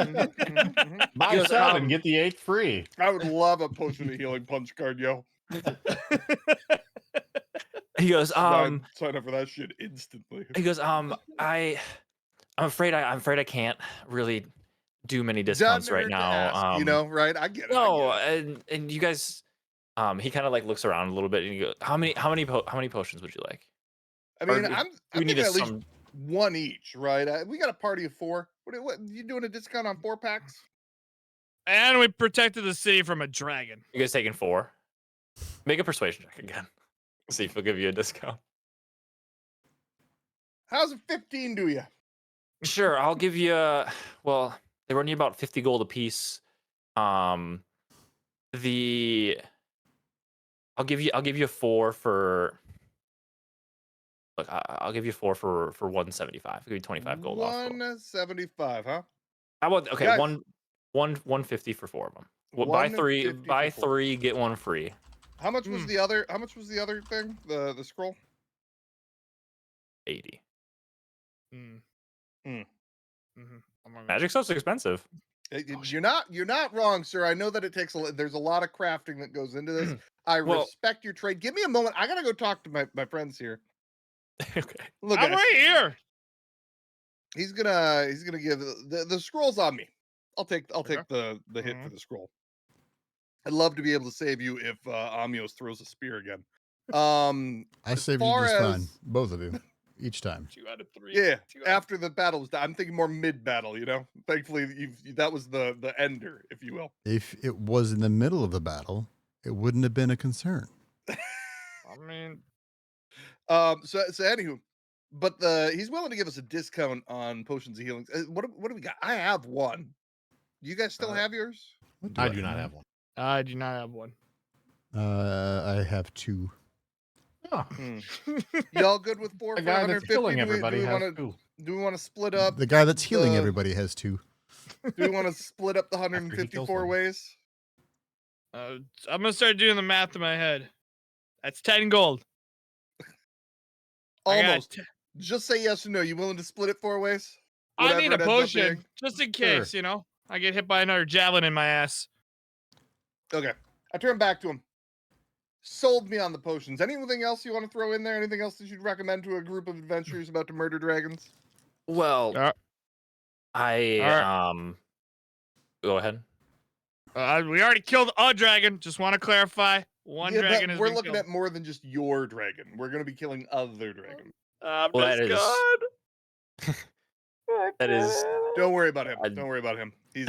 Buy 7 and get the 8th free. I would love a potion of healing punch card, yo. He goes, sign up for that shit instantly. He goes, I'm afraid I can't really do many discounts right now. Ask, you know, right? I get it. No, and you guys, he kind of like looks around a little bit and he goes, how many potions would you like? I mean, I'm need at least one each, right? We got a party of 4. What you doing a discount on 4 packs? And we protected the city from a dragon. You guys taking 4? Make a persuasion check again. See if he'll give you a discount. How's a 15 do you? Sure, I'll give you. Well, they run you about 50 gold a piece. I'll give you 4 for Look, I'll give you 4 for 175. I'll give you 25 gold off. 175, huh? How about okay? Guys, 150 for 4 of them. Well, buy 150 for 4. 3, get 1 free. How much was the other? How much was the other thing? The scroll? 80. Mm-hmm. Magic stuff's expensive. You're not wrong, sir. I know that it takes there's a lot of crafting that goes into this. I respect your trade. Give me a moment. I gotta go talk to my friends here. Okay. Look, I'm guys, right here. he's gonna give the scrolls on me. I'll take the hit for the scroll. I'd love to be able to save you if Amios throws a spear again. I saved you just fine, both of you, each time. 2 out of 3. Yeah, after the battle was done. I'm thinking more mid-battle, you know? Thankfully, that was the ender, if you will. If it was in the middle of the battle, it wouldn't have been a concern. I mean, so anywho, but he's willing to give us a discount on potions of healing. What do we got? I have one. You guys still have yours? I do not have one. I do not have one. I have 2. Oh, Y'all good with 4 the for guy that's 150? killing everybody has Do 2. we want to split up? The guy that's healing everybody has 2. Do we want to split up the kills 154 them. ways? I'm gonna start doing the math in my head. That's 10 gold. I got Almost. Just say yes or no. You willing to split it 4 ways? I Whatever need a it ends up potion being? just in case, you know, I get hit by another javelin in my ass. Okay. I turn back to him. Sold me on the potions. Anything else you want to throw in there? Anything else that you'd recommend to a group of adventurers about to murder dragons? Well, All I go ahead. We already killed a dragon. Just want to clarify. One dragon has we're been looking killed. at more than just your dragon. We're going to be killing other dragons. I'm Well, just that is- God. That is Don't worry about him. I- Don't worry about him. He's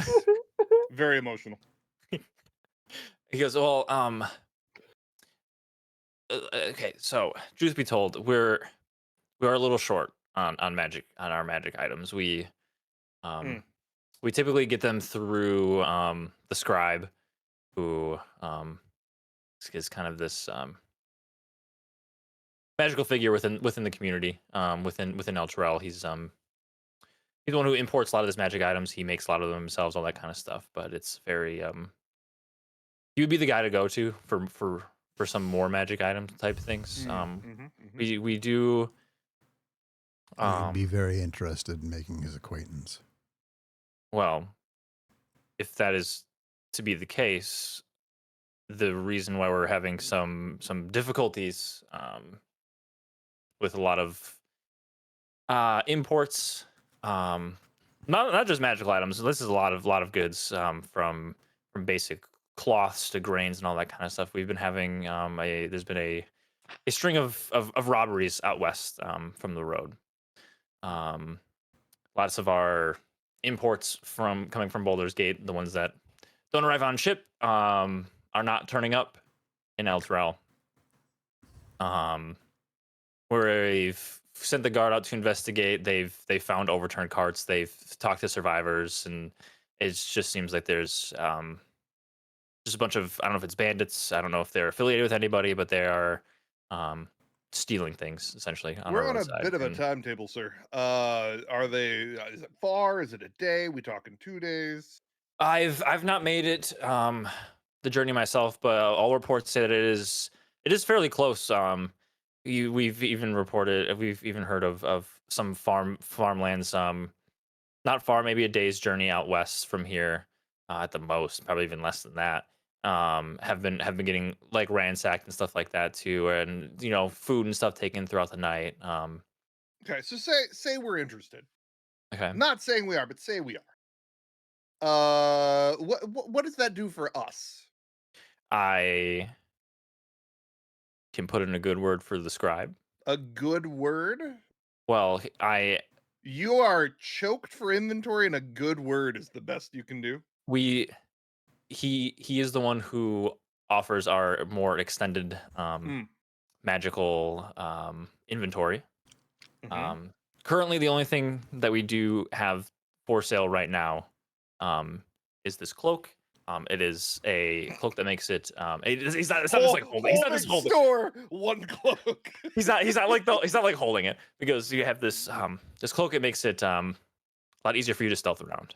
very emotional. He goes, well, okay, so truth be told, we are a little short on our magic items. We typically get them through the scribe, who is kind of this magical figure within the community, within El Terrell. He's the one who imports a lot of his magic items. He makes a lot of them himself, all that kind of stuff. But it's very he would be the guy to go to for some more magic item type things. We do. I'd be very interested in making his acquaintance. Well, if that is to be the case, the reason why we're having some difficulties with a lot of imports, not just magical items. This is a lot of goods from basic cloths to grains and all that kind of stuff. We've been having there's been a string of robberies out west from the road. Lots of our imports coming from Boulder's Gate, the ones that don't arrive on ship, are not turning up in El Terrell. We've sent the guard out to investigate. They've found overturned carts. They've talked to survivors, and it just seems like there's just a bunch of, I don't know if it's bandits. I don't know if they're affiliated with anybody, but they are stealing things essentially. We're on a bit of a timetable, sir. Are they? Is it far? Is it a day? We talking 2 days? I've not made it the journey myself, but all reports say that it is fairly close. We've even heard of some farmlands, not far, maybe a day's journey out west from here, at the most, probably even less than that. Have been getting like ransacked and stuff like that too, and food and stuff taken throughout the night. Okay, so say we're interested. Okay. Not saying we are, but say we are. What does that do for us? I can put in a good word for the scribe. A good word? Well, You are choked for inventory, and a good word is the best you can do. He is the one who offers our more extended magical inventory. Currently, the only thing that we do have for sale right now is this cloak. It is a cloak that makes it. He's not. It's not just like holding. He's not just holding. Store one cloak. He's not like holding it, because you have this this cloak. It makes it a lot easier for you to stealth around.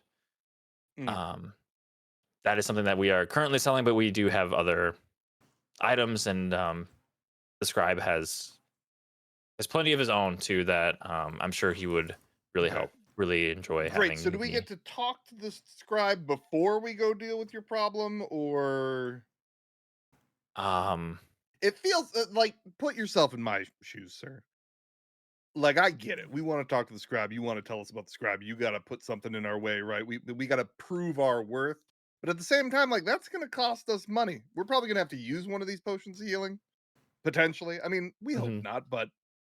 That is something that we are currently selling, but we do have other items, and the scribe has plenty of his own too that I'm sure he would really help, really enjoy having. Great. So do we get to talk to the scribe before we go deal with your problem, or it feels like, put yourself in my shoes, sir. Like, I get it. We want to talk to the scribe. You want to tell us about the scribe. You got to put something in our way, right? We got to prove our worth. But at the same time, like, that's going to cost us money. We're probably going to have to use one of these potions of healing, potentially. I mean, we hope not, but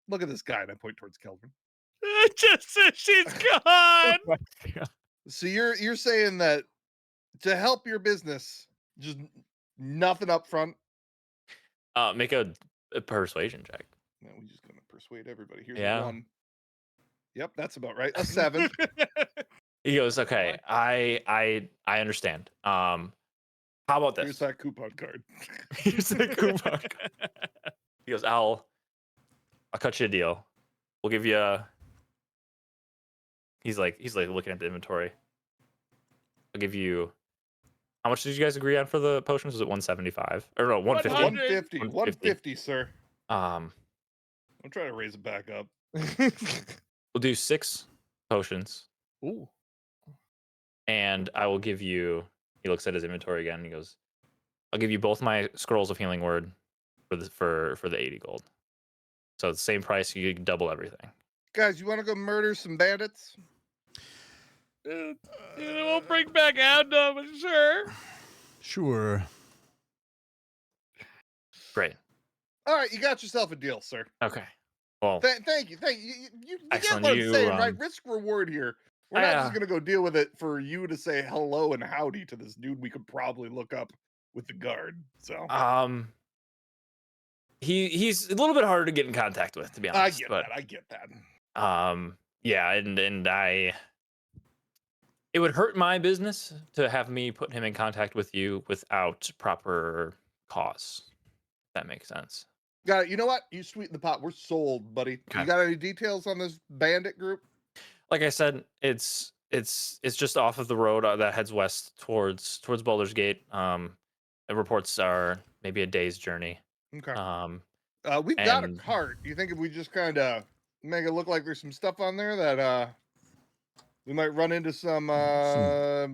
look at this guy, and I point towards Kelvin. Just as she's gone. So you're saying that to help your business, just nothing up front? Make a persuasion check. Man, we're just gonna persuade everybody. Here's Yeah. a 1. Yep, that's about right. A 7. He goes, okay, I understand. How about this? Here's that coupon card. Here's the coupon card. He goes, I'll cut you a deal. We'll give you he's like looking at the inventory. I'll give you, how much did you guys agree on for the potions? Was it 175? Or no, 150? 150. 150, sir. I'm trying to raise it back up. we'll do 6 potions. Ooh. And I will give you, he looks at his inventory again and he goes, I'll give you both my scrolls of healing word for the 80 gold. So it's the same price, you can double everything. Guys, you want to go murder some bandits? It won't bring back Adam, but sure. Sure. Great. All right, you got yourself a deal, sir. Okay. Well, Thank you. You get excellent. what I'm saying, right? Risk reward here. We're not just Yeah. gonna go deal with it for you to say hello and howdy to this dude we could probably look up with the guard. So he's a little bit harder to get in contact with, to be honest. I get that. Yeah, and it would hurt my business to have me put him in contact with you without proper cause. If that makes sense. Got it. You know what? You sweeten the pot. We're sold, buddy. Okay. You got any details on this bandit group? Like I said, it's just off of the road that heads west towards Baldur's Gate. The reports are maybe a day's journey. Okay. We've got a and- cart. Do you think if we just kind of make it look like there's some stuff on there that we might run into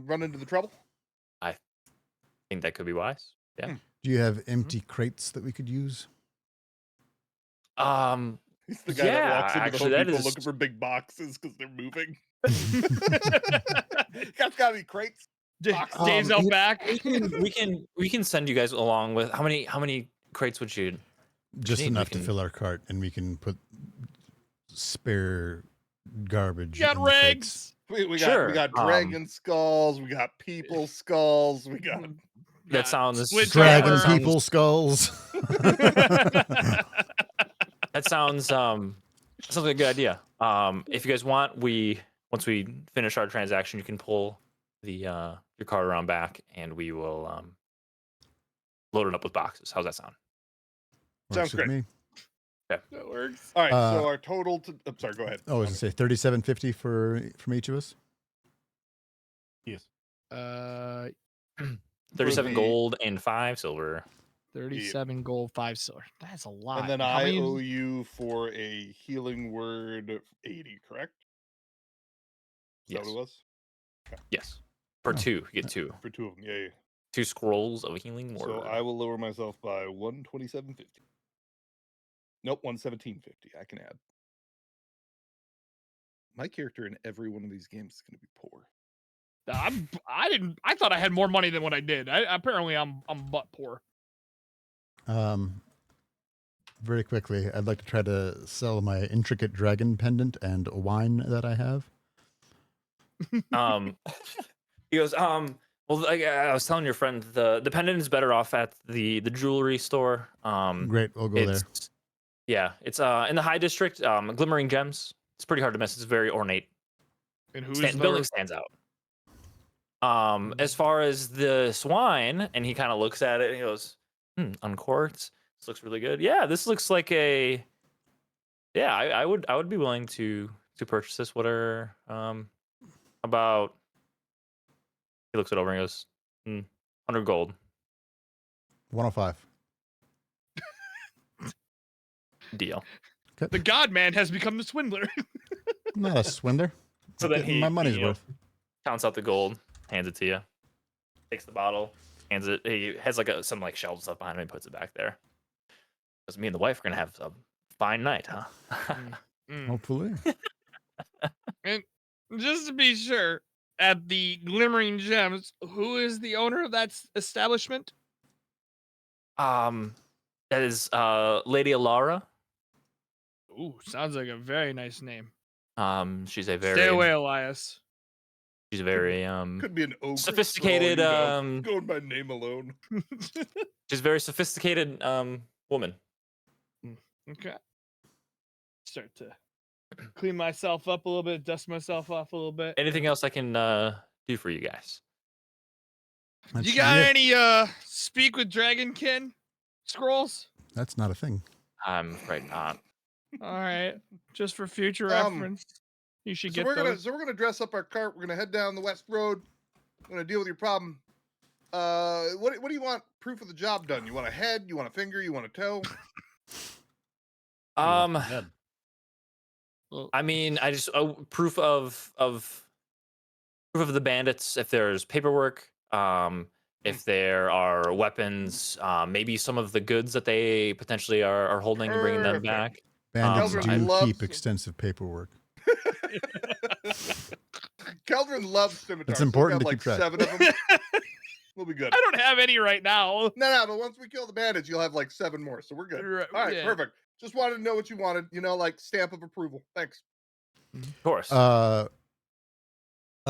run into the trouble? I think that could be wise. Yeah. Do you have empty crates that we could use? He's the guy that walks into actually, the Home that Depot is- looking for big boxes because they're moving. That's gotta be crates. Dave's out back. we can send you guys along with how many crates would you? Just need, enough we to can- fill our cart, and we can put spare garbage. Got in the crates. rags. We Sure, got dragon skulls. We got people skulls. We got That sounds Squid Dragon Sounds- people skulls. That sounds like a good idea. If you guys want, once we finish our transaction, you can pull the your cart around back, and we will load it up with boxes. How's that sound? Sounds Works with great. me. That works. all right. Uh, So our total. I'm sorry. Go ahead. Oh, I was gonna say 37.50 from each of us. Yes. 37 the- gold and 5 silver. 37 gold, 5 silver. That's a lot. And then How I many- owe you for a healing word 80, correct? Is that Yes. what it was? Yes. For 2, you get 2. For 2 of them. Yeah. 2 scrolls of healing word. So I will lower myself by 127.50. Nope, 117.50. I can add. My character in every one of these games is going to be poor. I thought I had more money than what I did. Apparently I'm butt poor. Very quickly, I'd like to try to sell my intricate dragon pendant and wine that I have. He goes, well, like I was telling your friend, the pendant is better off at the jewelry store. Great, we'll go there. Yeah, it's in the High District, glimmering gems. It's pretty hard to miss. It's very ornate. And who's The building stands out. As far as the swine, and he kind of looks at it and he goes, uncorked. This looks really good. Yeah, this looks like a. Yeah, I would be willing to purchase this. What are about? He looks it over and goes, 100 gold. 105. Deal. The God Man has become the swindler. I'm not a swindler. So I'm then getting he my money's you know, worth. counts out the gold, hands it to you, takes the bottle, hands it. He has like some like shelves stuff behind him and puts it back there. Because me and the wife are gonna have a fine night, huh? Hopefully. And just to be sure, at the Glimmering Gems, who is the owner of that establishment? That is Lady Alara. Ooh, sounds like a very nice name. She's a very Stay away, Elias. she's a very Could be an ogre. sophisticated Going by name alone. she's a very sophisticated woman. Okay. Start to clean myself up a little bit, dust myself off a little bit. Anything else I can do for you guys? That's You got it. any speak with Dragonkin scrolls? That's not a thing. I'm afraid not. All right, just for future Um, reference, you should So get those. we're gonna dress up our cart. We're gonna head down the west road. We're gonna deal with your problem. What do you want? Proof of the job done? You want a head? You want a finger? You want a toe? Head. Well, I mean, I just proof of the bandits. If there's paperwork, if there are weapons, maybe some of the goods that they potentially are holding and bringing them Perfect. back. Bandits Keldrin do loves keep some- extensive paperwork. Keldrin loves scimitars. It's important We've to got, keep like track. 7 of them. We'll be good. I don't have any right now. No, but once we kill the bandits, you'll have like 7 more, so we're good. Right, All right, yeah. perfect. Just wanted to know what you wanted. Like stamp of approval. Thanks. Of course. I'd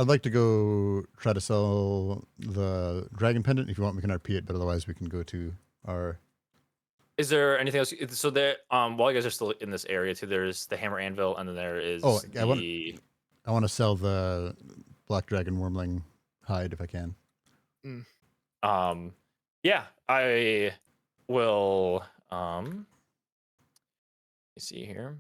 like to go try to sell the dragon pendant. If you want, we can RP it, but otherwise we can go to our. Is there anything else? So there, while you guys are still in this area too, there's the hammer anvil, and then there is Oh, the. I want to sell the black dragon wormling hide if I can. Yeah, I will. Let me see here.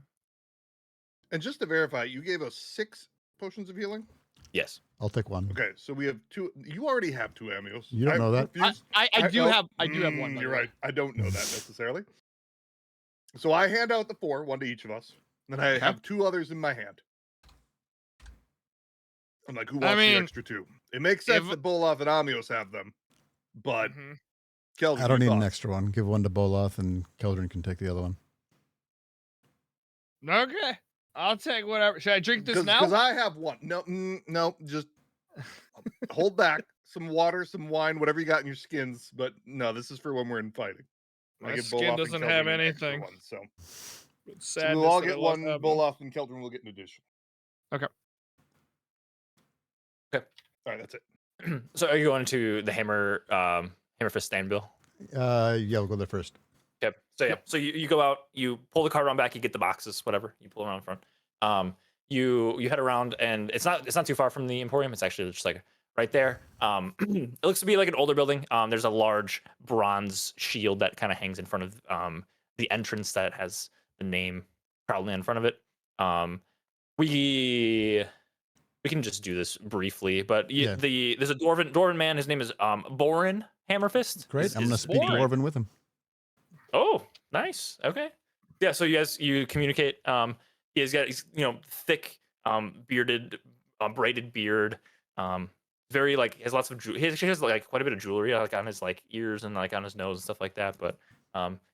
And just to verify, you gave us 6 potions of healing? Yes. I'll take one. Okay, so we have 2. You already have 2 amigos. You don't know that? I do oh, have one. by You're the way. right. I don't know that necessarily. So I hand out the 4, one to each of us. Then I have 2 others in my hand. I'm like, who wants the extra 2? It makes sense that Bolov and Amios have them, but Keldrin, I don't need your an thoughts? extra one. Give one to Boloth, and Keldrin can take the other one. Okay, I'll take whatever. Should I drink this now? Because I have one. No, just hold back. Some water, some wine, whatever you got in your skins. But no, this is for when we're in fighting. I My give skin Bolov and doesn't Keldrin have an extra anything. one, so It's So sadness we'll all that get I lost one. that Bolov and Keldrin will get an addition. Okay. Okay. All right, that's it. So are you going to the hammer fist anvil? Yeah, we'll go there first. Okay. So yeah. So you go out, you pull the cart around back, you get the boxes, whatever you pull around front. You head around, and it's not too far from the Emporium. It's actually just like right there. It looks to be like an older building. There's a large bronze shield that kind of hangs in front of the entrance that has the name proudly in front of it. We can just do this briefly, but Yeah. there's a dwarven man. His name is Borin Hammerfist. Great. I'm going to speak Boring. Dwarven with him. Oh, nice. Okay. Yeah. So you communicate. He's got thick, bearded, braided beard. Very like has lots of he actually has like quite a bit of jewelry like on his like ears and like on his nose and stuff like that. But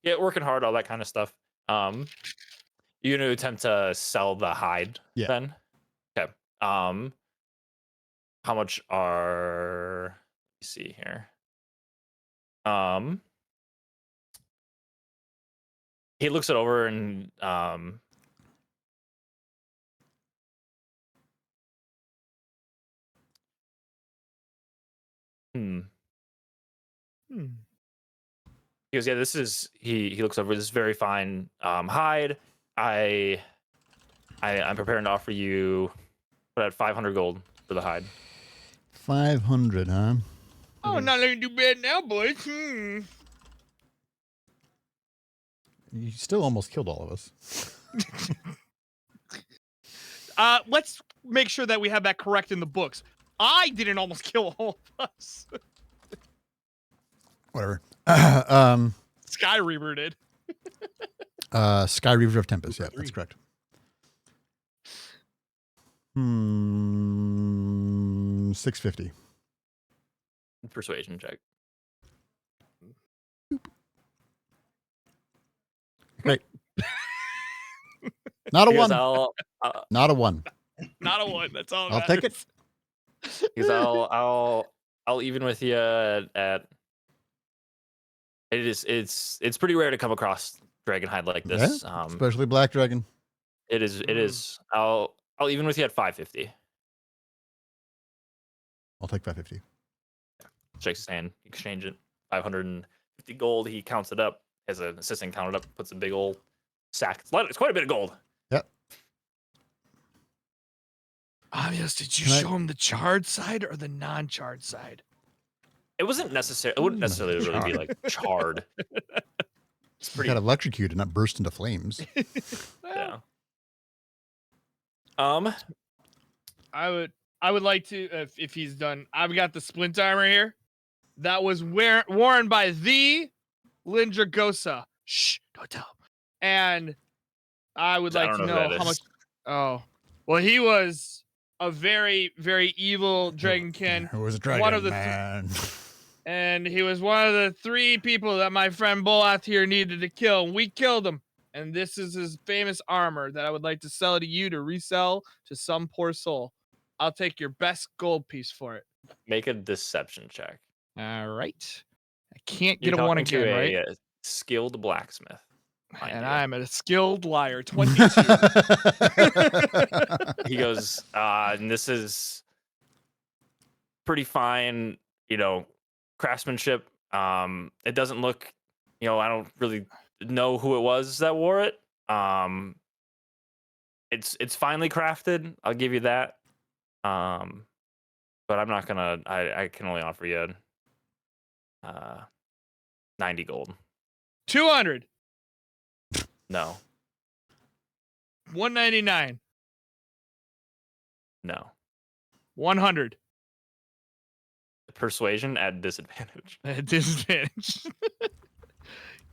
yeah, working hard, all that kind of stuff. You gonna attempt to sell the hide Yeah. then? Okay. How much are? Let me see here. He looks it over and he goes, yeah, this is he looks over this very fine hide. I'm preparing to offer you about 500 gold for the hide. 500, huh? Oh, not looking too bad now, boys. You still almost killed all of us. Let's make sure that we have that correct in the books. I didn't almost kill all of us. Whatever. Sky Reaver did. Sky Reaver of Tempest. Yeah, that's correct. 650. Persuasion check. Great. Not a Because 1. Not a 1. Not a 1. That's all. I'll take it. Because I'll even with you at. It's pretty rare to come across Dragonhide like this. Yeah, especially Black Dragon. It is. I'll even with you at 550. I'll take 550. Shakes his hand, exchange it. 550 gold. He counts it up. As an assistant, count it up. Puts a big old sack. It's quite a bit of gold. Yep. Obvious. Did you show him the charred side or the non-charred side? It wasn't necessary. It wouldn't necessarily really be like charred. It's pretty. Got electrocuted, not burst into flames. Yeah. I would like to if he's done. I've got the splint armor here. That was worn by the Lindragosa. Shh, don't tell. And I would like to know how much. Oh, well, he was a very, very evil dragonkin. It was a dragon one of the man. And he was one of the 3 people that my friend Bolath here needed to kill. And we killed him. And this is his famous armor that I would like to sell to you to resell to some poor soul. I'll take your best gold piece for it. Make a deception check. All right. I can't You're get a 1 talking again, to right? a skilled blacksmith. And I'm a skilled liar. 22. He goes, and this is pretty fine, craftsmanship. It doesn't look, I don't really know who it was that wore it. It's finely crafted. I'll give you that. But I'm not gonna. I can only offer you 90 gold. 200. No. 199. No. 100. Persuasion at disadvantage. At disadvantage.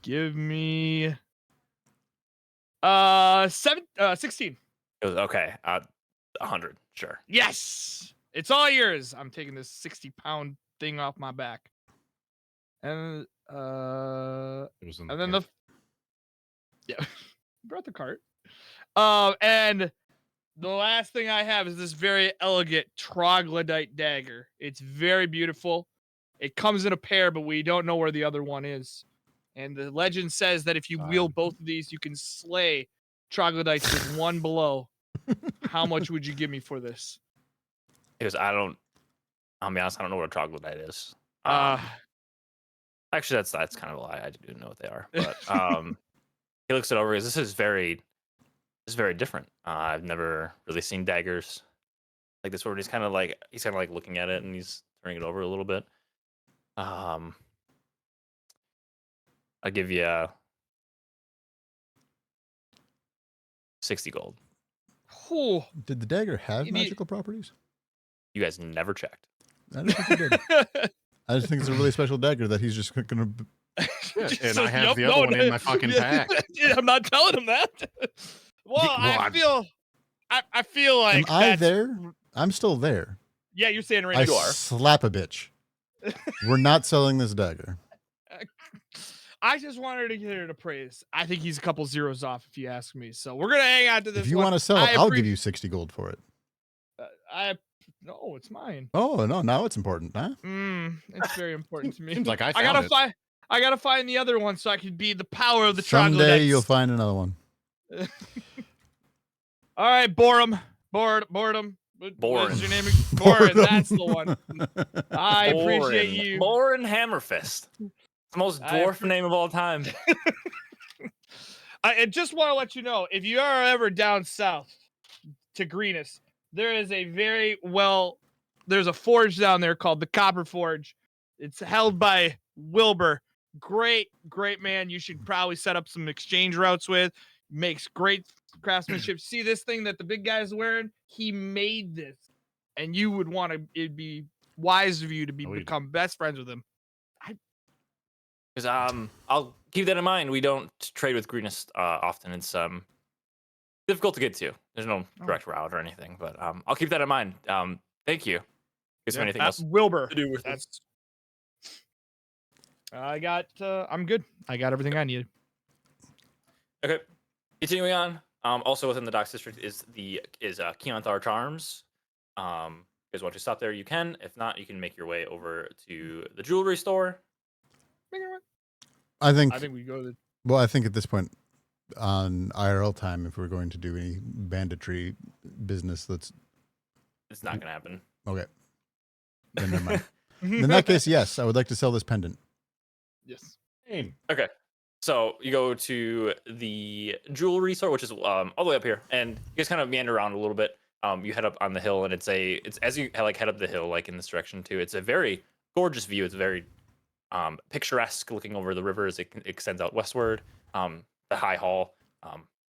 Give me 16. It was okay. 100, sure. Yes, it's all yours. I'm taking this 60-pound thing off my back, and It was in the then cart. brought the cart. And the last thing I have is this very elegant troglodyte dagger. It's very beautiful. It comes in a pair, but we don't know where the other one is. And the legend says that if you wield both of these, you can slay troglodytes with 1 blow. How much would you give me for this? Because I'll be honest, I don't know what a troglodyte is. Actually, that's kind of a lie. I do know what they are. But he looks it over because this is very different. I've never really seen daggers like this where he's kind of like looking at it and he's turning it over a little bit. I'll give you 60 gold. Ooh. Did the dagger have magical properties? You guys never checked. I don't think it did. I just think it's a really special dagger that he's just going to. And I have the other one in my fucking pack. I'm not telling him that. Well, I feel like. Am I there? I'm still there. Yeah, you're saying right I now. You are. Slap a bitch. We're not selling this dagger. I just wanted to get her to praise. I think he's a couple zeros off, if you ask me. So we're gonna hang on to this. If you want to sell it, I'll give you 60 gold for it. No, it's mine. Oh no, now it's important, huh? It's very important to me. Seems like I gotta find the other one so I can be the power of the Someday troglodytes. you'll find another one. All right, Boredom. What's your name? Boren. That's the one. I appreciate you. Boren Hammerfist. The most dwarf name of all time. I just want to let you know, if you are ever down south to Greenus, there is a very well there's a forge down there called the Copper Forge. It's held by Wilbur. Great man. You should probably set up some exchange routes with. Makes great craftsmanship. See this thing that the big guy's wearing? He made this, and you would want to. It'd be wise of you to become best friends with him. Because I'll keep that in mind. We don't trade with Greenest often. It's difficult to get to. There's no direct route or anything, but I'll keep that in mind. Thank you. Is there anything else Wilbur? to do with this? I'm good. I got everything I needed. Okay. Continuing on. Also within the Docks District is Keonthar Charms. You guys want to stop there? You can. If not, you can make your way over to the jewelry store. I think we go to the... Well, I think at this point on IRL time, if we're going to do any banditry business, it's not going to happen. Okay. Then never mind. In that case, yes, I would like to sell this pendant. Yes. Okay. So you go to the jewelry store, which is all the way up here, and you guys kind of meander around a little bit. You head up on the hill, and it's as you head up the hill, like in this direction too. It's a very gorgeous view. It's very picturesque, looking over the river as it extends out westward. The High Hall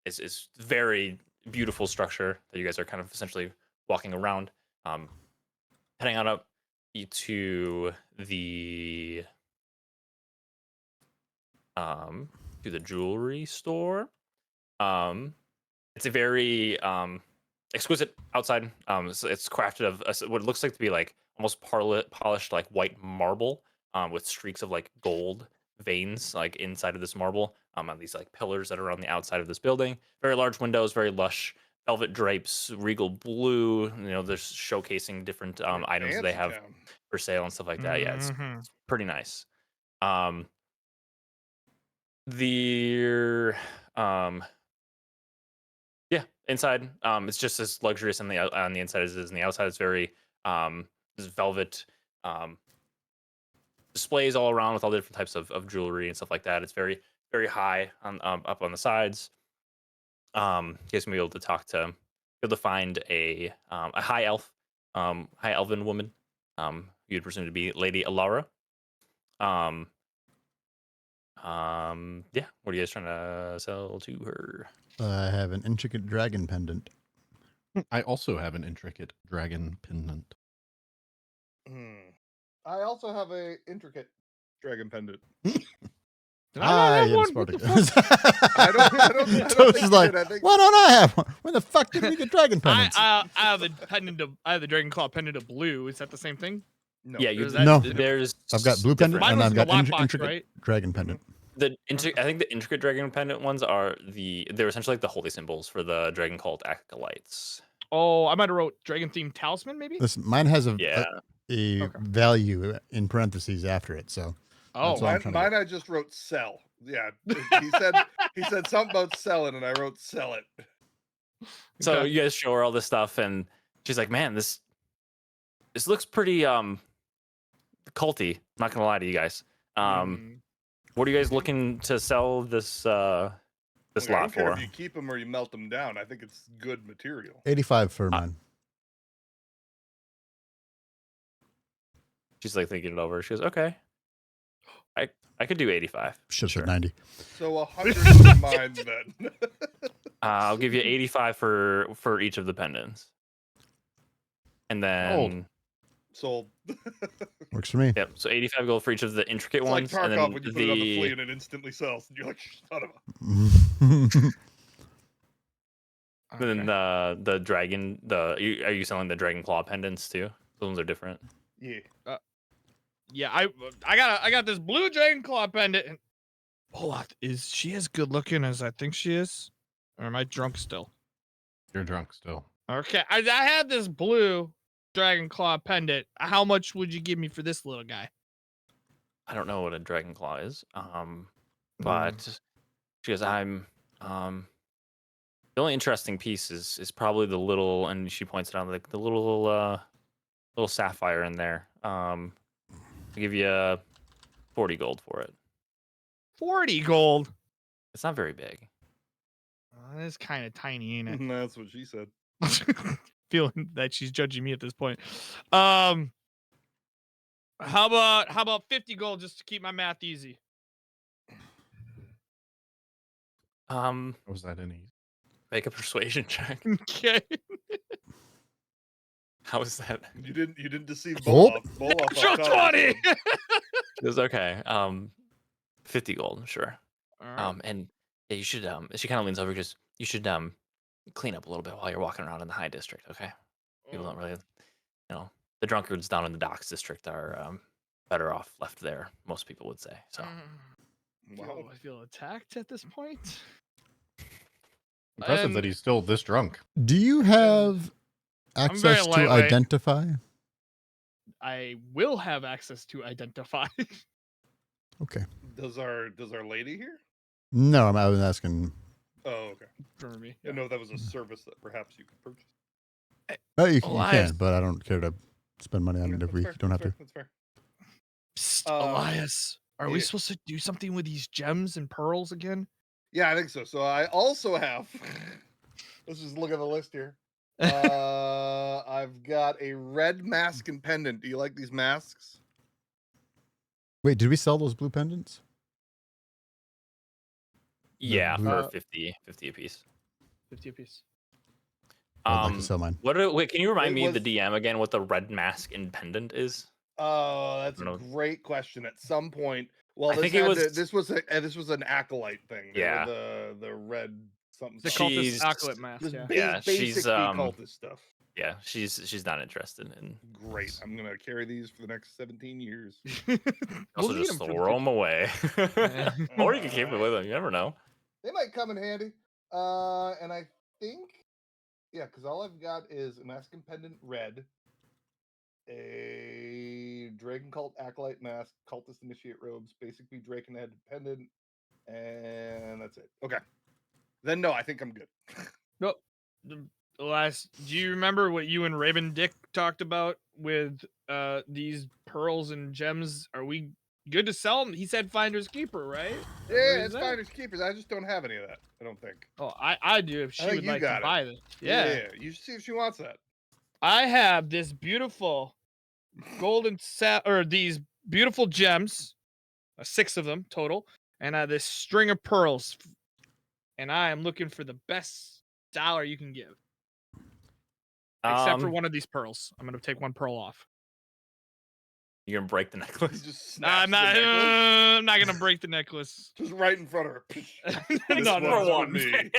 is very beautiful structure that you guys are kind of essentially walking around. Heading on up to the jewelry store. It's a very exquisite outside. So it's crafted of what it looks like to be like almost polished like white marble, with streaks of like gold veins like inside of this marble, on these like pillars that are on the outside of this building. Very large windows, very lush velvet drapes, regal blue. You know, they're showcasing different items that they have for sale and stuff like that. Yeah, it's pretty nice. Inside, it's just as luxurious on the inside as it is on the outside. It's very this velvet displays all around with all the different types of jewelry and stuff like that. It's very, very high on up on the sides. You guys may be able to find a high elven woman. You'd presume to be Lady Alara. Yeah. What are you guys trying to sell to her? I have an intricate dragon pendant. I also have an intricate dragon pendant. I also have a intricate dragon pendant. I am Spartacus. I don't Toast think is like, I think... why don't I have one? When the fuck did we get dragon pendants? I have the pendant I have the dragon claw pendant of blue. Is that the same thing? No. Yeah, there's I've got blue pendant Mine and was I've in the got lockbox, intricate right? dragon pendant. I think the intricate dragon pendant ones are they're essentially like the holy symbols for the dragon cult acolytes. Oh, I might have wrote dragon themed talisman, maybe. Listen, mine has a Okay. value in parentheses after it. So mine I just wrote sell. Yeah, he said something about selling, and I wrote sell it. So you guys show her all this stuff, and she's like, "Man, this looks pretty culty." I'm not gonna lie to you guys. What are you guys looking to sell this lot I don't care for? if you keep them or you melt them down. I think it's good material. 85 for mine. She's like thinking it over. She goes, "Okay, I could do 85." Should have said 90. So 100 for mine then. I'll give you 85 for each of the pendants, and then Sold. Works for me. Yep. So 85 gold for each of the intricate It's ones, like and then Tarkov when you put it on the flea and it instantly sells. And you're like, son of a. then the dragon. Are you selling the dragon claw pendants too? Those ones are different. Yeah. Yeah, I got this blue dragon claw pendant. And... Hold on, is she as good looking as I think she is, or am I drunk still? You're drunk still. Okay, I had this blue dragon claw pendant. How much would you give me for this little guy? I don't know what a dragon claw is. But she goes, I'm the only interesting piece is probably the little, and she points it out, like the little sapphire in there. I'll give you 40 gold for it. 40 gold. It's not very big. It's kind of tiny, ain't it? That's what she said. feeling that she's judging me at this point. How about 50 gold just to keep my math easy? Was that any? Make a persuasion check. Okay. How is that? You didn't deceive Oh. Bolov. Bolov Natural on top, 20. so- It was okay. 50 gold, sure. All right. And yeah, you should she kind of leans over, just you should clean up a little bit while you're walking around in the high district, okay? People don't really, the drunkards down in the docks district are better off left there, most people would say. So Wow. I feel attacked at this point. Impressive that And- he's still this drunk. Do you have very access to lightweight. identify? I will have access to identify. Okay. Does our lady here? No, I was asking. Oh, okay. For me. I know that was a service that perhaps you could purchase. Oh, you Elias. can, but I don't care to spend money on it if we don't have to. That's fair. Psst, Elias, are we yeah. supposed to do something with these gems and pearls again? Yeah, I think so. So I also have. Let's just look at the list here. I've got a red mask and pendant. Do you like these masks? Wait, did we sell those blue pendants? yeah, blue- for 50 a piece. 50 apiece. I'd like to sell mine. Wait, can you remind It me, was- the DM again, what the red mask and pendant is? Oh, that's I a don't know. great question. At some point, well, I think it this was an acolyte thing. They were Yeah. the red something. The something. She's- cultist acolyte mask. This Yeah. Yeah, basic she's, cultist stuff. Yeah, she's not interested in. Great. I'm gonna carry these for the next 17 years. Also, We'll need just 'em for the throw them away, Yeah. or you can keep it with them. You never know. They might come in handy. And I think, yeah, because all I've got is a mask and pendant red, a Dragon Cult acolyte mask, cultist initiate robes, basic B Draken head pendant, and that's it. Okay. Then no, I think I'm good. No, the last. Do you remember what you and Raven Dick talked about with these pearls and gems? Are we good to sell them? He said finders keeper, right? Yeah, What is it's that? finders keepers. I just don't have any of that. I don't think. Oh, I do. If she think would you like got to it. buy this, yeah. You should see if she wants that. I have this beautiful golden or these beautiful gems, 6 of them total, and this string of pearls. And I am looking for the best dollar you can give, except for one of these pearls. I'm gonna take one pearl off. You're gonna break the He necklace. just Nah, snaps the necklace, I'm not gonna break the necklace. just right in front of her. This No, one's no, for one. me.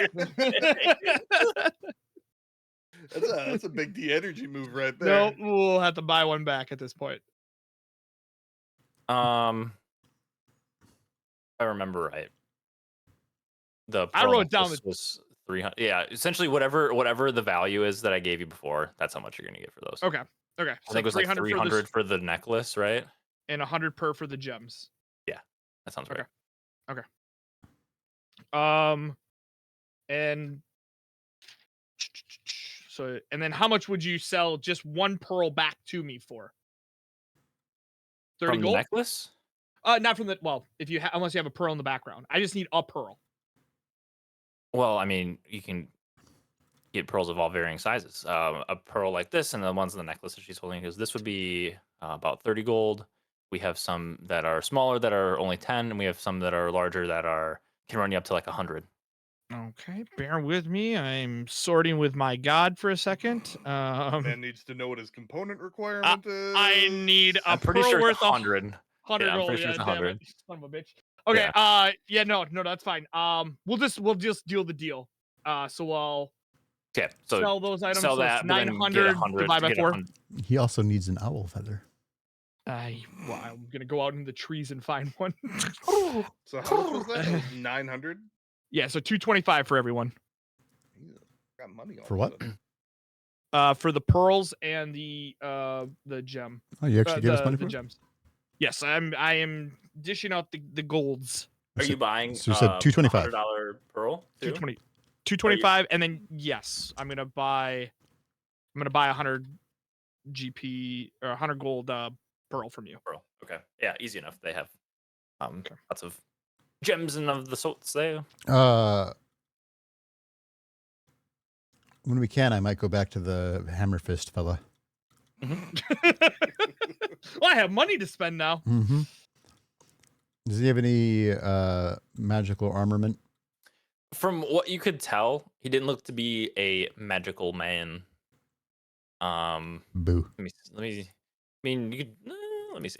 That's a big D energy move right no, there. we'll have to buy one back at this point. If I remember right, the I pearl wrote down necklace was 300. Yeah, essentially whatever the value is that I gave you before, that's how much you're gonna get for those. Okay. I think it was like 300 for for the necklace, right? and 100 per for the gems. That sounds Okay. right. And so, and then how much would you sell just one pearl back to me for? 30 From the gold? necklace? Not from the, well, if you unless you have a pearl in the background. I just need a pearl. Well, I mean, you can get pearls of all varying sizes. A pearl like this, and the ones in the necklace that she's holding, because this would be about 30 gold. We have some that are smaller that are only 10, and we have some that are larger that can run you up to like 100. Okay, bear with me. I'm sorting with my god for a second. Man needs to know what his component requirement is. I need a I'm pretty pearl sure worth it's 100. 100 Yeah, I'm gold. pretty sure Yeah, it's damn it, 100. son of a bitch. Okay. Yeah. Yeah. No, that's fine. We'll just deal the deal. So I'll Okay, so sell those items. sell So it's that, but then get 900 100 divided by get 4. 100. He also needs an owl feather. Well, I'm gonna go out in the trees and find one. So how much was that? That was 900. Yeah, so 225 for everyone. Got money all For of a what? sudden. For the pearls and the gem. Oh, you actually gave us money the for it? gems. Yes, I am dishing out the golds. Are you buying So you said $225. $100 pearl? Too? 225, and then yes, I'm gonna buy 100 GP or 100 gold pearl from you. Pearl. Okay. Yeah, easy enough. They have Okay. lots of gems and of the sorts there. When we can, I might go back to the hammer fist fella. Well, I have money to spend now. Mm-hmm. Does he have any magical armament? From what you could tell, he didn't look to be a magical man. Boo. Let me. I mean, you could. Let me see.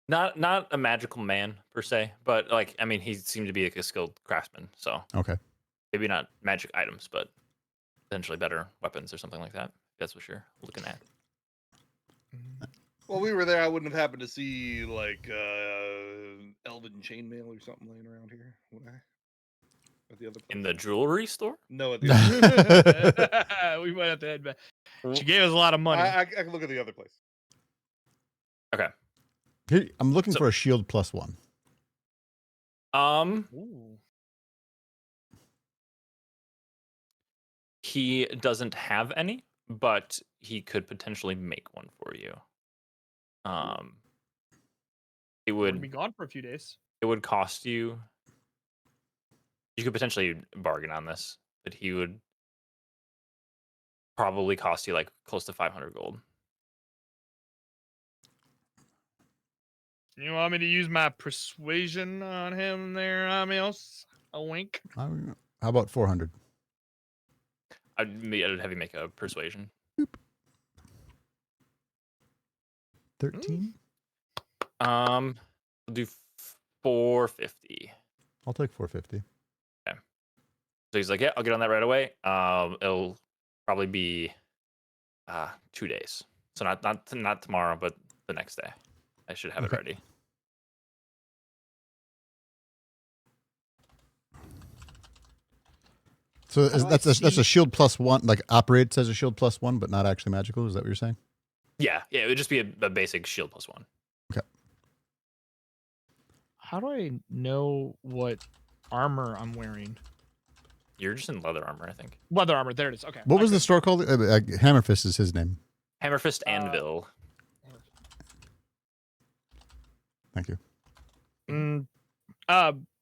Not a magical man per se, but like I mean, he seemed to be like a skilled craftsman. So Okay. maybe not magic items, but potentially better weapons or something like that. If that's what you're looking at. While we were there, I wouldn't have happened to see like elven chainmail or something laying around here, would I? At the other place? In the jewelry store? No, at the other We might have to head back. She gave us a lot of money. I can look at the other place. Okay. Here, I'm looking So- for a shield +1. Ooh. He doesn't have any, but he could potentially make one for you. It We're gonna would be gone for a few days. it would cost you. You could potentially bargain on this, but he would probably cost you like close to 500 gold. You want me to use my persuasion on him there, Amios? A wink. How about 400? I'd have you make a persuasion. 13? We'll do 450. I'll take 450. So he's like, yeah, I'll get on that right away. It'll probably be 2 days. So not tomorrow, but the next day. I should have it Okay. ready. So How do I that's a see- shield +1, like operates as a shield +1, but not actually magical. Is that what you're saying? Yeah, it would just be a basic shield +1. How do I know what armor I'm wearing? You're just in leather armor, I think. Leather armor. There it is. Okay. What was Okay. the store called? Hammerfist is his name. Hammerfist Anvil. Thank you.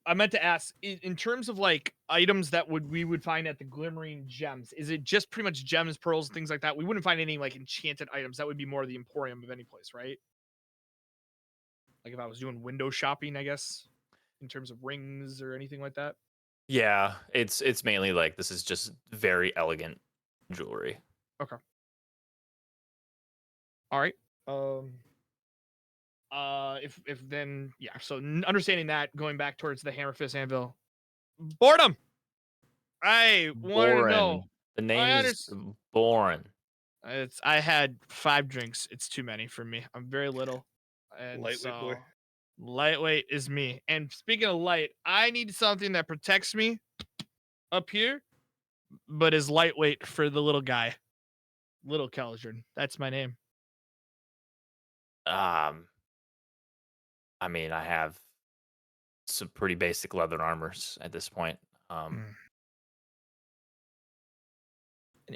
I meant to ask, in terms of like items that we would find at the Glimmering Gems, is it just pretty much gems, pearls, and things like that? We wouldn't find any like enchanted items. That would be more the emporium of any place, right? Like if I was doing window shopping, I guess, in terms of rings or anything like that. Yeah, it's mainly like this is just very elegant jewelry. All right. If then yeah. So understanding that, going back towards the Hammer Fist Anvil, boredom. I want to know. The name is Boren. I had 5 drinks. It's too many for me. I'm very little. And Lightweight boy. Lightweight is me. And speaking of light, I need something that protects me up here, but is lightweight for the little guy. Little Caldron. That's my name. I mean, I have some pretty basic leather armors at this point.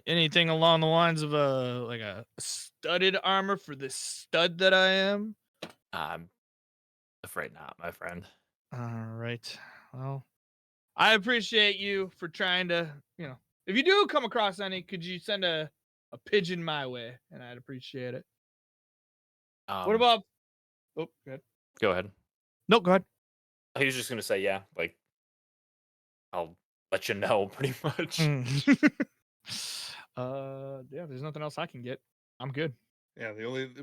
Anything along the lines of a studded armor for the stud that I am? I'm afraid not, my friend. All right. Well, I appreciate you for trying to, if you do come across any, could you send a pigeon my way? And I'd appreciate it. What about? Oh, good. Go ahead. No, go ahead. He was just gonna say, yeah, like I'll let you know, pretty much. Yeah. There's nothing else I can get. I'm good. Yeah,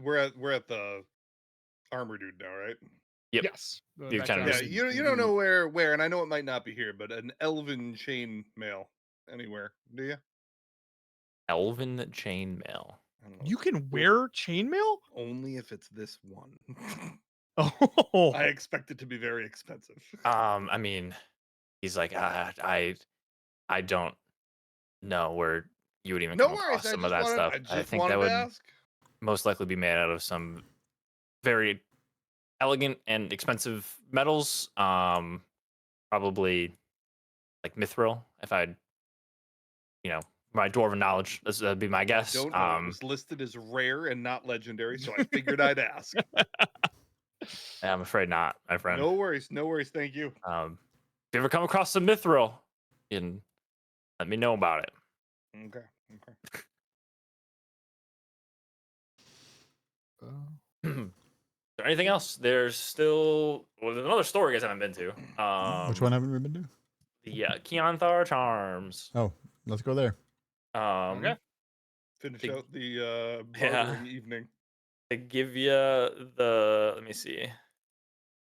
we're at the armor dude now, right? Yep. Yes. Going You back kind to of Yeah, our- just- you don't know where, and I know it might not be here, but an elven chain mail anywhere, do you? Elven chainmail. I don't know. You can wear chainmail? Only if it's this one. Oh, I expect it to be very expensive. I mean, he's like, I don't know where you would even No come worries. across some of that stuff. I think wanted that to would ask. most likely be made out of some very elegant and expensive metals. Probably like mithril, if I'd, my dwarven knowledge, that'd be my guess. Don't know. It was listed as rare and not legendary, so I figured I'd ask. I'm afraid not, my friend. No worries. No worries. Thank you. If you ever come across some mithril, you can let me know about it. Okay. Okay. Is there anything else? There's still there's another store you guys haven't been to. Which one haven't we been to? The Keonthar Charms. Oh, let's go there. Okay. Finish Big- out the Yeah. bartering evening. They give you the let me see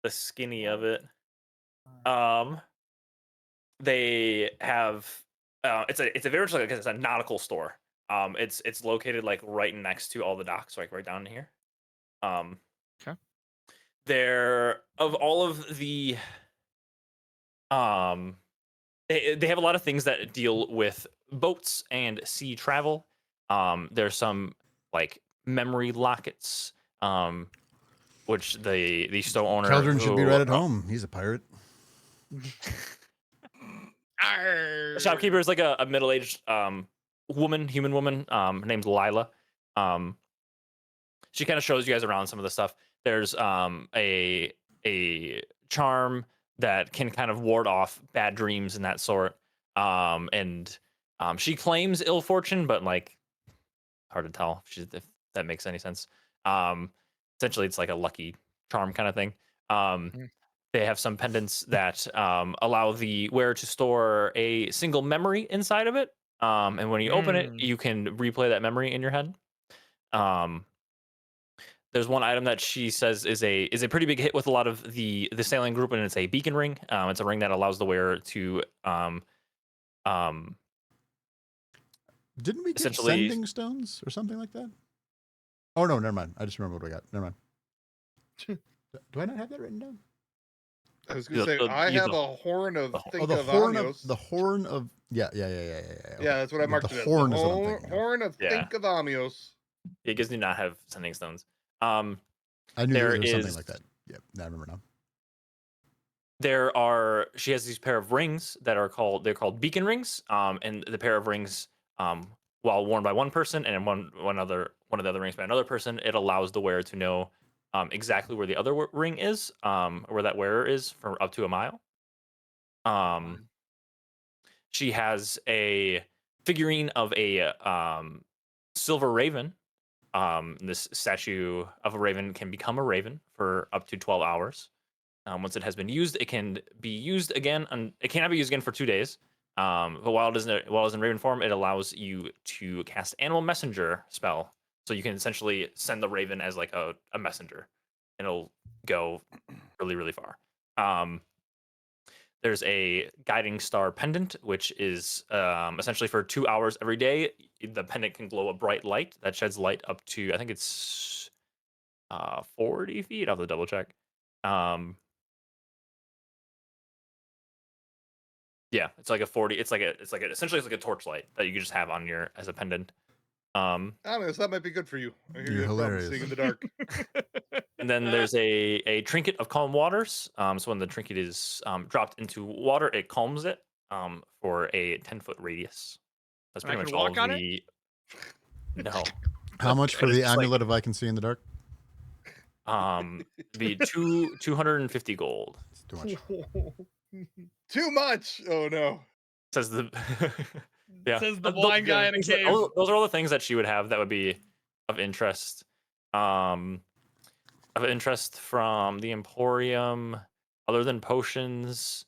the skinny of it. They have it's a very like it's a nautical store. It's located like right next to all the docks, like right down here. Okay. They're of all of the they have a lot of things that deal with boats and sea travel. There's some like memory lockets, which the store owner Keldrin should be right at who- home. He's a pirate. The shopkeeper is like a middle-aged human woman named Lila. She kind of shows you guys around some of the stuff. There's a charm that can kind of ward off bad dreams and that sort. And she claims ill fortune, but like hard to tell if that makes any sense. Essentially, it's like a lucky charm kind of thing. They have some pendants that allow the wearer to store a single memory inside of it. And when you open it, you can replay that memory in your head. There's one item that she says is a pretty big hit with a lot of the sailing group, and it's a beacon ring. It's a ring that allows the wearer to Didn't we get essentially- sending stones or something like that? Oh no, never mind. I just remembered what we got. Never mind. Do I not have that written down? I was going to say, the- I you have the- a horn of Oh, the horn of Thinkavamios. the horn of yeah. Yeah, that's what I marked The it as. horn The is what I'm thinking of. horn of Yeah. Thinkavamios. It does not have sending stones. I knew there there was something is- like that. Yeah, I remember now. She has these pair of rings that are called beacon rings. And the pair of rings, while worn by one person and one of the other rings by another person, it allows the wearer to know exactly where the other ring is, where that wearer is for up to a mile. She has a figurine of a silver raven. This statue of a raven can become a raven for up to 12 hours. Once it has been used, it can be used again. It cannot be used again for 2 days. But while it is in raven form, it allows you to cast Animal Messenger spell. So you can essentially send the raven as like a messenger, and it'll go really, really far. There's a guiding star pendant, which is essentially for 2 hours every day. The pendant can glow a bright light that sheds light up to, I think it's 40 feet. I'll have to double check. Yeah, it's like a 40. It's like essentially it's like a torchlight that you can just have on your as a pendant. Amios, that might be good for you. I hear You're you have problems hilarious. seeing in the dark. And then there's a trinket of calm waters. So when the trinket is dropped into water, it calms it for a 10-foot radius. That's I pretty can much all walk on it? the. No, How much for It's the just like- amulet of I can see in the dark? the 250 gold. It's too much. Too much. Oh no. Says the. Yeah, Says the Th- blind guy in a things that- cave. Those are all the things that she would have that would be of interest. Of interest from the Emporium, other than potions.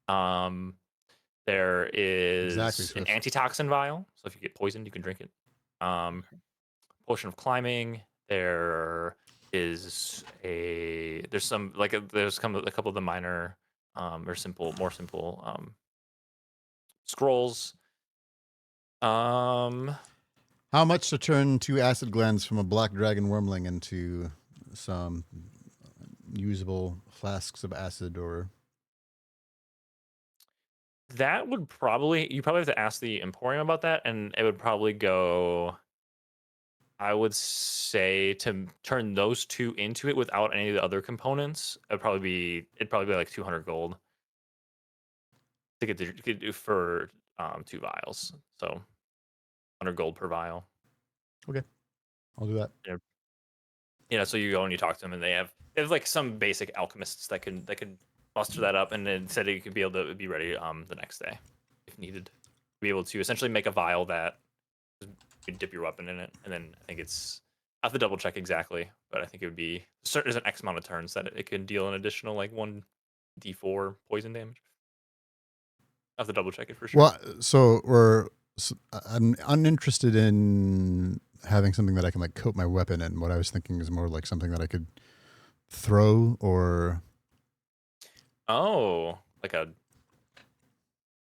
There is Exactly, an Chris. antitoxin vial, so if you get poisoned, you can drink it. Potion of climbing. There's some like there's a couple of the minor or more simple scrolls. How much to turn 2 acid glands from a black dragon wormling into some usable flasks of acid or That would you probably have to ask the Emporium about that, and it would probably go. I would say to turn those 2 into it without any of the other components, it'd probably be like 200 gold to get do for 2 vials. So 100 gold per vial. I'll do that. So you go and you talk to them, and they have like some basic alchemists that could muster that up, and then said you could be able to be ready the next day if needed. Be able to essentially make a vial that you dip your weapon in it, and then I think it's I have to double check exactly, but I think it would be there's an X amount of turns that it can deal an additional like 1d4 poison damage. I have to double check it for sure. Well, I'm uninterested in having something that I can like coat my weapon in. What I was thinking is more like something that I could throw or. Oh,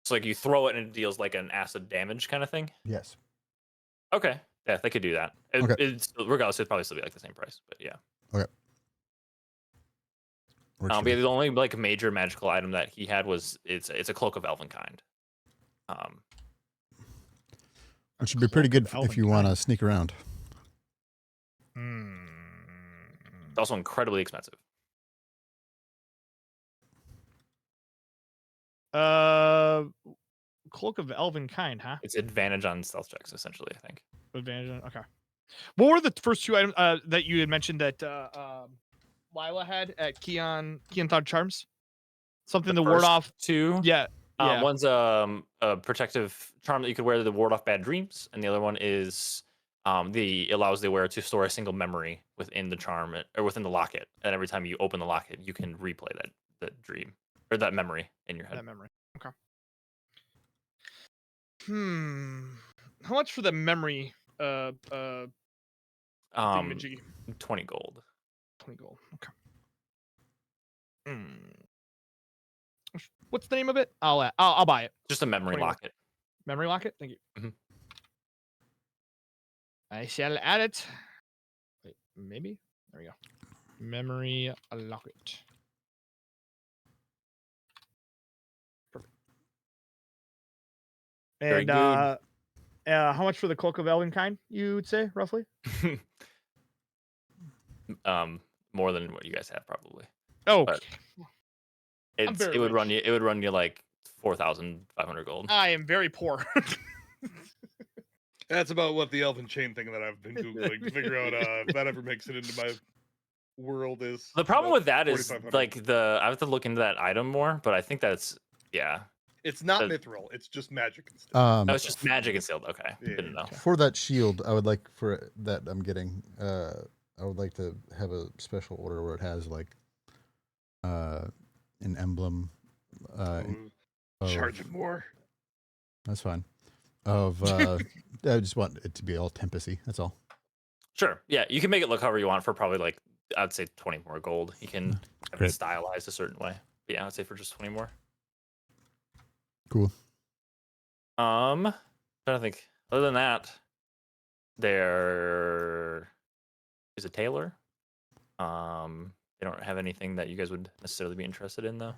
so like you throw it and it deals like an acid damage kind of thing. Yes. Okay, yeah, they could do that. Okay. It's regardless, it'd probably still be like the same price, but yeah. Okay. But the only like major magical item that he had was it's a cloak of elven kind. It should be pretty good if you want to sneak around. It's also incredibly expensive. Cloak of elven kind, huh? It's advantage on stealth checks, essentially, I think. Advantage on, okay. What were the first two items that you had mentioned that Lila had at Keon Thought Charms? Something to ward off two. Yeah. One's a protective charm that you could wear to ward off bad dreams, and the other one is allows the wearer to store a single memory within the charm or within the locket, and every time you open the locket, you can replay that dream or that memory in your head. That memory. Okay. How much for the memory? 20 gold. 20 gold. Okay. What's the name of it? I'll buy it. Just a memory locket. Memory locket. Thank you. Mm-hmm. I shall add it. Wait, maybe. There we go. Memory locket. Perfect. Very And good. how much for the cloak of elven kind? You would say roughly? More than what you guys have probably. Oh. But it would run you like 4,500 gold. I am very poor. That's about what the elven chain thing that I've been googling to figure out if that ever makes it into my world is. The problem with that is 4,500. like I have to look into that item more, but I think that's It's not mithril. It's just magic and it's just magic and sealed. Okay, Yeah, good to know. For that shield, I would like for that I'm getting. I would like to have a special order where it has like an emblem. Charge it more. That's fine. I just want it to be all tempest-y. That's all. Sure. Yeah, you can make it look however you want for probably like I'd say 20 more gold. You can have it stylized a certain way. But yeah, I'd say for just 20 more. Cool. Trying to think. Other than that, there is a tailor. They don't have anything that you guys would necessarily be interested in though.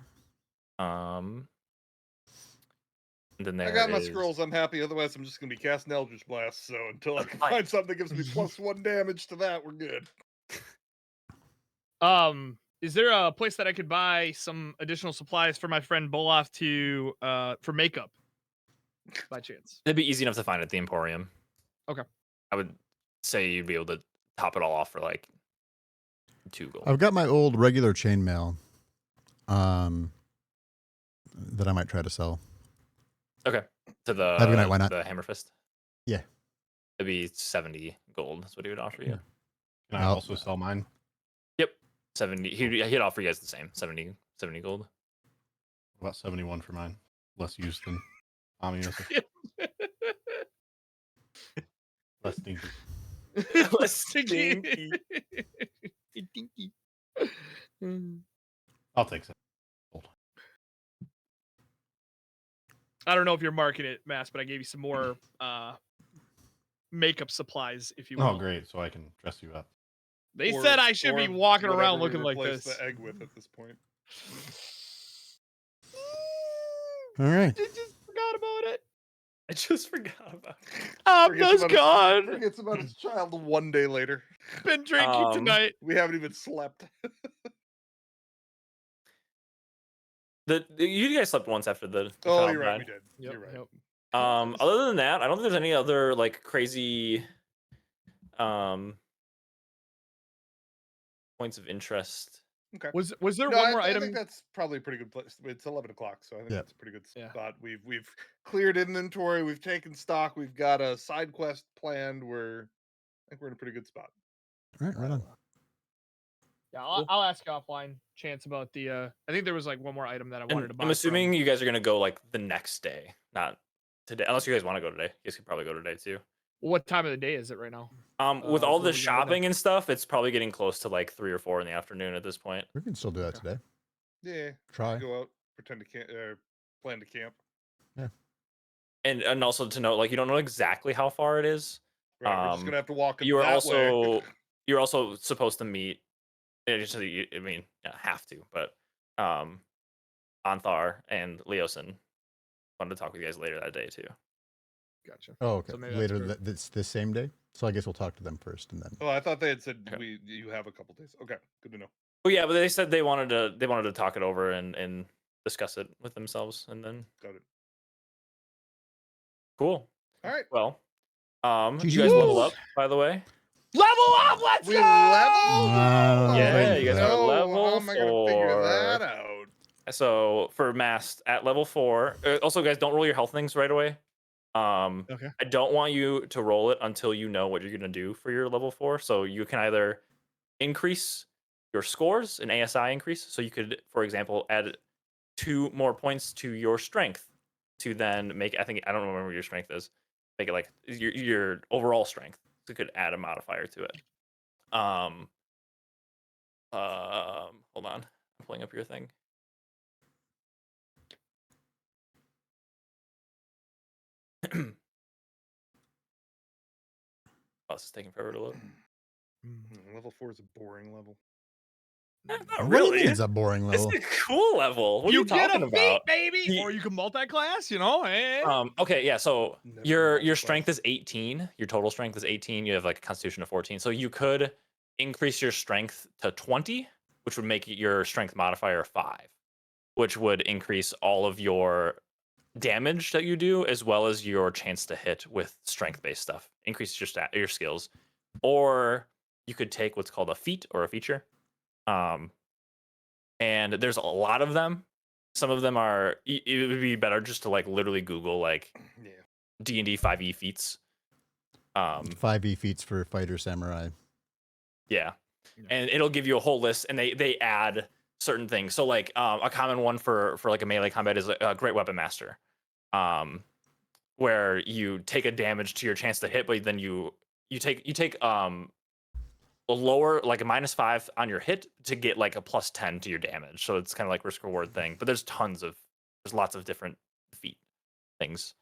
And then I got my scrolls. I'm happy. Otherwise, I'm just gonna be casting Eldritch Blast. So until I can find something that gives me +1 damage to that, we're good. Is there a place that I could buy some additional supplies for my friend Bolaf to for makeup? By chance, it'd be easy enough to find at the Emporium. Okay. I would say you'd be able to top it all off for like 2 gold. I've got my old regular chainmail that I might try to sell. Okay. To the Have a good night, why not? The Hammer Fist. Yeah. It'd be 70 gold. That's what he would offer you. Can I also sell mine? Yep. 70. He'd offer you guys the same. 70 gold. What about 71 for mine? Less used than Tommy. Less stinky. Less stinky. I'll take that. I don't know if you're marketing it, Mass, but I gave you some more makeup supplies if you want. Oh, great. So I can dress you up. They said I should be walking around looking like this. The egg with at this point. All right. I just forgot about it. I just forgot about it. I'm just gone. Forgets about his child 1 day later. Been drinking tonight. We haven't even slept. You guys slept once after the Oh, child you're right. died. We did. Yep, You're right. yep. Other than that, I don't think there's any other like crazy points of interest. Okay. Was there No, one more I item? think that's probably a pretty good place. It's 11 o'clock, so I think Yeah. that's a pretty good Yeah. spot. We've cleared inventory. We've taken stock. We've got a side quest planned. I think we're in a pretty good spot. Right on. Yeah, Cool. I'll ask you offline, Chance, about the. I think there was like one more item that I wanted And to buy. I'm assuming from. you guys are gonna go like the next day, not today. Unless you guys want to go today, you guys could probably go today too. What time of the day is it right now? With all when the we got in there? shopping and stuff, it's probably getting close to like 3 or 4 in the afternoon at this point. We can still do that today. Yeah. Try. Go out, pretend to camp, plan to camp. And also to note, like you don't know exactly how far it is. Right, we're just gonna have to walk it You are that way. also you're also supposed to meet. I mean, have to, but Anthar and Leosin wanted to talk with you guys later that day too. Gotcha. Oh, okay. So maybe that's Later, where- this same day. So I guess we'll talk to them first, and then. Oh, I thought they had said Okay. you have a couple days. Okay, good to know. Well, yeah, but they said they wanted to talk it over and discuss it with themselves, and then Got it. cool. All right. Well, you GG. guys level Woo! up, by the way. Level up! Let's We go! leveled? Wow, Yeah, waiting you for guys that. are No, level how am I gonna figure 4. that out? So for Mast at level 4. Also, guys, don't roll your health things right away. Okay. I don't want you to roll it until you know what you're gonna do for your level 4. So you can either increase your scores, an ASI increase. So you could, for example, add 2 more points to your strength to then make. I don't remember what your strength is. Make it like your overall strength. So you could add a modifier to it. Hold on. I'm pulling up your thing. Oh, this is taking forever to load. Level 4 is a boring level. Not What really. do you mean it's a boring It's level? a cool level. What are you get talking a about? feat, baby, Ye- or you can multi-class. You know, hey. Okay, yeah. So Never your multi-class. strength is 18. Your total strength is 18. You have like a constitution of 14. So you could increase your strength to 20, which would make your strength modifier 5, which would increase all of your damage that you do as well as your chance to hit with strength-based stuff. Increases your skills. Or you could take what's called a feat or a feature. And there's a lot of them. Some of them are. It would be better just to like literally Google like Yeah. D&D 5e feats. 5e feats for fighter samurai. Yeah, and it'll give you a whole list, and they add certain things. So like a common one for like a melee combat is a great weapon master, where you take a damage to your chance to hit, but then you take a lower, like a -5 on your hit to get like a +10 to your damage. So it's kind of like risk reward thing. But there's lots of different feat things.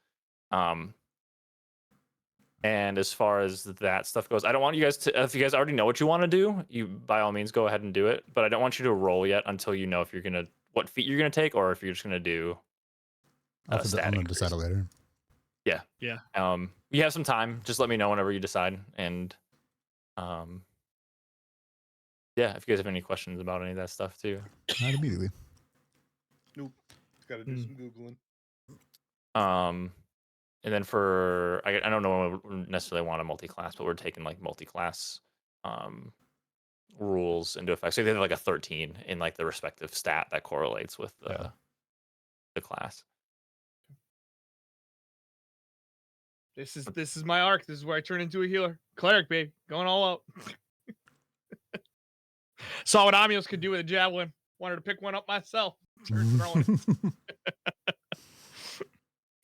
And as far as that stuff goes, I don't want you guys to, if you guys already know what you want to do, you by all means go ahead and do it. But I don't want you to roll yet until you know if you're gonna what feat you're gonna take, or if you're just gonna do I'm stat gonna increase. decide it later. Yeah. You have some time. Just let me know whenever you decide. And yeah, if you guys have any questions about any of that stuff too. Not immediately. Nope. Got to do some googling. And then for I don't know if we necessarily want a multi-class, but we're taking like multi-class rules into effect. So they have like a 13 in like the respective stat that correlates with the class. This is my arc. This is where I turn into a healer, cleric, baby, going all out. Saw what Amios could do with a javelin. Wanted to pick one up myself. Started throwing it.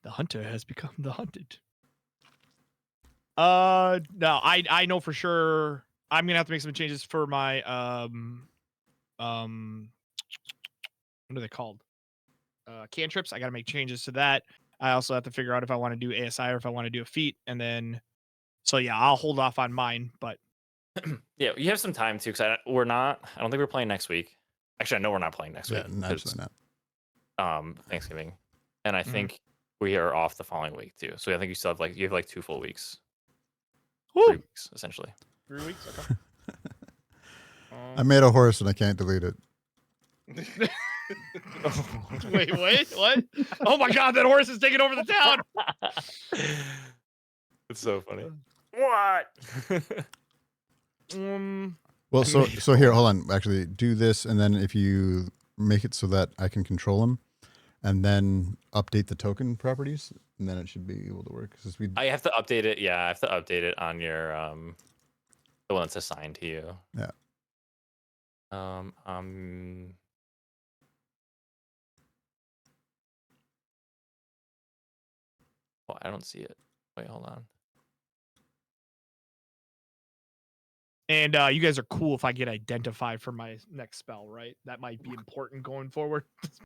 The hunter has become the hunted. No, I know for sure I'm gonna have to make some changes for my what are they called? Cantrips. I gotta make changes to that. I also have to figure out if I want to do ASI or if I want to do a feat, and then so yeah, I'll hold off on mine, but Yeah, you have some time too, because I don't think we're playing next week. Actually, I know we're not playing next Yeah, week. actually not. Thanksgiving, and I think we are off the following week too. So I think you have like 2 full weeks, 3 weeks essentially. 3 weeks. Okay. I made a horse and I can't delete it. Wait, what? Oh my god, that horse is taking over the town. It's so funny. What? Well, so here, hold on. Actually, do this, and then if you make it so that I can control them, and then update the token properties, and then it should be able to work. I have to update it. Yeah, I have to update it on your the one that's assigned to you. Yeah. Oh, I don't see it. Wait, hold on. And you guys are cool if I get identified for my next spell, right? That might be important going forward.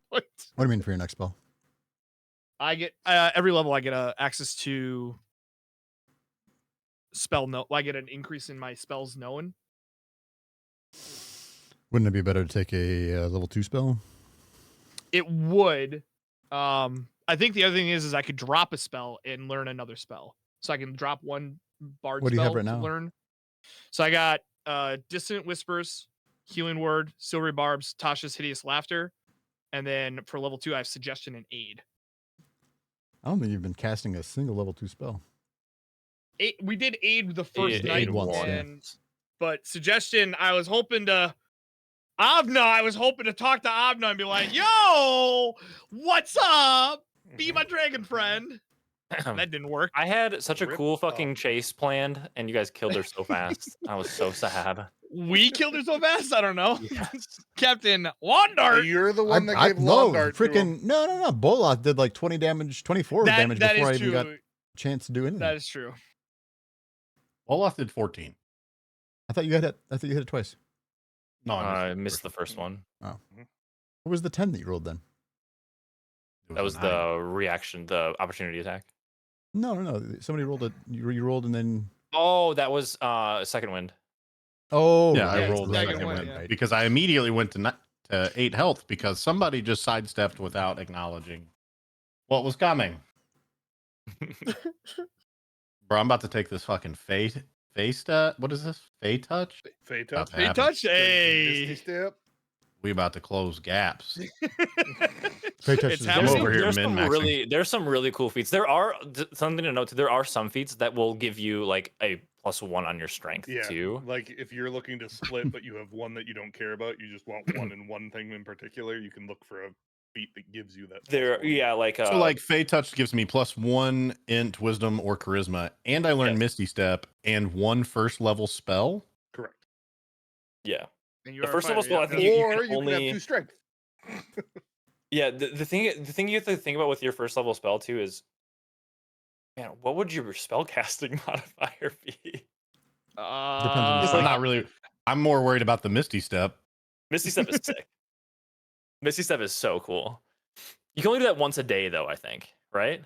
What do you mean for your next spell? I get every level I get access to spell no. I get an increase in my spells known. Wouldn't it be better to take a level 2 spell? It would. I think the other thing is I could drop a spell and learn another spell. So I can drop one bard What do you spell have right to now? learn. So I got Dissonant Whispers, Healing Word, Silvery Barbs, Tasha's Hideous Laughter, and then for level 2 I have Suggestion and Aid. I don't think you've been casting a single level 2 spell. We did Aid the first night, once, but Suggestion I was hoping to Avna, I was hoping to talk to Avna and be like, yo, what's up? Be my dragon friend. That didn't work. I had such a Rip cool fucking up. chase planned, and you guys killed her so fast. I was so sad. We killed her so fast? I don't know. Yes. Captain Wandart. You're the one that gave no, lawn dart to him. freaking no. Boloth did like 20 damage, 24 damage That before I is even got true. a chance to do anything. That is true. Olaf did 14. I thought you hit it twice. No, I missed the first one. What was the 10 that you rolled then? That was the reaction, the opportunity attack. No. Somebody rolled it. You rolled and then. Oh, that was second wind. Oh, Yeah, right, I rolled the second second one, one yeah. because I immediately went to 8 health because somebody just sidestepped without acknowledging what was coming. Bro, I'm about to take this fucking face what is this? Fey touch? Fey About touch. to Hey, happen. touch. Misty Hey. step. We about to close gaps. Fey touch It's is happening. I'm over here There's some really cool feats. There are something to note too. There are some feats that will give you like a +1 on your strength Yeah, too. like if you're looking to split, but you have one that you don't care about, you just want one in one thing in particular. You can look for a feat that gives you that. There, +1. yeah, like So like Fey touch gives me +1 int, wisdom, or charisma, and I learn Yes. Misty Step and 1 first level spell. Correct. yeah. And you The are a first level fighter, spell, yeah. I think you Or can you can only have 2 strength. Yeah, the thing you have to think about with your first level spell too is, man, what would your spell casting modifier be? Depends on the I'm not really. I'm more worried about the Misty Step. Misty Step is sick. Misty Step is so cool. You can only do that once a day though, I think, right?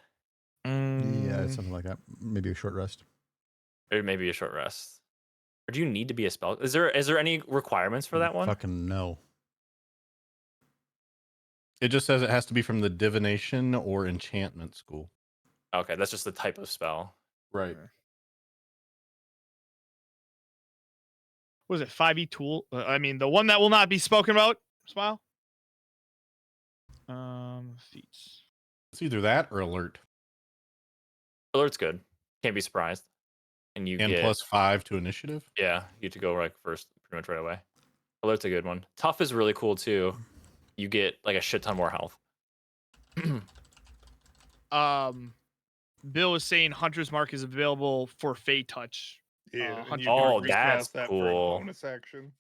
Yeah, it's something like that. Maybe a short rest. Or maybe a short rest. Or do you need to be a spell? Is there any requirements for that one? Fucking no. It just says it has to be from the divination or enchantment school. Okay, that's just the type of spell. Right. Was it 5e tool? I mean, the one that will not be spoken about. Smile. Feats. It's either that or alert. Alert's good. Can't be surprised. And you And get +5 to initiative. Yeah, you get to go like first pretty much right away. Alert's a good one. Tough is really cool too. You get like a shit ton more health. Bill was saying Hunter's Mark is available for Fey touch. Yeah. and you Oh, can that's recast that for cool. a bonus action,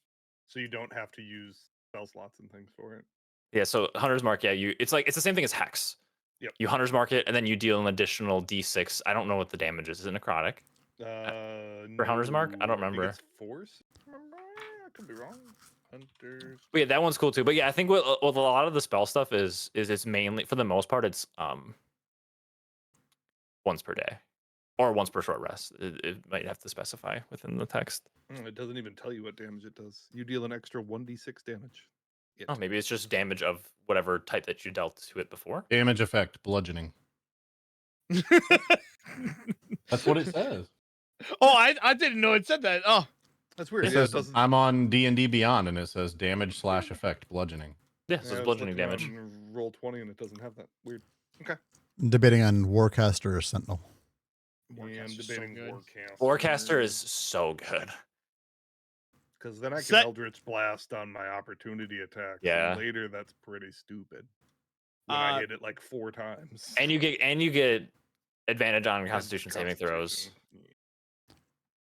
so you don't have to use spell slots and things for it. Yeah, so Hunter's Mark, yeah, it's the same thing as Hex. Yep. You Hunter's Mark it, and then you deal an additional D6. I don't know what the damage is. Is it necrotic? For Hunter's Mark? I don't remember. I think it's force. I could be wrong. Hunter's. But yeah, that one's cool too. But yeah, I think with a lot of the spell stuff is it's mainly, for the most part, it's once per day or once per short rest. It might have to specify within the text. It doesn't even tell you what damage it does. You deal an extra 1d6 damage. Oh, maybe it's just damage of whatever type that you dealt to it before. Damage effect, bludgeoning. That's what it says. Oh, I didn't know it said that. Oh, That's weird. It Yeah, says I'm on D&D Beyond, and it says damage/effect, bludgeoning. Yeah, so I it's was bludgeoning looking damage. on Roll 20 and it doesn't have that. Weird. Okay. Debating on Warcaster or Sentinel. And debating Warcaster. Warcaster is so good. because then I can Set- Eldritch Blast on my opportunity attacks. Yeah. And later that's pretty stupid. When I Uh, hit it like 4 times. And you get advantage on Constitution saving throws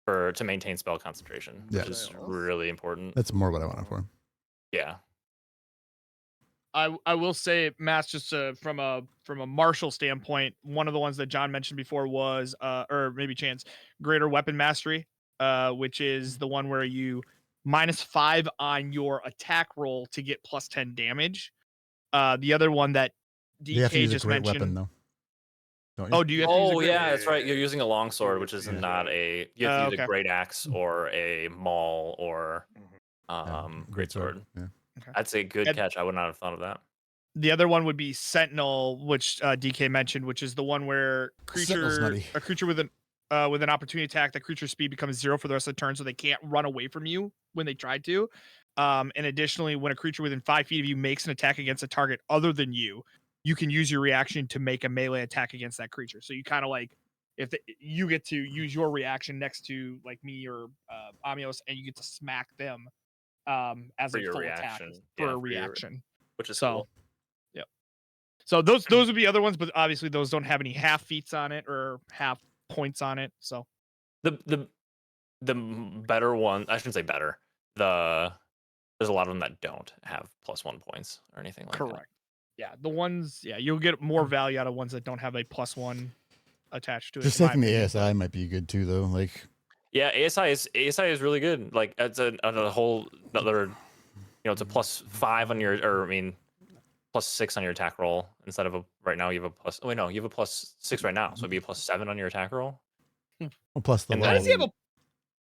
to maintain spell concentration, Yeah. which is really important. That's more what I wanted for. Yeah. I will say, Mass, just from a martial standpoint, one of the ones that John mentioned before was or maybe Chance, Greater Weapon Mastery, which is the one where you -5 on your attack roll to get +10 damage. The other one that You have to DK use a just great mentioned. weapon though. Don't you? Oh, do you have to use a Oh great yeah, that's right. You're using a longsword, You which have is to use not a- a. You have to use okay. a great axe or a maul or Yeah, great sword. Yeah. That's a good And- catch. I would not have thought of that. The other one would be Sentinel, which DK mentioned, which is the one where Sentinel's nutty. a creature with an opportunity attack, that creature's speed becomes 0 for the rest of the turn, so they can't run away from you when they try to. And additionally, when a creature within 5 feet of you makes an attack against a target other than you, you can use your reaction to make a melee attack against that creature. So you kind of like, you get to use your reaction next to like me or Amios, and you get to smack them as For a your full reaction. attack Yeah, for a for your- reaction. Which is So, cool. So those would be other ones, but obviously those don't have any half feats on it or half points on it. So The better one, I shouldn't say better. There's a lot of them that don't have +1 points or anything like that. correct. Yeah, the ones, you'll get more value out of ones that don't have a +1 attached to it. Just in my taking the opinion. ASI might be good too, though. Like, Yeah, ASI is really good. Like it's a whole another, it's a +5 on your, or I mean, +6 on your attack roll instead of right now you have a plus. Oh wait, no, you have a +6 right now, so it'd be a +7 on your attack roll. well, plus the And level. Does he have a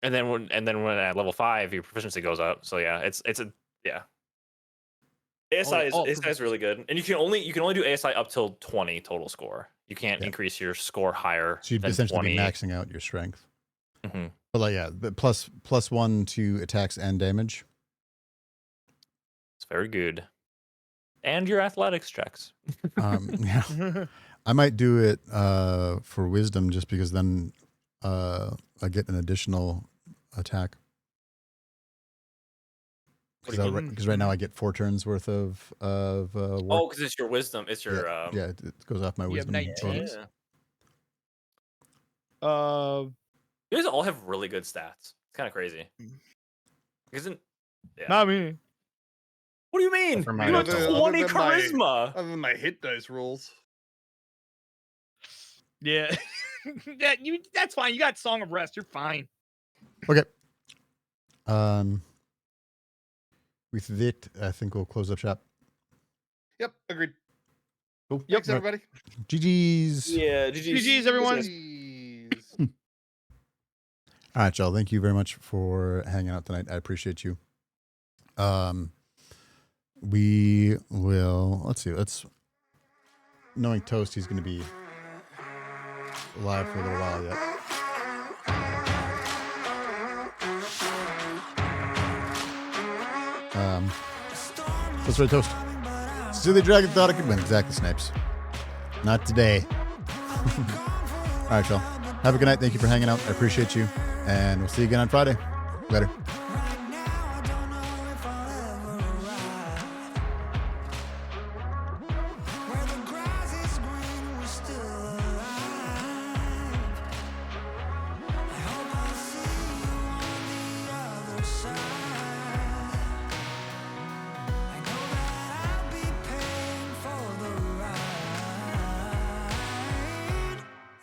And then when at level 5, your proficiency goes up. So yeah, it's a yeah. ASI is really good, and you can only do ASI up till 20 total score. You can't increase your score higher. So you'd than essentially 20. be maxing out your strength. Mm-hmm. But like, yeah, the +1 to attacks and damage. It's very good, and your athletics checks. Yeah, I might do it for wisdom just because then I get an additional attack. Because right now I get 4 turns worth of work. Oh, because it's your wisdom. It's your yeah, it goes off my You have wisdom 19. bonus. Yeah. You guys all have really good stats. It's kind of crazy. Isn't? Yeah. Not me. What do you mean? For You my have other 20 than my- charisma. Other than my hit dice rolls. Yeah. That's fine. You got Song of Rest. You're fine. Okay. With that, I think we'll close up shop. Yep, agreed. Cool. Thanks, everybody. GG's. Yeah. GG's, everyone. Jeez. All right, y'all. Thank you very much for hanging out tonight. I appreciate you. We will. Let's see. Knowing Toast, he's going to be live for a little while yet. That's right, Toast. Silly Dragon thought I could win. Exactly, Snipes. Not today. All right, y'all. Have a good night. Thank you for hanging out. I appreciate you. And we'll see you again on Friday. Later.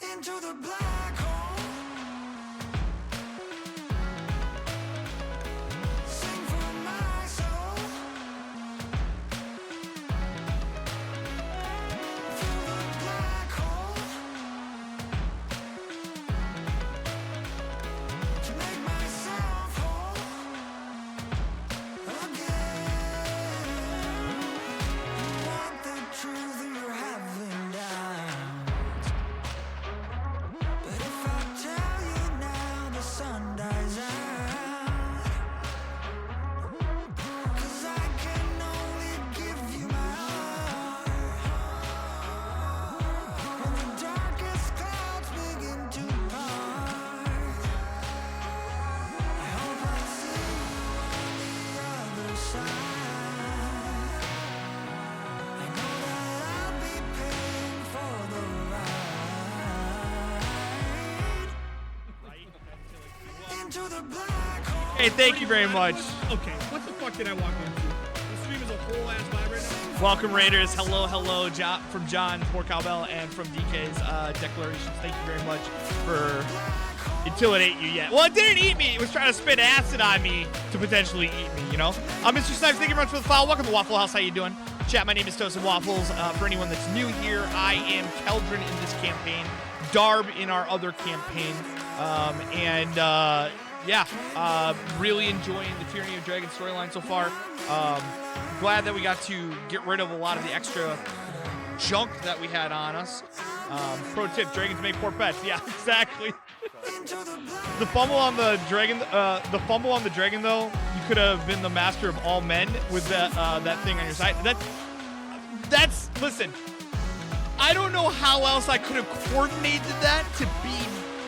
Into the black hole. Hey, thank you very much. Okay, what the fuck did I walk into? The stream is a whole ass vibe right now. Welcome, Raiders. Hello, from John, for Cowbell, and from DK's declarations. Thank you very much for until it ate you yet. Well, it didn't eat me. It was trying to spit acid on me to potentially eat me, you know? Mr. Snipes, thank you very much for the follow. Welcome to Waffle House. How you doing? Chat, my name is Toast and Waffles. For anyone that's new here, I am Keldrin in this campaign, Darb in our other campaign, really enjoying the Tyranny of Dragon storyline so far. Glad that we got to get rid of a lot of the extra junk that we had on us. Pro tip: dragons make poor pets. Yeah, exactly. The fumble on the dragon, though, you could have been the master of all men with that thing on your side. That's listen. I don't know how else I could have coordinated that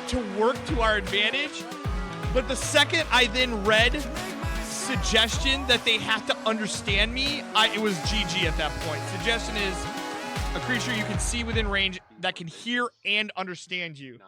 to work to our advantage. But the second I then read suggestion that they have to understand me, it was GG at that point. Suggestion is a creature you can see within range that can hear and understand you.